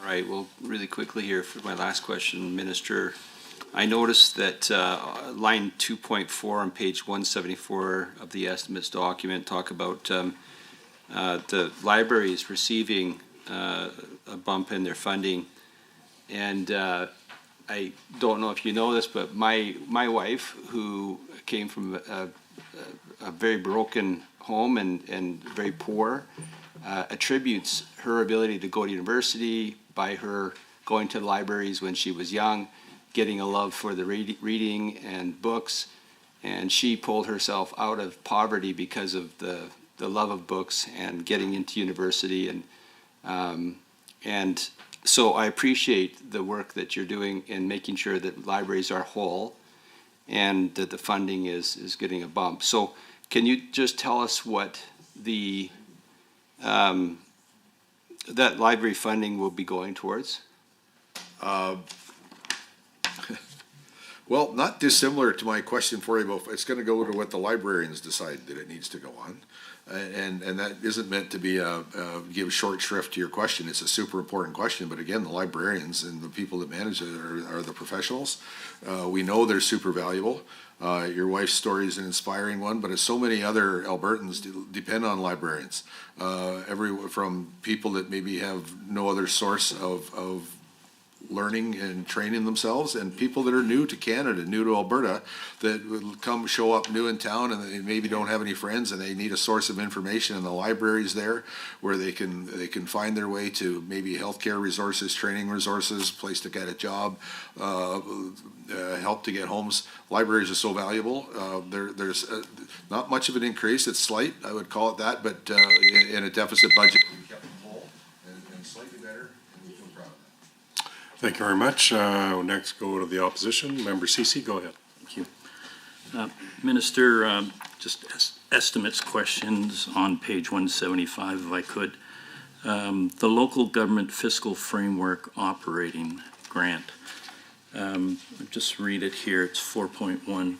All right, well, really quickly here for my last question, Minister, I noticed that line 2.4 on page 174 of the estimates document talk about the libraries receiving a bump in their funding. And I don't know if you know this, but my wife, who came from a very broken home and very poor, attributes her ability to go to university by her going to the libraries when she was young, getting a love for the reading and books. And she pulled herself out of poverty because of the love of books and getting into university. And so I appreciate the work that you're doing in making sure that libraries are whole and that the funding is getting a bump. So can you just tell us what the that library funding will be going towards?
Well, not dissimilar to my question for you, but it's gonna go to what the librarians decide that it needs to go on. And that isn't meant to be give short shrift to your question. It's a super important question, but again, the librarians and the people that manage it are the professionals. We know they're super valuable. Your wife's story is an inspiring one, but as so many other Albertans depend on librarians. From people that maybe have no other source of learning and training themselves, and people that are new to Canada, new to Alberta, that would come show up new in town and they maybe don't have any friends and they need a source of information, and the library's there where they can find their way to maybe healthcare resources, training resources, place to get a job, help to get homes. Libraries are so valuable. There's not much of an increase. It's slight, I would call it that, but in a deficit budget, we kept them whole and slightly better, and we feel proud of that.
Thank you very much. Next, go to the opposition. Member Cece, go ahead.
Thank you. Minister, just estimates questions on page 175, if I could. The local government fiscal framework operating grant. Just read it here. It's 4.1.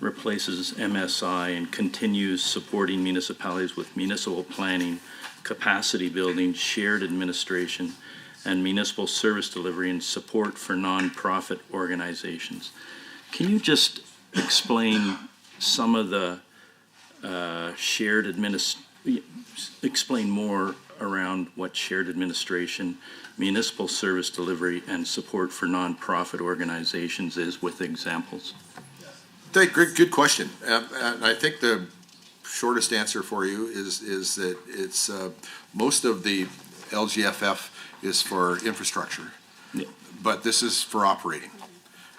Replaces MSI and continues supporting municipalities with municipal planning, capacity building, shared administration, and municipal service delivery and support for nonprofit organizations. Can you just explain some of the explain more around what shared administration, municipal service delivery, and support for nonprofit organizations is with examples?
Good question. And I think the shortest answer for you is that it's most of the LGFF is for infrastructure, but this is for operating.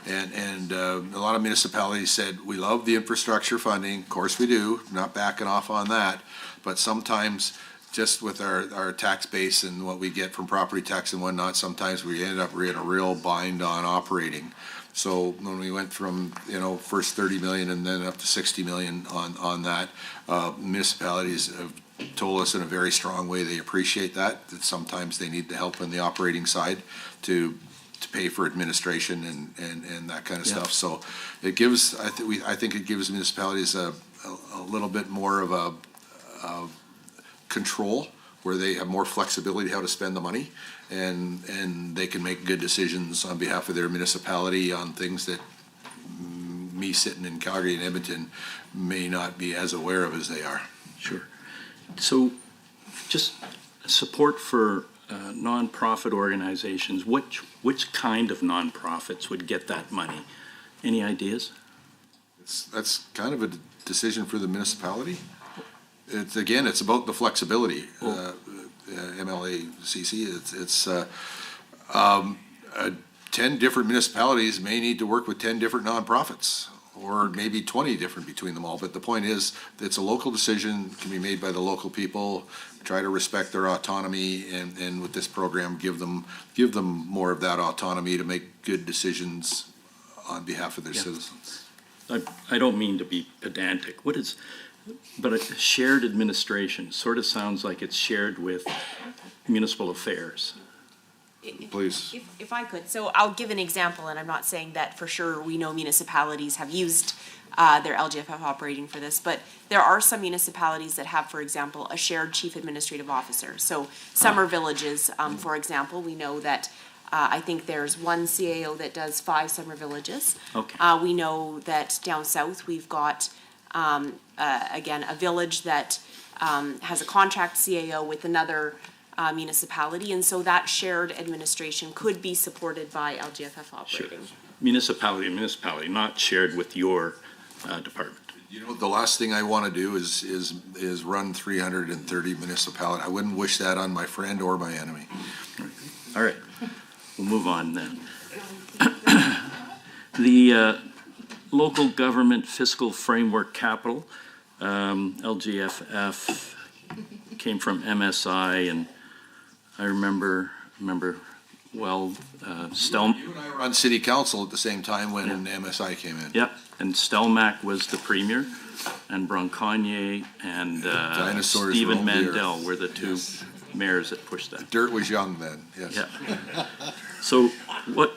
And a lot of municipalities said, we love the infrastructure funding. Of course we do, not backing off on that. But sometimes just with our tax base and what we get from property tax and whatnot, sometimes we end up in a real bind on operating. So when we went from, first 30 million and then up to 60 million on that, municipalities have told us in a very strong way they appreciate that sometimes they need the help on the operating side to pay for administration and that kind of stuff. So it gives, I think it gives municipalities a little bit more of a control where they have more flexibility how to spend the money, and they can make good decisions on behalf of their municipality on things that me sitting in Calgary and Edmonton may not be as aware of as they are.
Sure. So just support for nonprofit organizations, which kind of nonprofits would get that money? Any ideas?
That's kind of a decision for the municipality. It's about the flexibility. MLACC, it's 10 different municipalities may need to work with 10 different nonprofits, or maybe 20 different between them all. But the point is, it's a local decision, can be made by the local people. Try to respect their autonomy, and with this program, give them more of that autonomy to make good decisions on behalf of their citizens.
I don't mean to be pedantic. But a shared administration sort of sounds like it's shared with municipal affairs.
Please.
If I could, so I'll give an example, and I'm not saying that for sure we know municipalities have used their LGFF operating for this, but there are some municipalities that have, for example, a shared chief administrative officer. So summer villages, for example, we know that I think there's one CAO that does 5 summer villages.
Okay.
We know that down south we've got again a village that has a contract CAO with another municipality, and so that shared administration could be supported by LGFF operating.
Municipality, not shared with your department.
You know, the last thing I want to do is run 330 municipality. I wouldn't wish that on my friend or my enemy.
All right, we'll move on then. The local government fiscal framework capital, LGFF, came from MSI, and I remember well, Stel.
You and I were on city council at the same time when MSI came in.
Yep, and Stelmach was the premier, and Bronconnier and
Dinosaurs
Stephen
roamed the earth.
Mandel were the two mayors that pushed that.
Dirt was young then, yes.
Yeah. So what,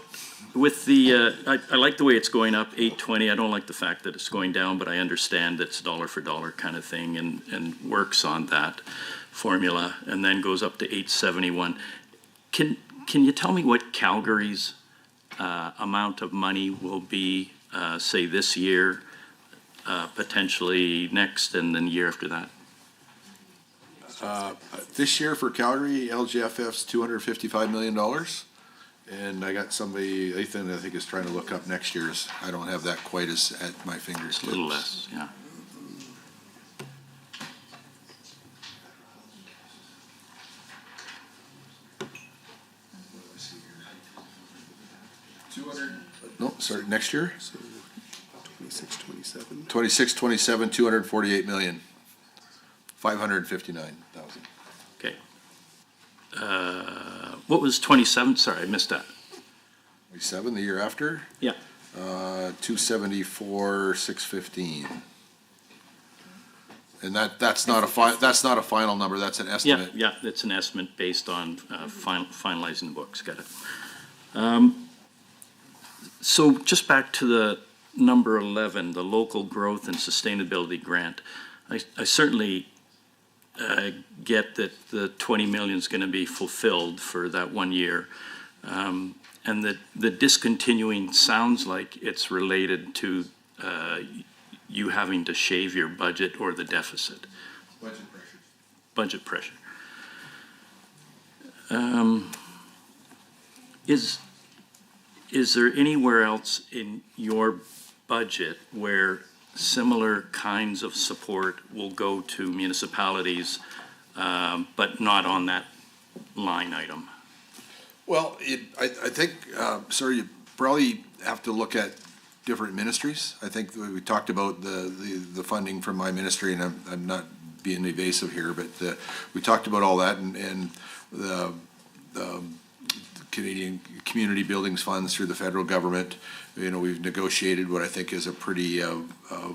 with the, I like the way it's going up, 820. I don't like the fact that it's going down, but I understand it's dollar for dollar kind of thing and works on that formula, and then goes up to 871. Can you tell me what Calgary's amount of money will be, say, this year, potentially next, and then the year after that?
This year for Calgary, LGFF's $255 million. And I got somebody, Ethan, I think is trying to look up next year's. I don't have that quite as at my fingertips.
A little less, yeah.
No, sorry, next year?
26, 27.
26, 27, 248 million, 559,000.
Okay. What was 27? Sorry, I missed that.
27 the year after?
Yeah.
274, 615. And that's not a final number, that's an estimate.
Yeah, it's an estimate based on finalizing the books, got it. So just back to the number 11, the local growth and sustainability grant. I certainly get that the 20 million is going to be fulfilled for that 1 year. And that the discontinuing sounds like it's related to you having to shave your budget or the deficit.
Budget pressure.
Budget pressure. Is there anywhere else in your budget where similar kinds of support will go to municipalities, but not on that line item?
Well, I think, sir, you probably have to look at different ministries. I think we talked about the funding from my ministry, and I'm not being evasive here, but we talked about all that, and the Canadian Community Buildings Funds through the federal government. You know, we've negotiated what I think is a pretty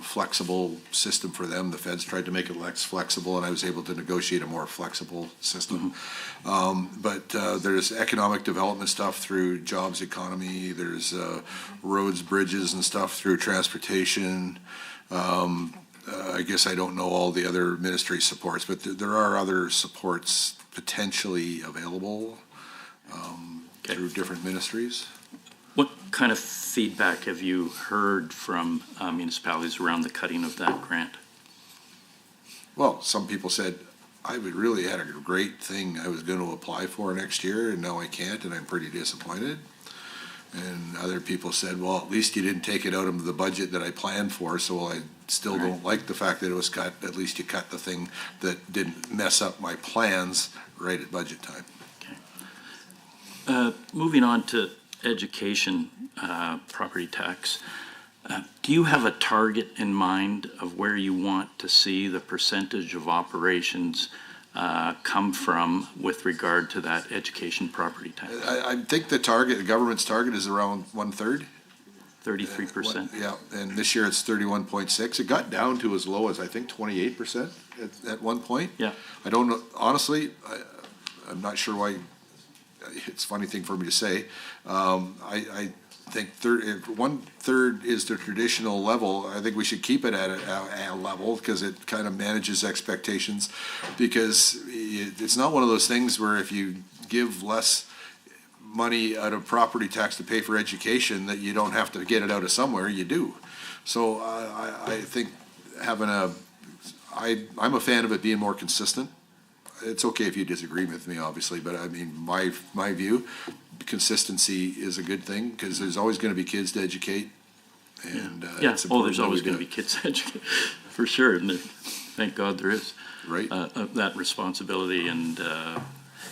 flexible system for them. The feds tried to make it less flexible, and I was able to negotiate a more flexible system. But there's economic development stuff through jobs economy. There's roads, bridges, and stuff through transportation. I guess I don't know all the other ministry supports, but there are other supports potentially available through different ministries.
What kind of feedback have you heard from municipalities around the cutting of that grant?
Well, some people said, I would really had a great thing I was going to apply for next year, and now I can't, and I'm pretty disappointed. And other people said, well, at least you didn't take it out of the budget that I planned for, so I still don't like the fact that it was cut. At least you cut the thing that didn't mess up my plans right at budget time.
Moving on to education property tax, do you have a target in mind of where you want to see the percentage of operations come from with regard to that education property tax?
I think the government's target is around 1/3.
33%?
Yeah, and this year it's 31.6. It got down to as low as, I think, 28% at one point.
Yeah.
I don't know, honestly, I'm not sure why. It's a funny thing for me to say. I think if 1/3 is the traditional level, I think we should keep it at a level because it kind of manages expectations. Because it's not one of those things where if you give less money out of property tax to pay for education that you don't have to get it out of somewhere, you do. So I think I'm a fan of it being more consistent. it's okay if you disagree with me, obviously, but I mean, my view, consistency is a good thing, because there's always gonna be kids to educate, and,
Yeah,
it's
oh,
important
there's
that we
always
do
gonna
it.
be kids educated, for sure, and thank God there is.
Right.
That responsibility, and,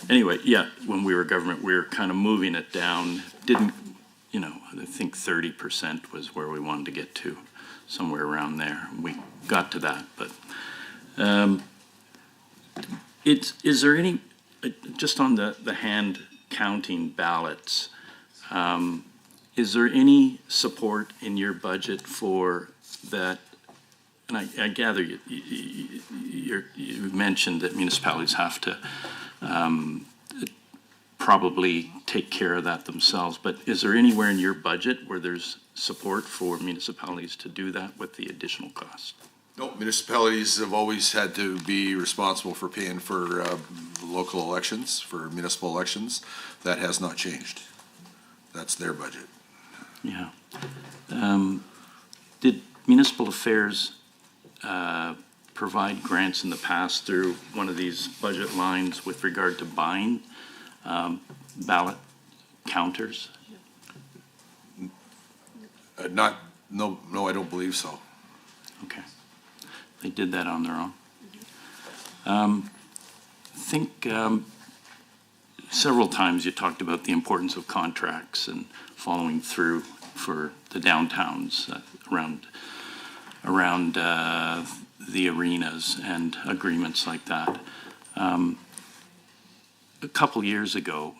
anyway, yeah, when we were government, we were kind of moving it down, didn't, you know, I think 30% was where we wanted to get to, somewhere around there. We got to that, but, is there any, just on the hand counting ballots, is there any support in your budget for that? And I gather you mentioned that municipalities have to probably take care of that themselves, but is there anywhere in your budget where there's support for municipalities to do that with the additional cost?
No, municipalities have always had to be responsible for paying for local elections, for municipal elections. That has not changed. That's their budget.
Yeah. Did municipal affairs provide grants in the past through one of these budget lines with regard to buying ballot counters?
No, I don't believe so.
Okay. They did that on their own. I think several times you talked about the importance of contracts and following through for the downtowns around the arenas and agreements like that. A couple years ago,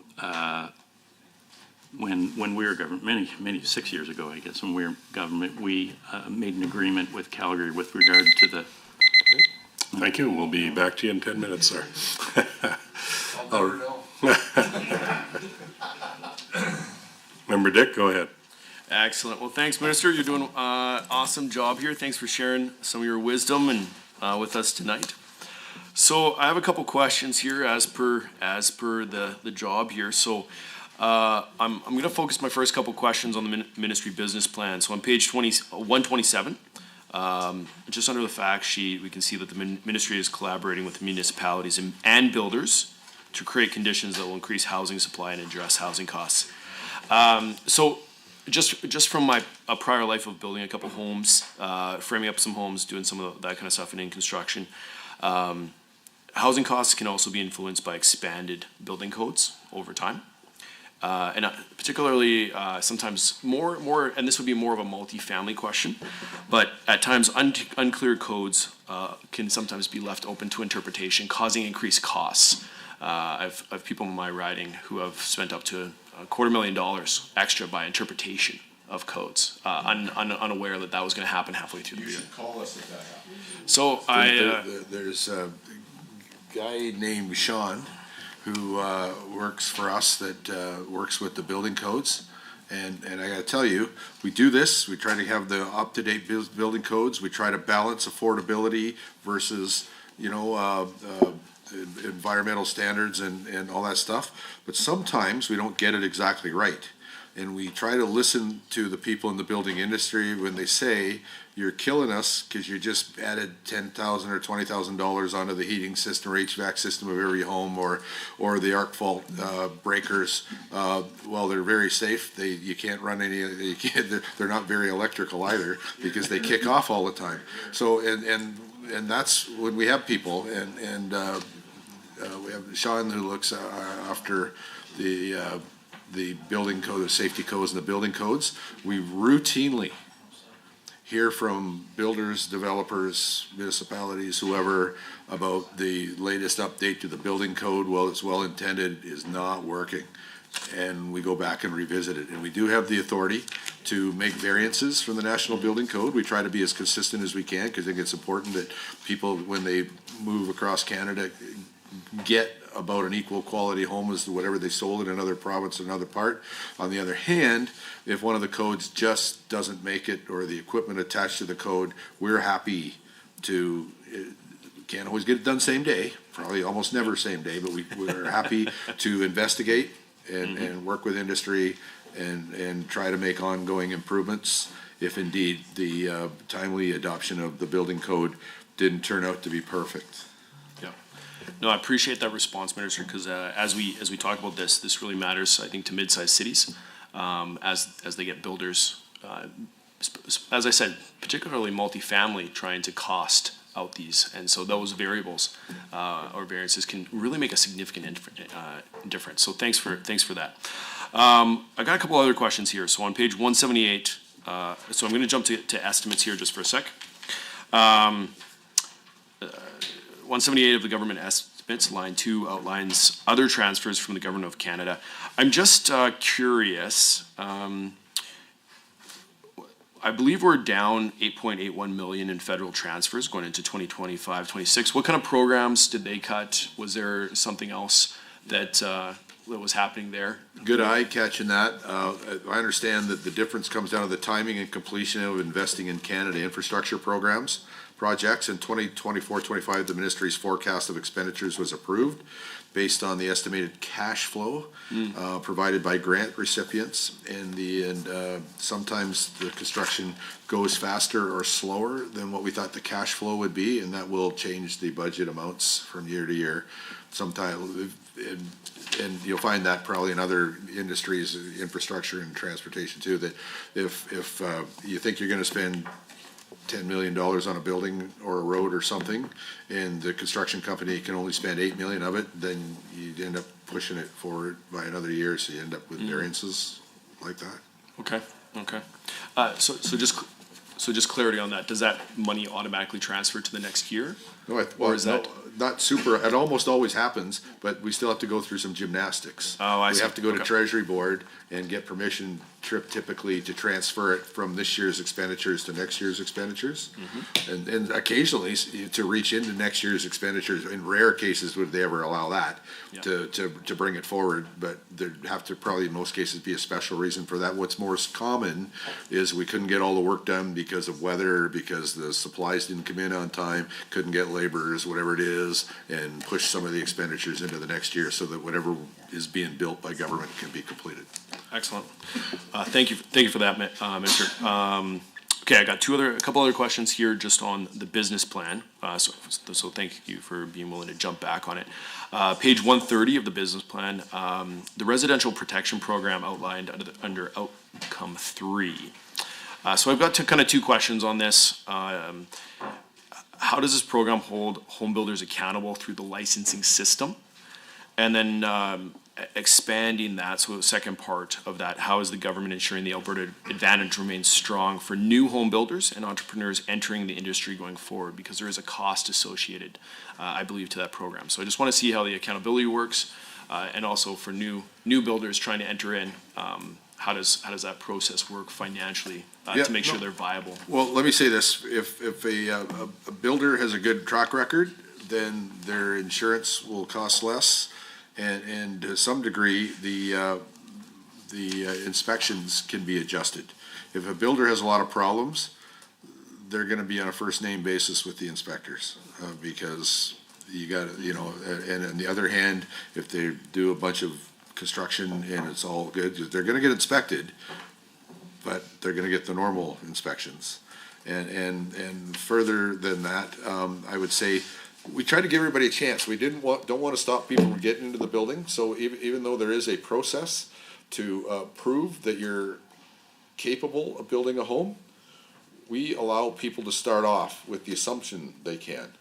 when we were government, many 6 years ago, I guess, when we were government, we made an agreement with Calgary with regard to the.
Thank you. We'll be back to you in 10 minutes, sir. Member Dick, go ahead.
Excellent. Well, thanks, Minister. You're doing an awesome job here. Thanks for sharing some of your wisdom and with us tonight. So I have a couple questions here as per the job here. So I'm going to focus my first couple questions on the ministry business plan. So on page 127, just under the fact sheet, we can see that the ministry is collaborating with municipalities and builders to create conditions that will increase housing supply and address housing costs. So just from my prior life of building a couple homes, framing up some homes, doing some of that kind of stuff in construction, housing costs can also be influenced by expanded building codes over time. And particularly sometimes more, and this would be more of a multi-family question, but at times unclear codes can sometimes be left open to interpretation, causing increased costs. I've people in my riding who have spent up to $250,000 extra by interpretation of codes, unaware that was going to happen halfway through the year.
You should call us if that happens.
So
there's a guy named Sean who works for us that works with the building codes. And I gotta tell you, we do this, we try to have the up-to-date building codes, we try to balance affordability versus, environmental standards and all that stuff. But sometimes we don't get it exactly right. And we try to listen to the people in the building industry when they say, you're killing us because you just added $10,000 or $20,000 onto the heating system or HVAC system of every home, or the arc fault breakers. Well, they're very safe. You can't run any. They're not very electrical either because they kick off all the time. So and that's when we have people and we have Sean who looks after the building code, the safety codes and the building codes. We routinely hear from builders, developers, municipalities, whoever, about the latest update to the building code. Well, it's well intended, is not working. And we go back and revisit it. And we do have the authority to make variances from the National Building Code. We try to be as consistent as we can because I think it's important that people, when they move across Canada, get about an equal quality home as to whatever they sold in another province or another part. On the other hand, if one of the codes just doesn't make it or the equipment attached to the code, we're happy to, can't always get it done same day, probably almost never same day, but we're happy to investigate and work with industry and try to make ongoing improvements if indeed the timely adoption of the building code didn't turn out to be perfect.
No, I appreciate that response, Minister, because as we talk about this, this really matters, I think, to mid-sized cities as they get builders, as I said, particularly multifamily, trying to cost out these. And so those variables or variances can really make a significant difference. So thanks for that. I got a couple other questions here. So on page 178, so I'm going to jump to estimates here just for a sec. 178 of the government estimates, line 2, outlines other transfers from the government of Canada. I'm just curious. I believe we're down 8.81 million in federal transfers going into 2025-26. What kind of programs did they cut? Was there something else that was happening there?
Good eye catching that. I understand that the difference comes down to the timing and completion of investing in Canada infrastructure projects. In 2024-25, the ministry's forecast of expenditures was approved based on the estimated cash flow provided by grant recipients, and sometimes the construction goes faster or slower than what we thought the cash flow would be, and that will change the budget amounts from year to year. Sometimes, and you'll find that probably in other industries, infrastructure and transportation too, that if you think you're going to spend $10 million on a building or a road or something, and the construction company can only spend $8 million of it, then you end up pushing it forward by another year, so you end up with variances like that.
Okay. So just clarity on that. Does that money automatically transfer to the next year?
No, not super. It almost always happens, but we still have to go through some gymnastics.
Oh, I see.
We have to go to Treasury Board and get permission typically to transfer it from this year's expenditures to next year's expenditures. And occasionally to reach into next year's expenditures. In rare cases would they ever allow that to bring it forward, but there'd have to probably in most cases be a special reason for that. What's more common is we couldn't get all the work done because of weather, because the supplies didn't come in on time, couldn't get laborers, whatever it is, and push some of the expenditures into the next year so that whatever is being built by government can be completed.
Excellent. Thank you for that, Minister. Okay, I got a couple other questions here just on the business plan. So thank you for being willing to jump back on it. Page 130 of the business plan, the residential protection program outlined under outcome 3. So I've got two questions on this. How does this program hold home builders accountable through the licensing system? And then expanding that, so the second part of that, how is the government ensuring the Alberta advantage remains strong for new home builders and entrepreneurs entering the industry going forward? Because there is a cost associated, I believe, to that program. So I just want to see how the accountability works, and also for new builders trying to enter in, how does that process work financially to make sure they're viable?
Well, let me say this: if a builder has a good track record, then their insurance will cost less. And to some degree, the inspections can be adjusted. If a builder has a lot of problems, they're going to be on a first name basis with the inspectors because you got and on the other hand, if they do a bunch of construction and it's all good, they're going to get inspected, but they're going to get the normal inspections. And further than that, I would say, we try to give everybody a chance. We don't want to stop people from getting into the building. So even though there is a process to prove that you're capable of building a home, we allow people to start off with the assumption they can.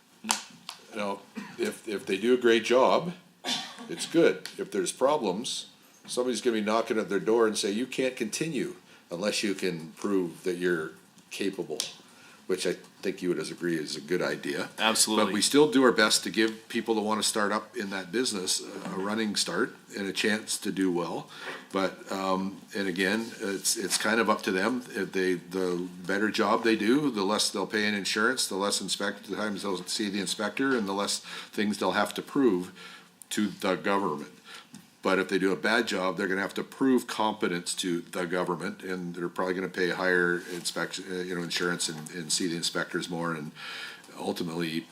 Now, if they do a great job, it's good. If there's problems, somebody's going to be knocking at their door and say, you can't continue unless you can prove that you're capable, which I think you would agree is a good idea.
Absolutely.
But we still do our best to give people that want to start up in that business a running start and a chance to do well. But, and again, it's kind of up to them. If the better job they do, the less they'll pay in insurance, the less times they'll see the inspector, and the less things they'll have to prove to the government. But if they do a bad job, they're going to have to prove competence to the government, and they're probably going to pay higher insurance and see the inspectors more. And ultimately,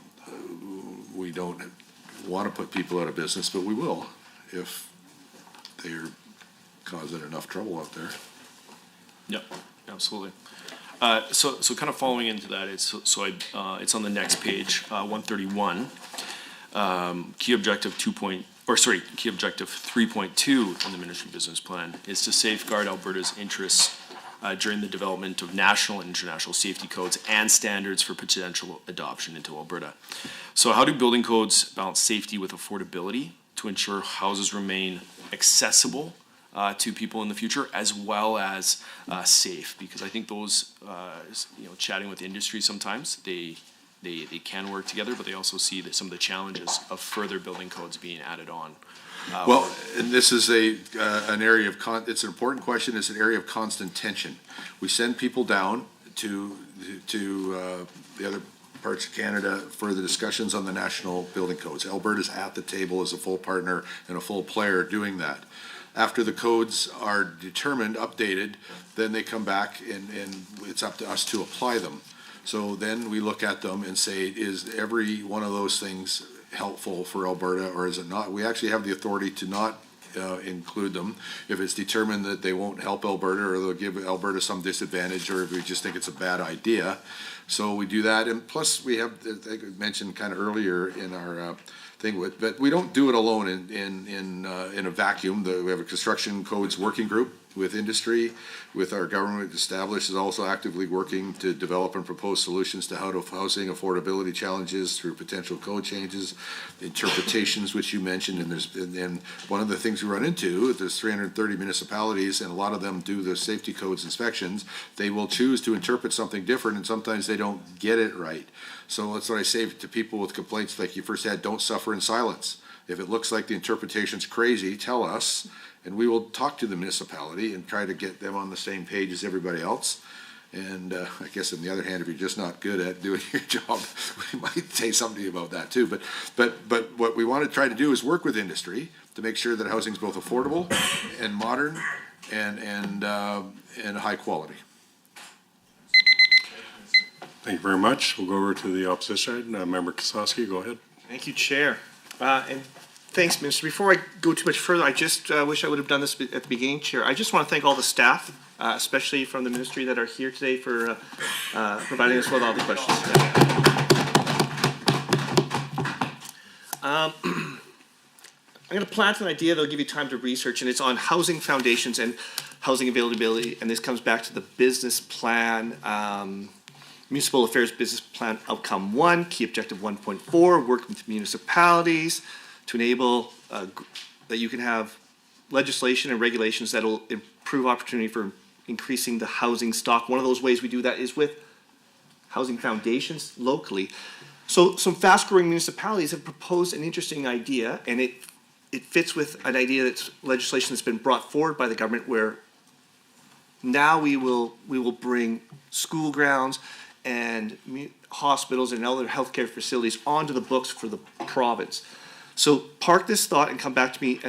we don't want to put people out of business, but we will if they're causing enough trouble out there.
Yep, absolutely. So kind of following into that, it's on the next page, 131. key objective 3.2 in the ministry business plan is to safeguard Alberta's interests during the development of national and international safety codes and standards for potential adoption into Alberta. So how do building codes balance safety with affordability to ensure houses remain accessible to people in the future, as well as safe? Because I think those, chatting with the industry sometimes, they can work together, but they also see that some of the challenges of further building codes being added on.
Well, and this is an area of, it's an important question, it's an area of constant tension. We send people down to the other parts of Canada for the discussions on the national building codes. Alberta's at the table as a full partner and a full player doing that. After the codes are determined, updated, then they come back and it's up to us to apply them. So then we look at them and say, is every one of those things helpful for Alberta, or is it not? We actually have the authority to not include them if it's determined that they won't help Alberta, or they'll give Alberta some disadvantage, or if we just think it's a bad idea. So we do that, and plus we have, I think I mentioned kind of earlier in our thing with, but we don't do it alone in a vacuum. We have a construction codes working group with industry, with our government established, is also actively working to develop and propose solutions to how to housing affordability challenges through potential code changes, interpretations, which you mentioned, and one of the things we run into, there's 330 municipalities, and a lot of them do the safety codes inspections. They will choose to interpret something different, and sometimes they don't get it right. So that's what I say to people with complaints like you first had, don't suffer in silence. If it looks like the interpretation's crazy, tell us, and we will talk to the municipality and try to get them on the same page as everybody else. And I guess on the other hand, if you're just not good at doing your job, we might say something about that too. But what we want to try to do is work with industry to make sure that housing is both affordable and modern and high quality.
Thank you very much. We'll go over to the opposition side. Member Kosaski, go ahead.
Thank you, Chair. And thanks, Minister. Before I go too much further, I just wish I would have done this at the beginning, Chair. I just want to thank all the staff, especially from the ministry, that are here today for providing us with all the questions. I'm going to plant an idea that'll give you time to research, and it's on housing foundations and housing availability. And this comes back to the business plan, Municipal Affairs Business Plan Outcome 1, Key Objective 1.4, work with municipalities to enable that you can have legislation and regulations that will improve opportunity for increasing the housing stock. One of those ways we do that is with housing foundations locally. So some fast-growing municipalities have proposed an interesting idea, and it fits with an idea that's legislation that's been brought forward by the government, where now we will bring school grounds and hospitals and other healthcare facilities onto the books for the province. So park this thought and come back to me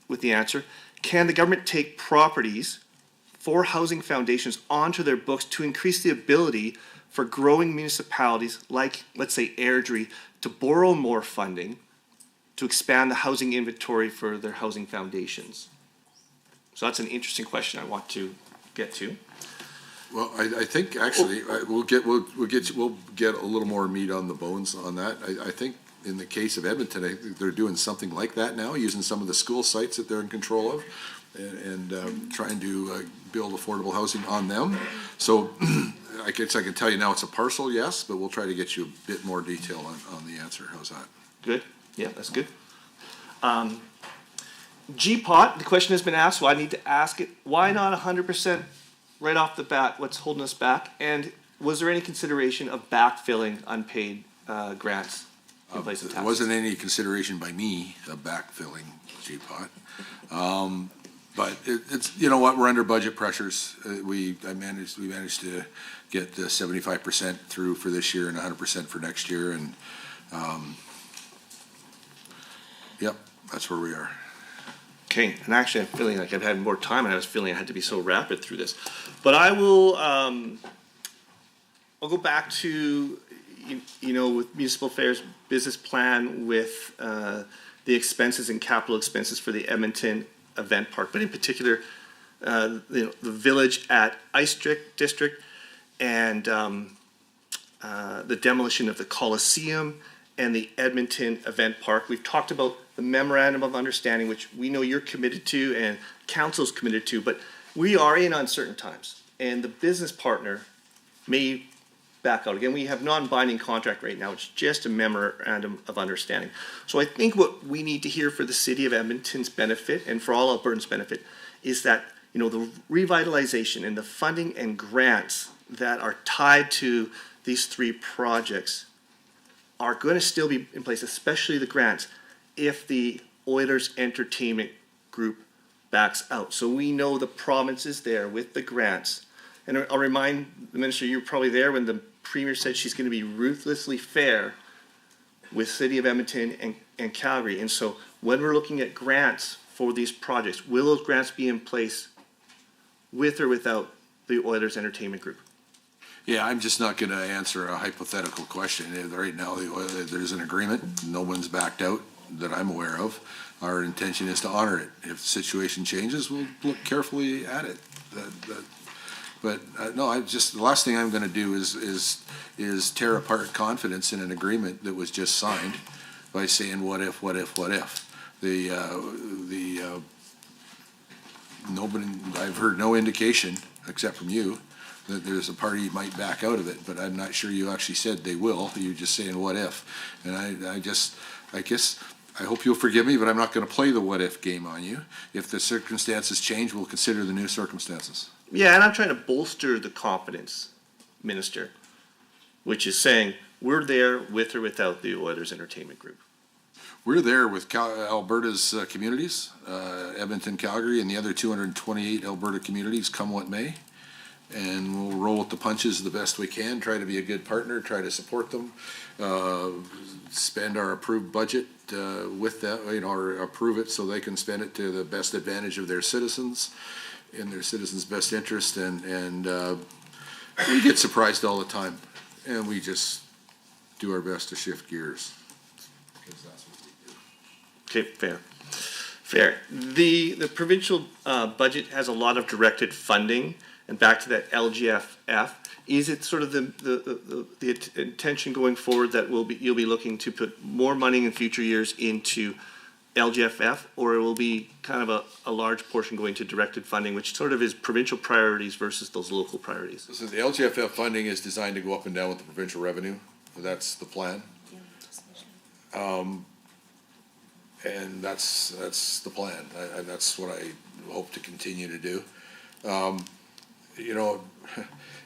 with the answer. Can the government take properties for housing foundations onto their books to increase the ability for growing municipalities like, let's say, Airdrie, to borrow more funding to expand the housing inventory for their housing foundations? So that's an interesting question I want to get to.
Well, I think actually we'll get a little more meat on the bones on that. I think in the case of Edmonton, I think they're doing something like that now, using some of the school sites that they're in control of, and trying to build affordable housing on them. So I guess I can tell you now it's a parcel, yes, but we'll try to get you a bit more detail on the answer. How's that?
Good. Yeah, that's good. GPOT, the question has been asked, so I need to ask it. Why not 100% right off the bat? What's holding us back? And was there any consideration of backfilling unpaid grants in place of taxes?
There wasn't any consideration by me of backfilling GPOT. But it's, you know what, we're under budget pressures. We managed to get 75% through for this year and 100% for next year, and yep, that's where we are.
Okay, and actually I'm feeling like I've had more time, and I was feeling I had to be so rapid through this. But I will, I'll go back to, with Municipal Affairs Business Plan with the expenses and capital expenses for the Edmonton Event Park, but in particular, the village at Ice District and the demolition of the Coliseum and the Edmonton Event Park. We've talked about the memorandum of understanding, which we know you're committed to and council's committed to, but we are in uncertain times, and the business partner may back out. Again, we have non-binding contract right now. It's just a memorandum of understanding. So I think what we need to hear for the city of Edmonton's benefit and for all Albertans' benefit is that, you know, the revitalization and the funding and grants that are tied to these three projects are going to still be in place, especially the grants, if the Oilers Entertainment Group backs out. So we know the province is there with the grants. And I'll remind the minister, you were probably there when the premier said she's going to be ruthlessly fair with City of Edmonton and Calgary. And so when we're looking at grants for these projects, will those grants be in place with or without the Oilers Entertainment Group?
Yeah, I'm just not gonna answer a hypothetical question. Right now, there's an agreement, no one's backed out that I'm aware of. Our intention is to honor it. If the situation changes, we'll look carefully at it. But no, the last thing I'm gonna do is tear apart confidence in an agreement that was just signed by saying, what if? Nobody, I've heard no indication, except from you, that there's a party might back out of it, but I'm not sure you actually said they will. You're just saying, what if? And I guess, I hope you'll forgive me, but I'm not gonna play the what if game on you. If the circumstances change, we'll consider the new circumstances.
Yeah, and I'm trying to bolster the confidence, Minister, which is saying we're there with or without the Oilers Entertainment Group.
We're there with Alberta's communities, Edmonton, Calgary, and the other 228 Alberta communities, come what may. And we'll roll with the punches the best we can, try to be a good partner, try to support them, spend our approved budget with that, or approve it so they can spend it to the best advantage of their citizens, in their citizens' best interest, and we get surprised all the time, and we just do our best to shift gears.
Okay, fair. The provincial budget has a lot of directed funding, and back to that LGFF, is it sort of the intention going forward that you'll be looking to put more money in future years into LGFF, or it will be kind of a large portion going to directed funding, which sort of is provincial priorities versus those local priorities?
So the LGFF funding is designed to go up and down with the provincial revenue. That's the plan. And that's the plan. That's what I hope to continue to do. You know,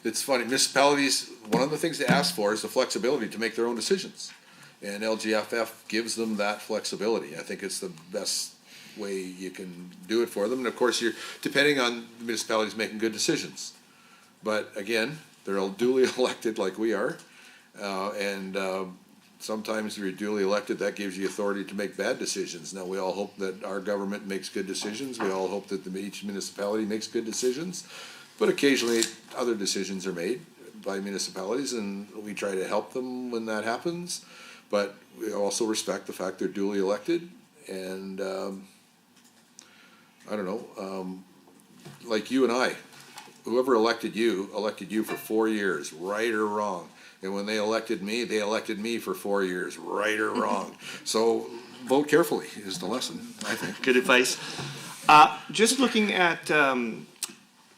it's funny, municipalities, one of the things they ask for is the flexibility to make their own decisions. And LGFF gives them that flexibility. I think it's the best way you can do it for them. And of course, you're depending on the municipalities making good decisions. But again, they're all duly elected like we are. Sometimes if you're duly elected, that gives you authority to make bad decisions. Now, we all hope that our government makes good decisions. We all hope that each municipality makes good decisions. But occasionally, other decisions are made by municipalities, and we try to help them when that happens. But we also respect the fact they're duly elected, and I don't know, like you and I, whoever elected you for 4 years, right or wrong. And when they elected me for 4 years, right or wrong. So vote carefully is the lesson, I think.
Good advice. Just looking at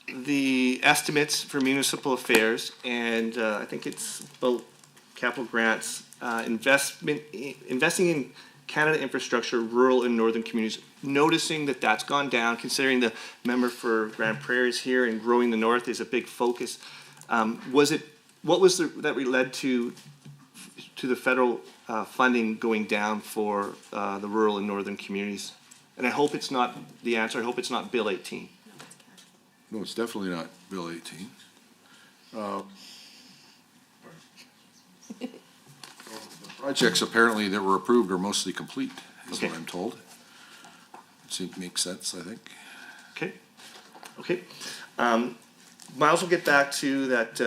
the estimates for municipal affairs, and I think it's about capital grants, investing in Canada infrastructure, rural and northern communities, noticing that that's gone down, considering the member for Grand Prairie is here and growing the north is a big focus. What was that led to the federal funding going down for the rural and northern communities? And I hope it's not the answer. I hope it's not Bill 18.
No, it's definitely not Bill 18. The projects apparently that were approved are mostly complete, is what I'm told. Which makes sense, I think.
Okay. Might as well get back to that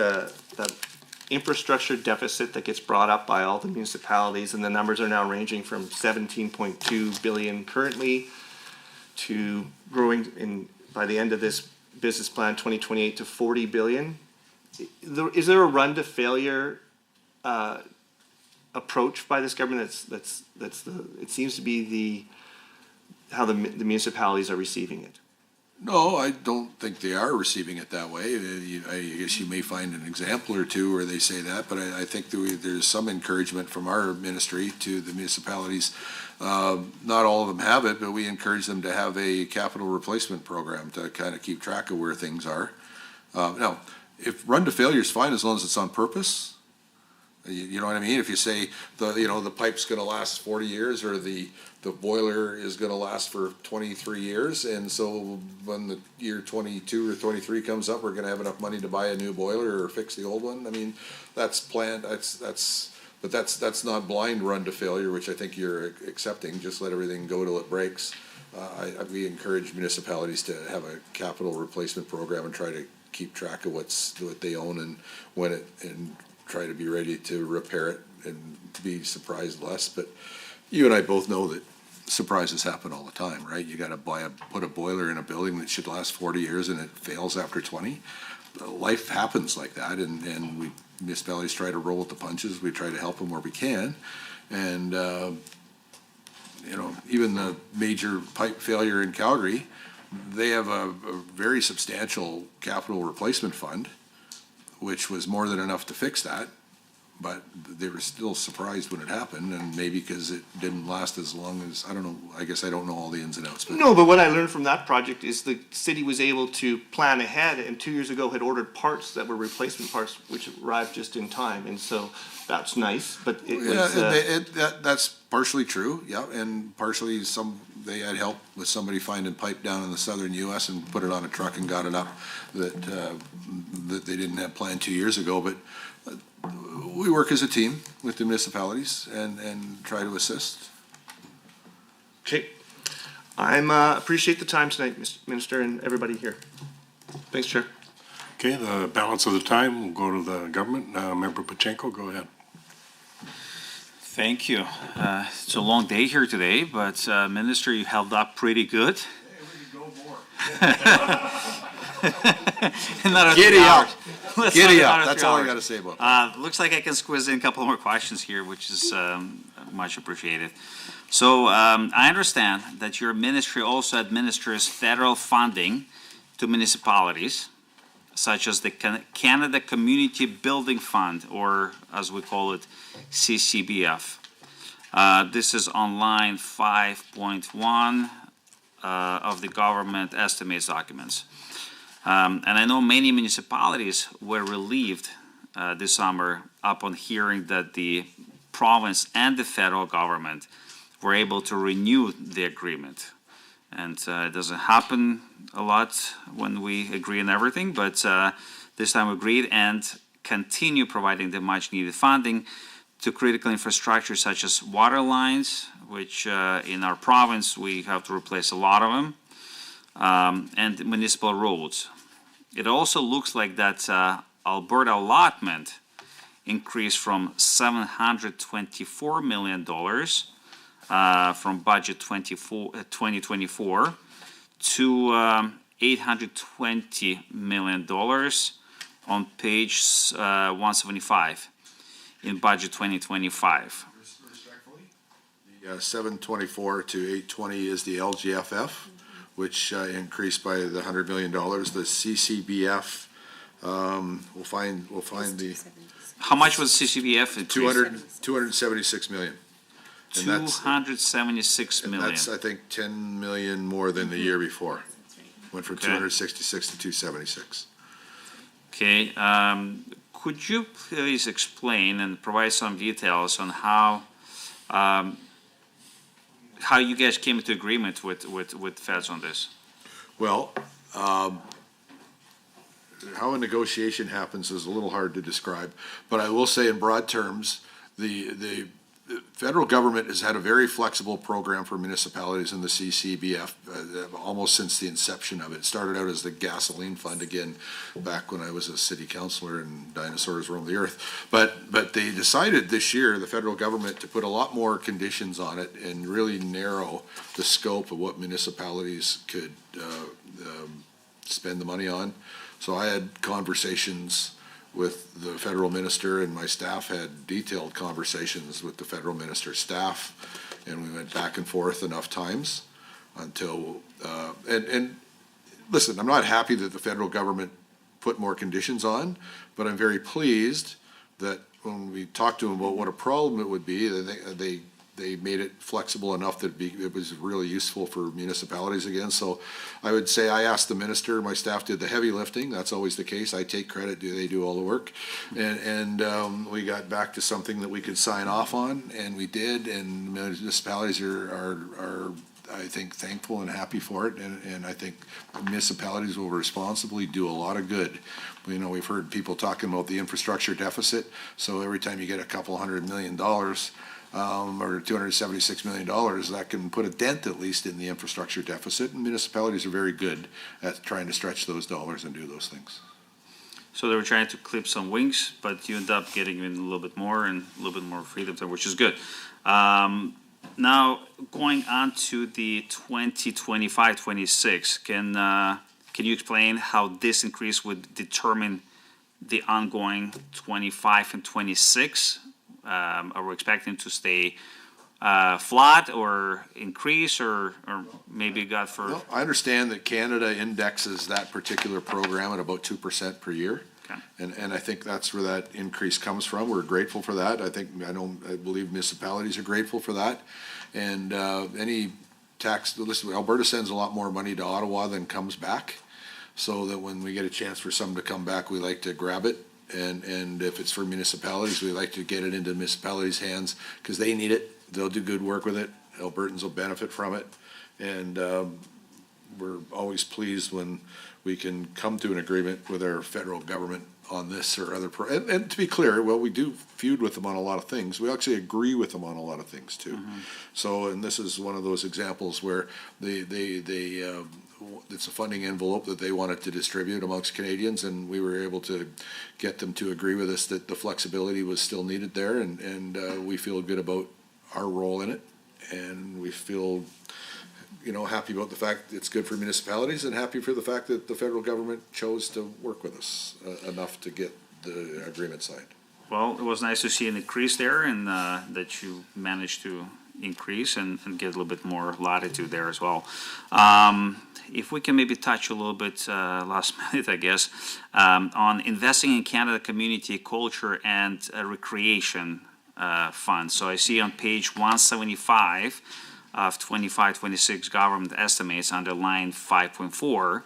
infrastructure deficit that gets brought up by all the municipalities, and the numbers are now ranging from 17.2 billion currently to growing by the end of this business plan 2028 to 40 billion. Is there a run to failure approach by this government. It seems to be how the municipalities are receiving it.
No, I don't think they are receiving it that way. I guess you may find an example or two where they say that, but I think there's some encouragement from our ministry to the municipalities. Not all of them have it, but we encourage them to have a capital replacement program to kind of keep track of where things are. Now, if run to failure is fine as long as it's on purpose. You know what I mean? If you say the pipe's going to last 40 years or the boiler is going to last for 23 years, and so when the year 22 or 23 comes up, we're going to have enough money to buy a new boiler or fix the old one. I mean, that's planned. But that's not blind run to failure, which I think you're accepting. Just let everything go till it breaks. We encourage municipalities to have a capital replacement program and try to keep track of what they own and and try to be ready to repair it and be surprised less. But you and I both know that surprises happen all the time, right? You got to put a boiler in a building that should last 40 years and it fails after 20. Life happens like that, and municipalities try to roll with the punches. We try to help them where we can, and even the major pipe failure in Calgary, they have a very substantial capital replacement fund, which was more than enough to fix that, but they were still surprised when it happened, and maybe because it didn't last as long as, I don't know, I guess I don't know all the ins and outs. But
No, but what I learned from that project is the city was able to plan ahead, and 2 years ago had ordered parts that were replacement parts, which arrived just in time, and so that's nice, but it was...
that's partially true, yeah, and partially they had help with somebody finding pipe down in the southern U.S. and put it on a truck and got it up that they didn't have planned 2 years ago, but we work as a team with the municipalities and try to assist.
Okay. Appreciate the time tonight, Mr. Minister, and everybody here. Thanks, Chair.
Okay, the balance of the time will go to the government. Member Pachenko, go ahead.
Thank you. It's a long day here today, but Minister, you held up pretty good.
Giddy up. Giddy up. That's all I got to say about that.
Looks like I can squeeze in a couple more questions here, which is much appreciated. So I understand that your ministry also administers federal funding to municipalities, such as the Canada Community Building Fund, or as we call it, CCBF. This is on line 5.1 of the government estimates documents. And I know many municipalities were relieved this summer upon hearing that the province and the federal government were able to renew the agreement. And it doesn't happen a lot when we agree on everything, but this time we agreed and continue providing the much needed funding to critical infrastructure such as water lines, which in our province we have to replace a lot of them, and municipal roads. It also looks like that Alberta allotment increased from $724 million from budget 2024 to $820 million on page 175 in budget 2025.
Respectfully, the 724 to 820 is the LGFF, which increased by the $100 million. The CCBF, we'll find the.
How much was CCBF?
276 million. And
276 million.
That's, I think, 10 million more than the year before. Went from 266 to 276.
Okay. Could you please explain and provide some details on how you guys came to agreement with feds on this?
Well, how a negotiation happens is a little hard to describe, but I will say in broad terms, the federal government has had a very flexible program for municipalities in the CCBF almost since the inception of it. It started out as the gasoline fund again back when I was a city councilor and dinosaurs roamed the earth. But they decided this year, the federal government, to put a lot more conditions on it and really narrow the scope of what municipalities could spend the money on. So I had conversations with the federal minister, and my staff had detailed conversations with the federal minister's staff, and we went back and forth enough times until, and listen, I'm not happy that the federal government put more conditions on, but I'm very pleased that when we talked to them about what a problem it would be, they made it flexible enough that it was really useful for municipalities again. So I would say I asked the minister, my staff did the heavy lifting. That's always the case. I take credit, they do all the work. And we got back to something that we could sign off on, and we did, and municipalities are I think, thankful and happy for it, and I think municipalities will responsibly do a lot of good. You know, we've heard people talking about the infrastructure deficit, so every time you get a couple $100 million, or $276 million, that can put a dent at least in the infrastructure deficit, and municipalities are very good at trying to stretch those dollars and do those things.
So they were trying to clip some wings, but you end up getting in a little bit more and a little bit more freedom, which is good. Now, going on to the 2025-26, can you explain how this increase would determine the ongoing 25 and 26? Are we expecting to stay flat or increase, or maybe God for?
Well, I understand that Canada indexes that particular program at about 2% per year.
Okay.
And I think that's where that increase comes from. We're grateful for that. I believe municipalities are grateful for that. And any tax, listen, Alberta sends a lot more money to Ottawa than comes back. So that when we get a chance for some to come back, we like to grab it. And if it's for municipalities, we like to get it into municipalities' hands because they need it. They'll do good work with it. Albertans will benefit from it. And we're always pleased when we can come to an agreement with our federal government on this or other and to be clear, well, we do feud with them on a lot of things. We actually agree with them on a lot of things too. Mm-hmm. So, and this is one of those examples where it's a funding envelope that they wanted to distribute amongst Canadians, and we were able to get them to agree with us that the flexibility was still needed there, and we feel good about our role in it, and we feel happy about the fact it's good for municipalities, and happy for the fact that the federal government chose to work with us enough to get the agreement signed.
Well, it was nice to see an increase there, and that you managed to increase and get a little bit more latitude there as well. If we can maybe touch a little bit last minute, I guess, on investing in Canada community culture and recreation fund. So I see on page 175 of 25-26 government estimates under line 5.4,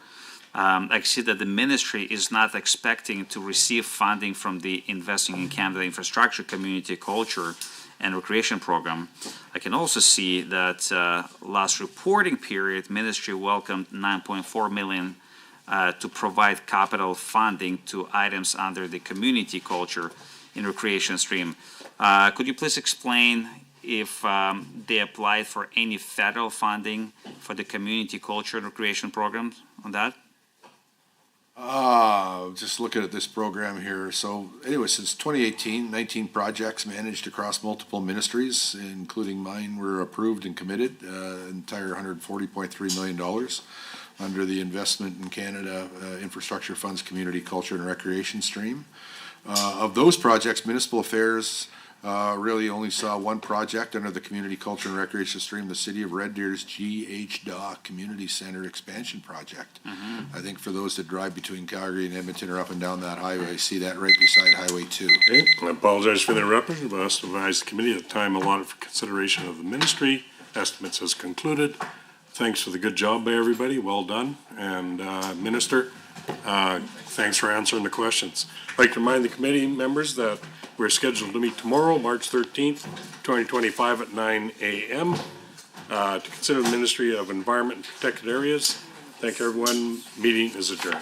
I see that the ministry is not expecting to receive funding from the Investing in Canada Infrastructure, Community Culture and Recreation Program. I can also see that last reporting period, ministry welcomed $9.4 million to provide capital funding to items under the Community Culture and Recreation stream. Could you please explain if they applied for any federal funding for the Community Culture and Recreation programs on that?
Just looking at this program here. So anyway, since 2018, 19 projects managed across multiple ministries, including mine, were approved and committed, entire $140.3 million under the Investment in Canada Infrastructure Funds Community Culture and Recreation stream. Of those projects, Municipal Affairs really only saw one project under the Community Culture and Recreation stream, the City of Red Deer's GHDA Community Center Expansion Project. Mm-hmm. I think for those that drive between Calgary and Edmonton or up and down that highway, see that right beside Highway 2.
Okay. I apologize for the interruption, but I must advise the committee that the time allotted for consideration of the ministry estimates has concluded. Thanks for the good job by everybody. Well done. And Minister, thanks for answering the questions. I'd like to remind the committee members that we're scheduled to meet tomorrow, March 13th, 2025 at 9 a.m. To consider the Ministry of Environment and Protected Areas. Thank you, everyone. Meeting is adjourned.